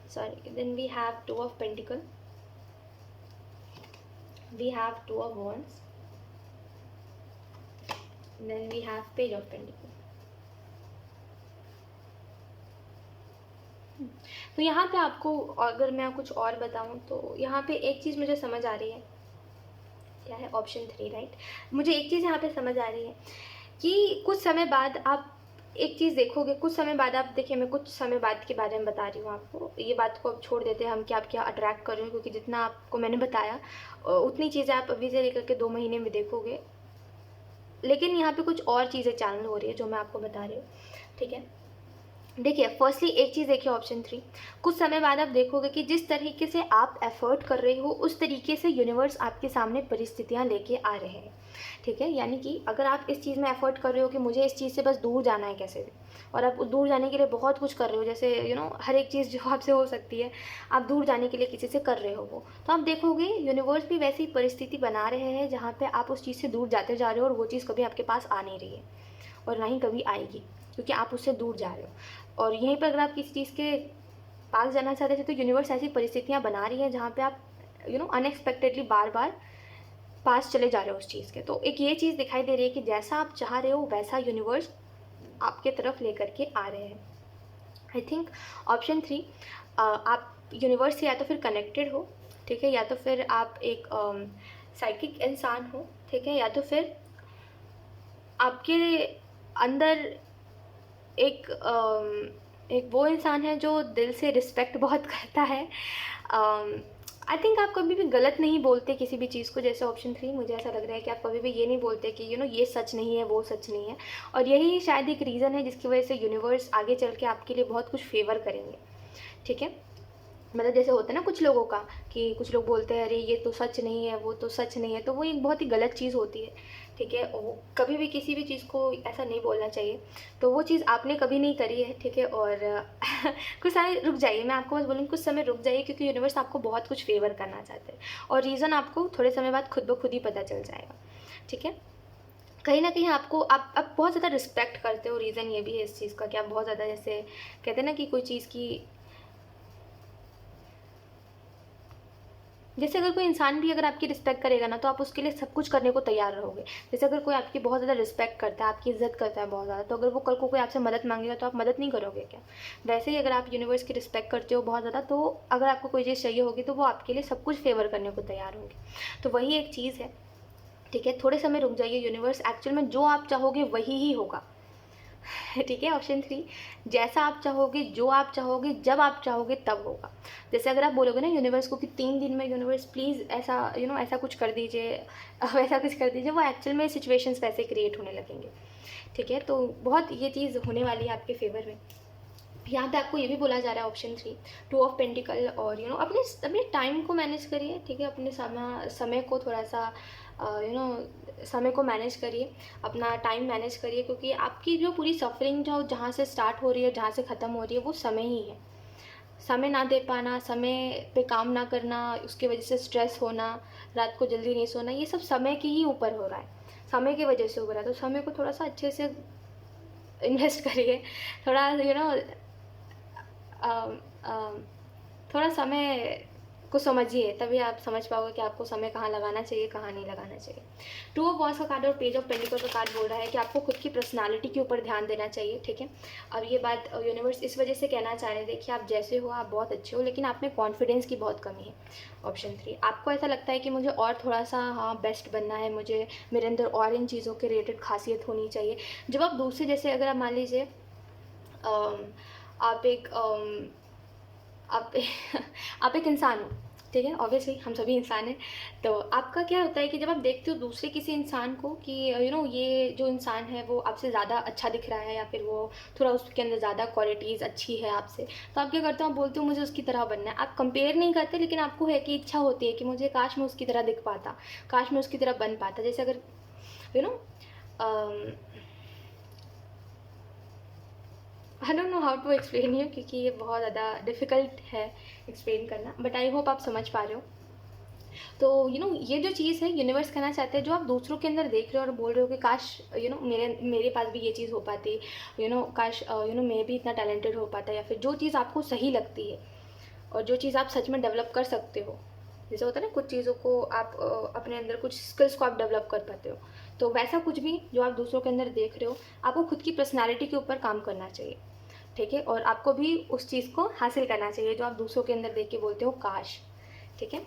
Sorry. Then we have Two of Pentacles. We have Two of Wands. Then we have page of pentacle. तो यहाँ पे आपको अगर मैं कुछ और बताऊँ तो यहाँ पे एक चीज़ मुझे समझ आ रही है, क्या है, ऑप्शन 3, राइट। मुझे एक चीज़ यहाँ पे समझ आ रही है कि कुछ समय बाद आप एक चीज़ देखोगे, कुछ समय बाद आप देखिए, मैं कुछ समय बाद के बारे में बता रही हूँ आपको, ये बात को अब छोड़ देते हैं हम कि आप क्या अट्रैक्ट कर रहे हो, क्योंकि जितना आपको मैंने बताया उतनी चीज़ें आप अभी से लेकर के 2 महीने में देखोगे, लेकिन यहाँ पे कुछ और चीज़ें चैनल हो रही है जो मैं आपको बता रही हूँ, ठीक है। देखिए, फर्स्टली एक चीज़ देखिए, ऑप्शन 3, कुछ समय बाद आप देखोगे कि जिस तरीके से आप एफर्ट कर रहे हो उस तरीके से यूनिवर्स आपके सामने परिस्थितियाँ लेके आ रहे हैं, ठीक है। यानी कि अगर आप इस चीज़ में एफर्ट कर रहे हो कि मुझे इस चीज़ से बस दूर जाना है कैसे भी, और आप दूर जाने के लिए बहुत कुछ कर रहे हो, जैसे हर एक चीज़ जो आपसे हो सकती है, आप दूर जाने के लिए किसी से कर रहे हो वो, तो आप देखोगे यूनिवर्स भी वैसी परिस्थिति बना रहे हैं जहाँ पर आप उस चीज़ से दूर जाते जा रहे हो, और वो चीज़ कभी आपके पास आ नहीं रही है और ना ही कभी आएगी, क्योंकि आप उससे दूर जा रहे हो। और यहीं पर अगर आप किसी चीज़ के पास जाना चाहते थे तो यूनिवर्स ऐसी परिस्थितियाँ बना रही है जहाँ पे आप अनएक्सपेक्टेडली बार बार पास चले जा रहे हो उस चीज़ के। तो एक ये चीज़ दिखाई दे रही है कि जैसा आप चाह रहे हो वैसा यूनिवर्स आपके तरफ लेकर के आ रहे हैं। आई थिंक ऑप्शन 3, आप यूनिवर्स से या तो फिर कनेक्टेड हो, ठीक है, या तो फिर आप एक साइकिक इंसान हो, ठीक है, या तो फिर आपके अंदर एक वो इंसान है जो दिल से रिस्पेक्ट बहुत करता है। आई थिंक आप कभी भी गलत नहीं बोलते किसी भी चीज़ को, जैसे ऑप्शन 3, मुझे ऐसा लग रहा है कि आप कभी भी ये नहीं बोलते कि ये सच नहीं है, वो सच नहीं है, और यही शायद एक रीज़न है जिसकी वजह से यूनिवर्स आगे चल के आपके लिए बहुत कुछ फेवर करेंगे, ठीक है। मतलब जैसे होता है ना कुछ लोगों का कि कुछ लोग बोलते हैं अरे ये तो सच नहीं है, वो तो सच नहीं है, तो वो एक बहुत ही गलत चीज़ होती है, ठीक है। वो कभी भी किसी भी चीज़ को ऐसा नहीं बोलना चाहिए, तो वो चीज़ आपने कभी नहीं करी है, ठीक है। और कुछ समय रुक जाइए, मैं आपको बस बोलूँगी कुछ समय रुक जाइए, क्योंकि यूनिवर्स आपको बहुत कुछ फेवर करना चाहते हैं, और रीज़न आपको थोड़े समय बाद खुद ब खुद ही पता चल जाएगा, ठीक है। कहीं ना कहीं आपको आप बहुत ज़्यादा रिस्पेक्ट करते हो, रीज़न ये भी है इस चीज़ का कि आप बहुत ज़्यादा, जैसे कहते हैं ना कि कोई चीज़ की, जैसे अगर कोई इंसान भी अगर आपकी रिस्पेक्ट करेगा ना तो आप उसके लिए सब कुछ करने को तैयार रहोगे। जैसे अगर कोई आपकी बहुत ज़्यादा रिस्पेक्ट करता है, आपकी इज्जत करता है बहुत ज़्यादा, तो अगर वो कल को कोई आपसे मदद मांगेगा तो आप मदद नहीं करोगे क्या? वैसे ही अगर आप यूनिवर्स की रिस्पेक्ट करते हो बहुत ज़्यादा, तो अगर आपको कोई चीज़ चाहिए होगी तो वो आपके लिए सब कुछ फेवर करने को तैयार होंगे। तो वही एक चीज़ है, ठीक है। थोड़े समय रुक जाइए, यूनिवर्स एक्चुअल में जो आप चाहोगे वही ही होगा, ठीक है। ऑप्शन 3, जैसा आप चाहोगे, जो आप चाहोगे, जब आप चाहोगे तब होगा। जैसे अगर आप बोलोगे ना यूनिवर्स को कि 3 दिन में यूनिवर्स प्लीज़ ऐसा ऐसा कुछ कर दीजिए, वैसा कुछ कर दीजिए, वो एक्चुअल में सिचुएशंस वैसे क्रिएट होने लगेंगे, ठीक है। तो बहुत ये चीज़ होने वाली है आपके फेवर में। यहाँ पे आपको ये भी बोला जा रहा है ऑप्शन 3, 2 ऑफ पेंटिकल, और अपने अपने टाइम को मैनेज करिए, ठीक है। अपने समय को थोड़ा सा समय को मैनेज करिए, अपना टाइम मैनेज करिए, क्योंकि आपकी जो पूरी सफरिंग जो जहाँ से स्टार्ट हो रही है, जहाँ से ख़त्म हो रही है, वो समय ही है। समय ना दे पाना, समय पे काम ना करना, उसकी वजह से स्ट्रेस होना, रात को जल्दी नहीं सोना, ये सब समय के ही ऊपर हो रहा है, समय की वजह से हो रहा है। तो समय को थोड़ा सा अच्छे से इन्वेस्ट करिए, थोड़ा थोड़ा समय को समझिए, तभी आप समझ पाओगे कि आपको समय कहाँ लगाना चाहिए, कहाँ नहीं लगाना चाहिए। 2 ऑफ वॉन्ड्स का कार्ड और पेज ऑफ पेंटिकल का कार्ड बोल रहा है कि आपको खुद की पर्सनालिटी के ऊपर ध्यान देना चाहिए, ठीक है। अब ये बात यूनिवर्स इस वजह से कहना चाह रहे थे कि आप जैसे हो, आप बहुत अच्छे हो, लेकिन आप में कॉन्फिडेंस की बहुत कमी है। ऑप्शन 3, आपको ऐसा लगता है कि मुझे और थोड़ा सा बेस्ट बनना है, मुझे मेरे अंदर और इन चीज़ों के रिलेटेड खासियत होनी चाहिए। जब आप दूसरे, जैसे अगर आप मान लीजिए आप एक आप आप एक इंसान हो, ठीक है। ऑब्वियसली हम सभी इंसान हैं। तो आपका क्या होता है कि जब आप देखते हो दूसरे किसी इंसान को कि ये जो इंसान है वो आपसे ज़्यादा अच्छा दिख रहा है, या फिर वो थोड़ा उसके अंदर ज़्यादा क्वालिटीज़ अच्छी है आपसे, तो आप क्या करते हो, आप बोलते हो मुझे उसकी तरह बनना है। आप कंपेयर नहीं करते, लेकिन आपको है कि इच्छा होती है कि मुझे काश मैं उसकी तरह दिख पाता, काश मैं उसकी तरह बन पाता। जैसे अगर you know I don't know how to explain you, क्योंकि ये बहुत ज़्यादा डिफ़िकल्ट है एक्सप्लेन करना, बट आई होप आप समझ पा रहे हो। तो ये जो चीज़ है यूनिवर्स कहना चाहते हैं, जो आप दूसरों के अंदर देख रहे हो और बोल रहे हो कि काश मेरे पास भी ये चीज़ हो पाती, काश मैं भी इतना टैलेंटेड हो पाता, या फिर जो चीज़ आपको सही लगती है और जो चीज़ आप सच में डेवलप कर सकते हो। जैसे होता है ना कुछ चीज़ों को आप अपने अंदर कुछ स्किल्स को आप डेवलप कर पाते हो, तो वैसा कुछ भी जो आप दूसरों के अंदर देख रहे हो, आपको खुद की पर्सनैलिटी के ऊपर काम करना चाहिए, ठीक है। और आपको भी उस चीज़ को हासिल करना चाहिए जो आप दूसरों के अंदर देख के बोलते हो काश, ठीक है।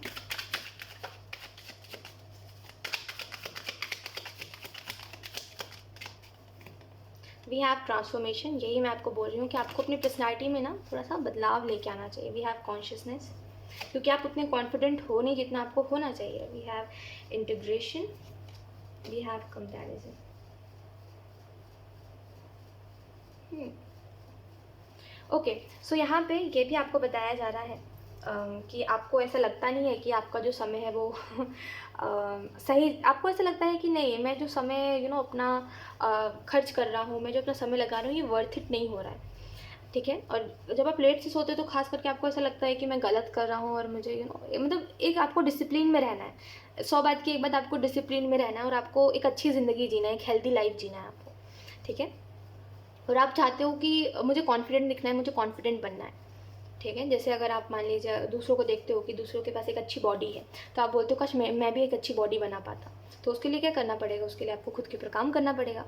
वी हैव ट्रांसफॉर्मेशन, यही मैं आपको बोल रही हूँ कि आपको अपनी पर्सनैलिटी में ना थोड़ा सा बदलाव लेके आना चाहिए। वी हैव कॉन्शियसनेस, क्योंकि आप उतने कॉन्फिडेंट हो नहीं जितना आपको होना चाहिए। We have integration, we have comparison. Okay, so यहाँ पे ये भी आपको बताया जा रहा है कि आपको ऐसा लगता नहीं है कि आपका जो समय है वो सही, आपको ऐसा लगता है कि नहीं, मैं जो समय अपना खर्च कर रहा हूँ, मैं जो अपना समय लगा रहा हूँ, ये वर्थ इट नहीं हो रहा है, ठीक है। और जब आप लेट से सोते हो तो खास करके आपको ऐसा लगता है कि मैं गलत कर रहा हूँ और मुझे मतलब एक आपको डिसिप्लिन में रहना है। 100 बात की एक बात, आपको डिसिप्लिन में रहना है और आपको एक अच्छी ज़िंदगी जीना है, एक हेल्दी लाइफ जीना है आपको, ठीक है। और आप चाहते हो कि मुझे कॉन्फिडेंट दिखना है, मुझे कॉन्फिडेंट बनना है, ठीक है। जैसे अगर आप मान लीजिए दूसरों को देखते हो कि दूसरों के पास एक अच्छी बॉडी है, तो आप बोलते हो काश मैं भी एक अच्छी बॉडी बना पाता। तो उसके लिए क्या करना पड़ेगा? उसके लिए आपको खुद के ऊपर काम करना पड़ेगा,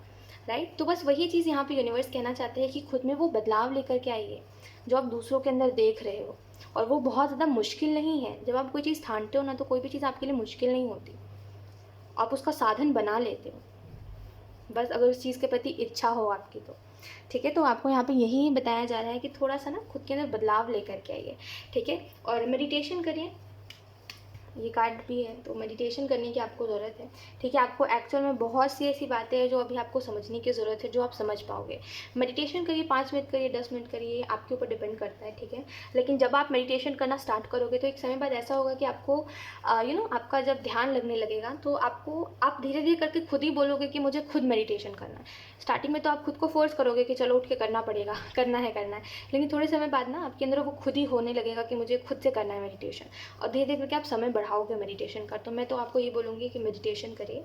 राइट। तो बस वही चीज़ यहाँ पे यूनिवर्स कहना चाहते हैं कि खुद में वो बदलाव लेकर के आइए जो आप दूसरों के अंदर देख रहे हो। और वो बहुत ज़्यादा मुश्किल नहीं है। जब आप कोई चीज़ ठानते हो ना, तो कोई भी चीज़ आपके लिए मुश्किल नहीं होती, आप उसका साधन बना लेते हो, बस अगर उस चीज़ के प्रति इच्छा हो आपकी तो, ठीक है। तो आपको यहाँ पे यही बताया जा रहा है कि थोड़ा सा ना खुद के अंदर बदलाव लेकर के आइए, ठीक है। और मेडिटेशन करिए, ये कार्ड भी है, तो मेडिटेशन करने की आपको ज़रूरत है, ठीक है। आपको एक्चुअल में बहुत सी ऐसी बातें हैं जो अभी आपको समझने की ज़रूरत है, जो आप समझ पाओगे। मेडिटेशन करिए, 5 मिनट करिए, 10 मिनट करिए, आपके ऊपर डिपेंड करता है, ठीक है। लेकिन जब आप मेडिटेशन करना स्टार्ट करोगे तो एक समय बाद ऐसा होगा कि आपको आपका जब ध्यान लगने लगेगा तो आप धीरे धीरे करके खुद ही बोलोगे कि मुझे खुद मेडिटेशन करना है। स्टार्टिंग में तो आप खुद को फोर्स करोगे कि चलो उठ के करना पड़ेगा, करना है, लेकिन थोड़े समय बाद ना आपके अंदर वो खुद ही होने लगेगा कि मुझे खुद से करना है मेडिटेशन। और धीरे धीरे करके आप समय बढ़ाओगे मेडिटेशन का। तो मैं तो आपको ये बोलूँगी कि मेडिटेशन करिए,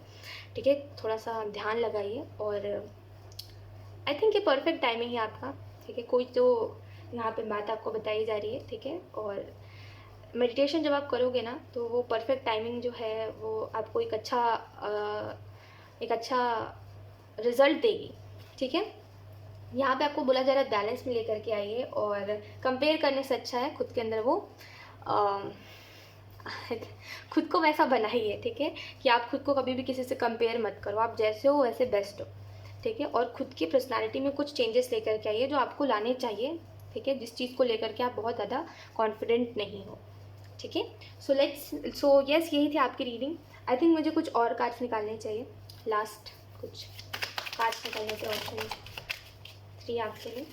ठीक है, थोड़ा सा ध्यान लगाइए। और आई थिंक ये परफेक्ट टाइमिंग है आपका, ठीक है। कोई तो यहाँ पे बात आपको बताई जा रही है, ठीक है। और मेडिटेशन जब आप करोगे ना, तो वो परफेक्ट टाइमिंग जो है वो आपको एक अच्छा रिजल्ट देगी, ठीक है। यहाँ पे आपको बोला जा रहा है बैलेंस में लेकर के आइए, और कंपेयर करने से अच्छा है खुद के अंदर वो खुद को वैसा बनाइए, ठीक है, कि आप खुद को कभी भी किसी से कंपेयर मत करो। आप जैसे हो वैसे बेस्ट हो, ठीक है। और खुद की पर्सनालिटी में कुछ चेंजेस लेकर के आइए जो आपको लाने चाहिए, ठीक है, जिस चीज़ को लेकर के आप बहुत ज़्यादा कॉन्फिडेंट नहीं हो, ठीक है। सो यस, यही थी आपकी रीडिंग। आई थिंक मुझे कुछ और कार्ड्स निकालने चाहिए, लास्ट कुछ कार्ड्स निकालने के ऑप्शन 3 आपके लिए।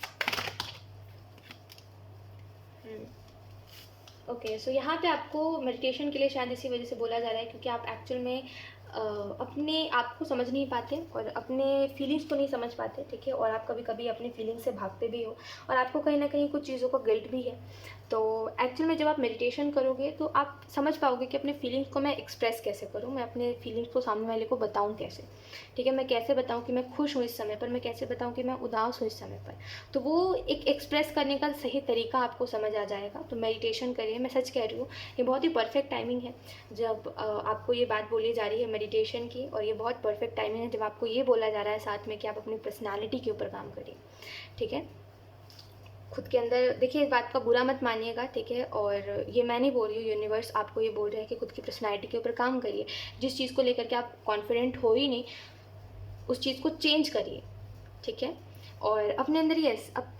ओके, सो यहाँ पे आपको मेडिटेशन के लिए शायद इसी वजह से बोला जा रहा है क्योंकि आप एक्चुअल में अपने आप को समझ नहीं पाते और अपने फीलिंग्स को नहीं समझ पाते, ठीक है। और आप कभी कभी अपनी फीलिंग्स से भागते भी हो और आपको कहीं ना कहीं कुछ चीज़ों का गिल्ट भी है। तो एक्चुअल में जब आप मेडिटेशन करोगे तो आप समझ पाओगे कि अपने फीलिंग्स को मैं एक्सप्रेस कैसे करूँ, मैं अपने फीलिंग्स को सामने वाले को बताऊँ कैसे, ठीक है। मैं कैसे बताऊँ कि मैं खुश हूँ इस समय पर, मैं कैसे बताऊँ कि मैं उदास हूँ इस समय पर। तो वो एक एक्सप्रेस करने का सही तरीका आपको समझ आ जाएगा। तो मेडिटेशन करिए, मैं सच कह रही हूँ, ये बहुत ही परफेक्ट टाइमिंग है जब आपको ये बात बोली जा रही है मेडिटेशन की। और ये बहुत परफेक्ट टाइमिंग है जब आपको ये बोला जा रहा है साथ में कि आप अपनी पर्सनालिटी के ऊपर काम करिए, ठीक है। खुद के अंदर देखिए, इस बात का बुरा मत मानिएगा, ठीक है। और ये मैं नहीं बोल रही हूँ, यूनिवर्स आपको ये बोल रहा है कि खुद की पर्सनालिटी के ऊपर काम करिए। जिस चीज़ को लेकर के आप कॉन्फिडेंट हो ही नहीं, उस चीज़ को चेंज करिए, ठीक है। और अपने अंदर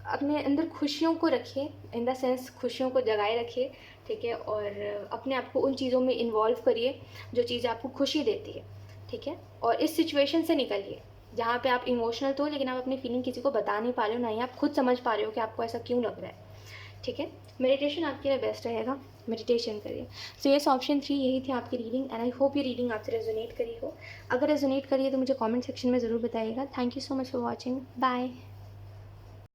अपने अंदर खुशियों को रखिए, इन द सेंस खुशियों को जगाए रखिए, ठीक है। और अपने आप को उन चीज़ों में इन्वॉल्व करिए जो चीज़ आपको खुशी देती है, ठीक है। और इस सिचुएशन से निकलिए जहाँ पे आप इमोशनल तो हो लेकिन आप अपनी फीलिंग किसी को बता नहीं पा रहे हो, ना ही आप खुद समझ पा रहे हो कि आपको ऐसा क्यों लग रहा है, ठीक है। मेडिटेशन आपके लिए बेस्ट रहेगा, मेडिटेशन करिए। सो यस, ऑप्शन 3 यही थी आपकी रीडिंग एंड आई होप ये रीडिंग आपसे रेजोनेट करी हो। अगर रेजोनेट करी है तो मुझे कमेंट सेक्शन में ज़रूर बताइएगा। Thank you so much for watching, bye.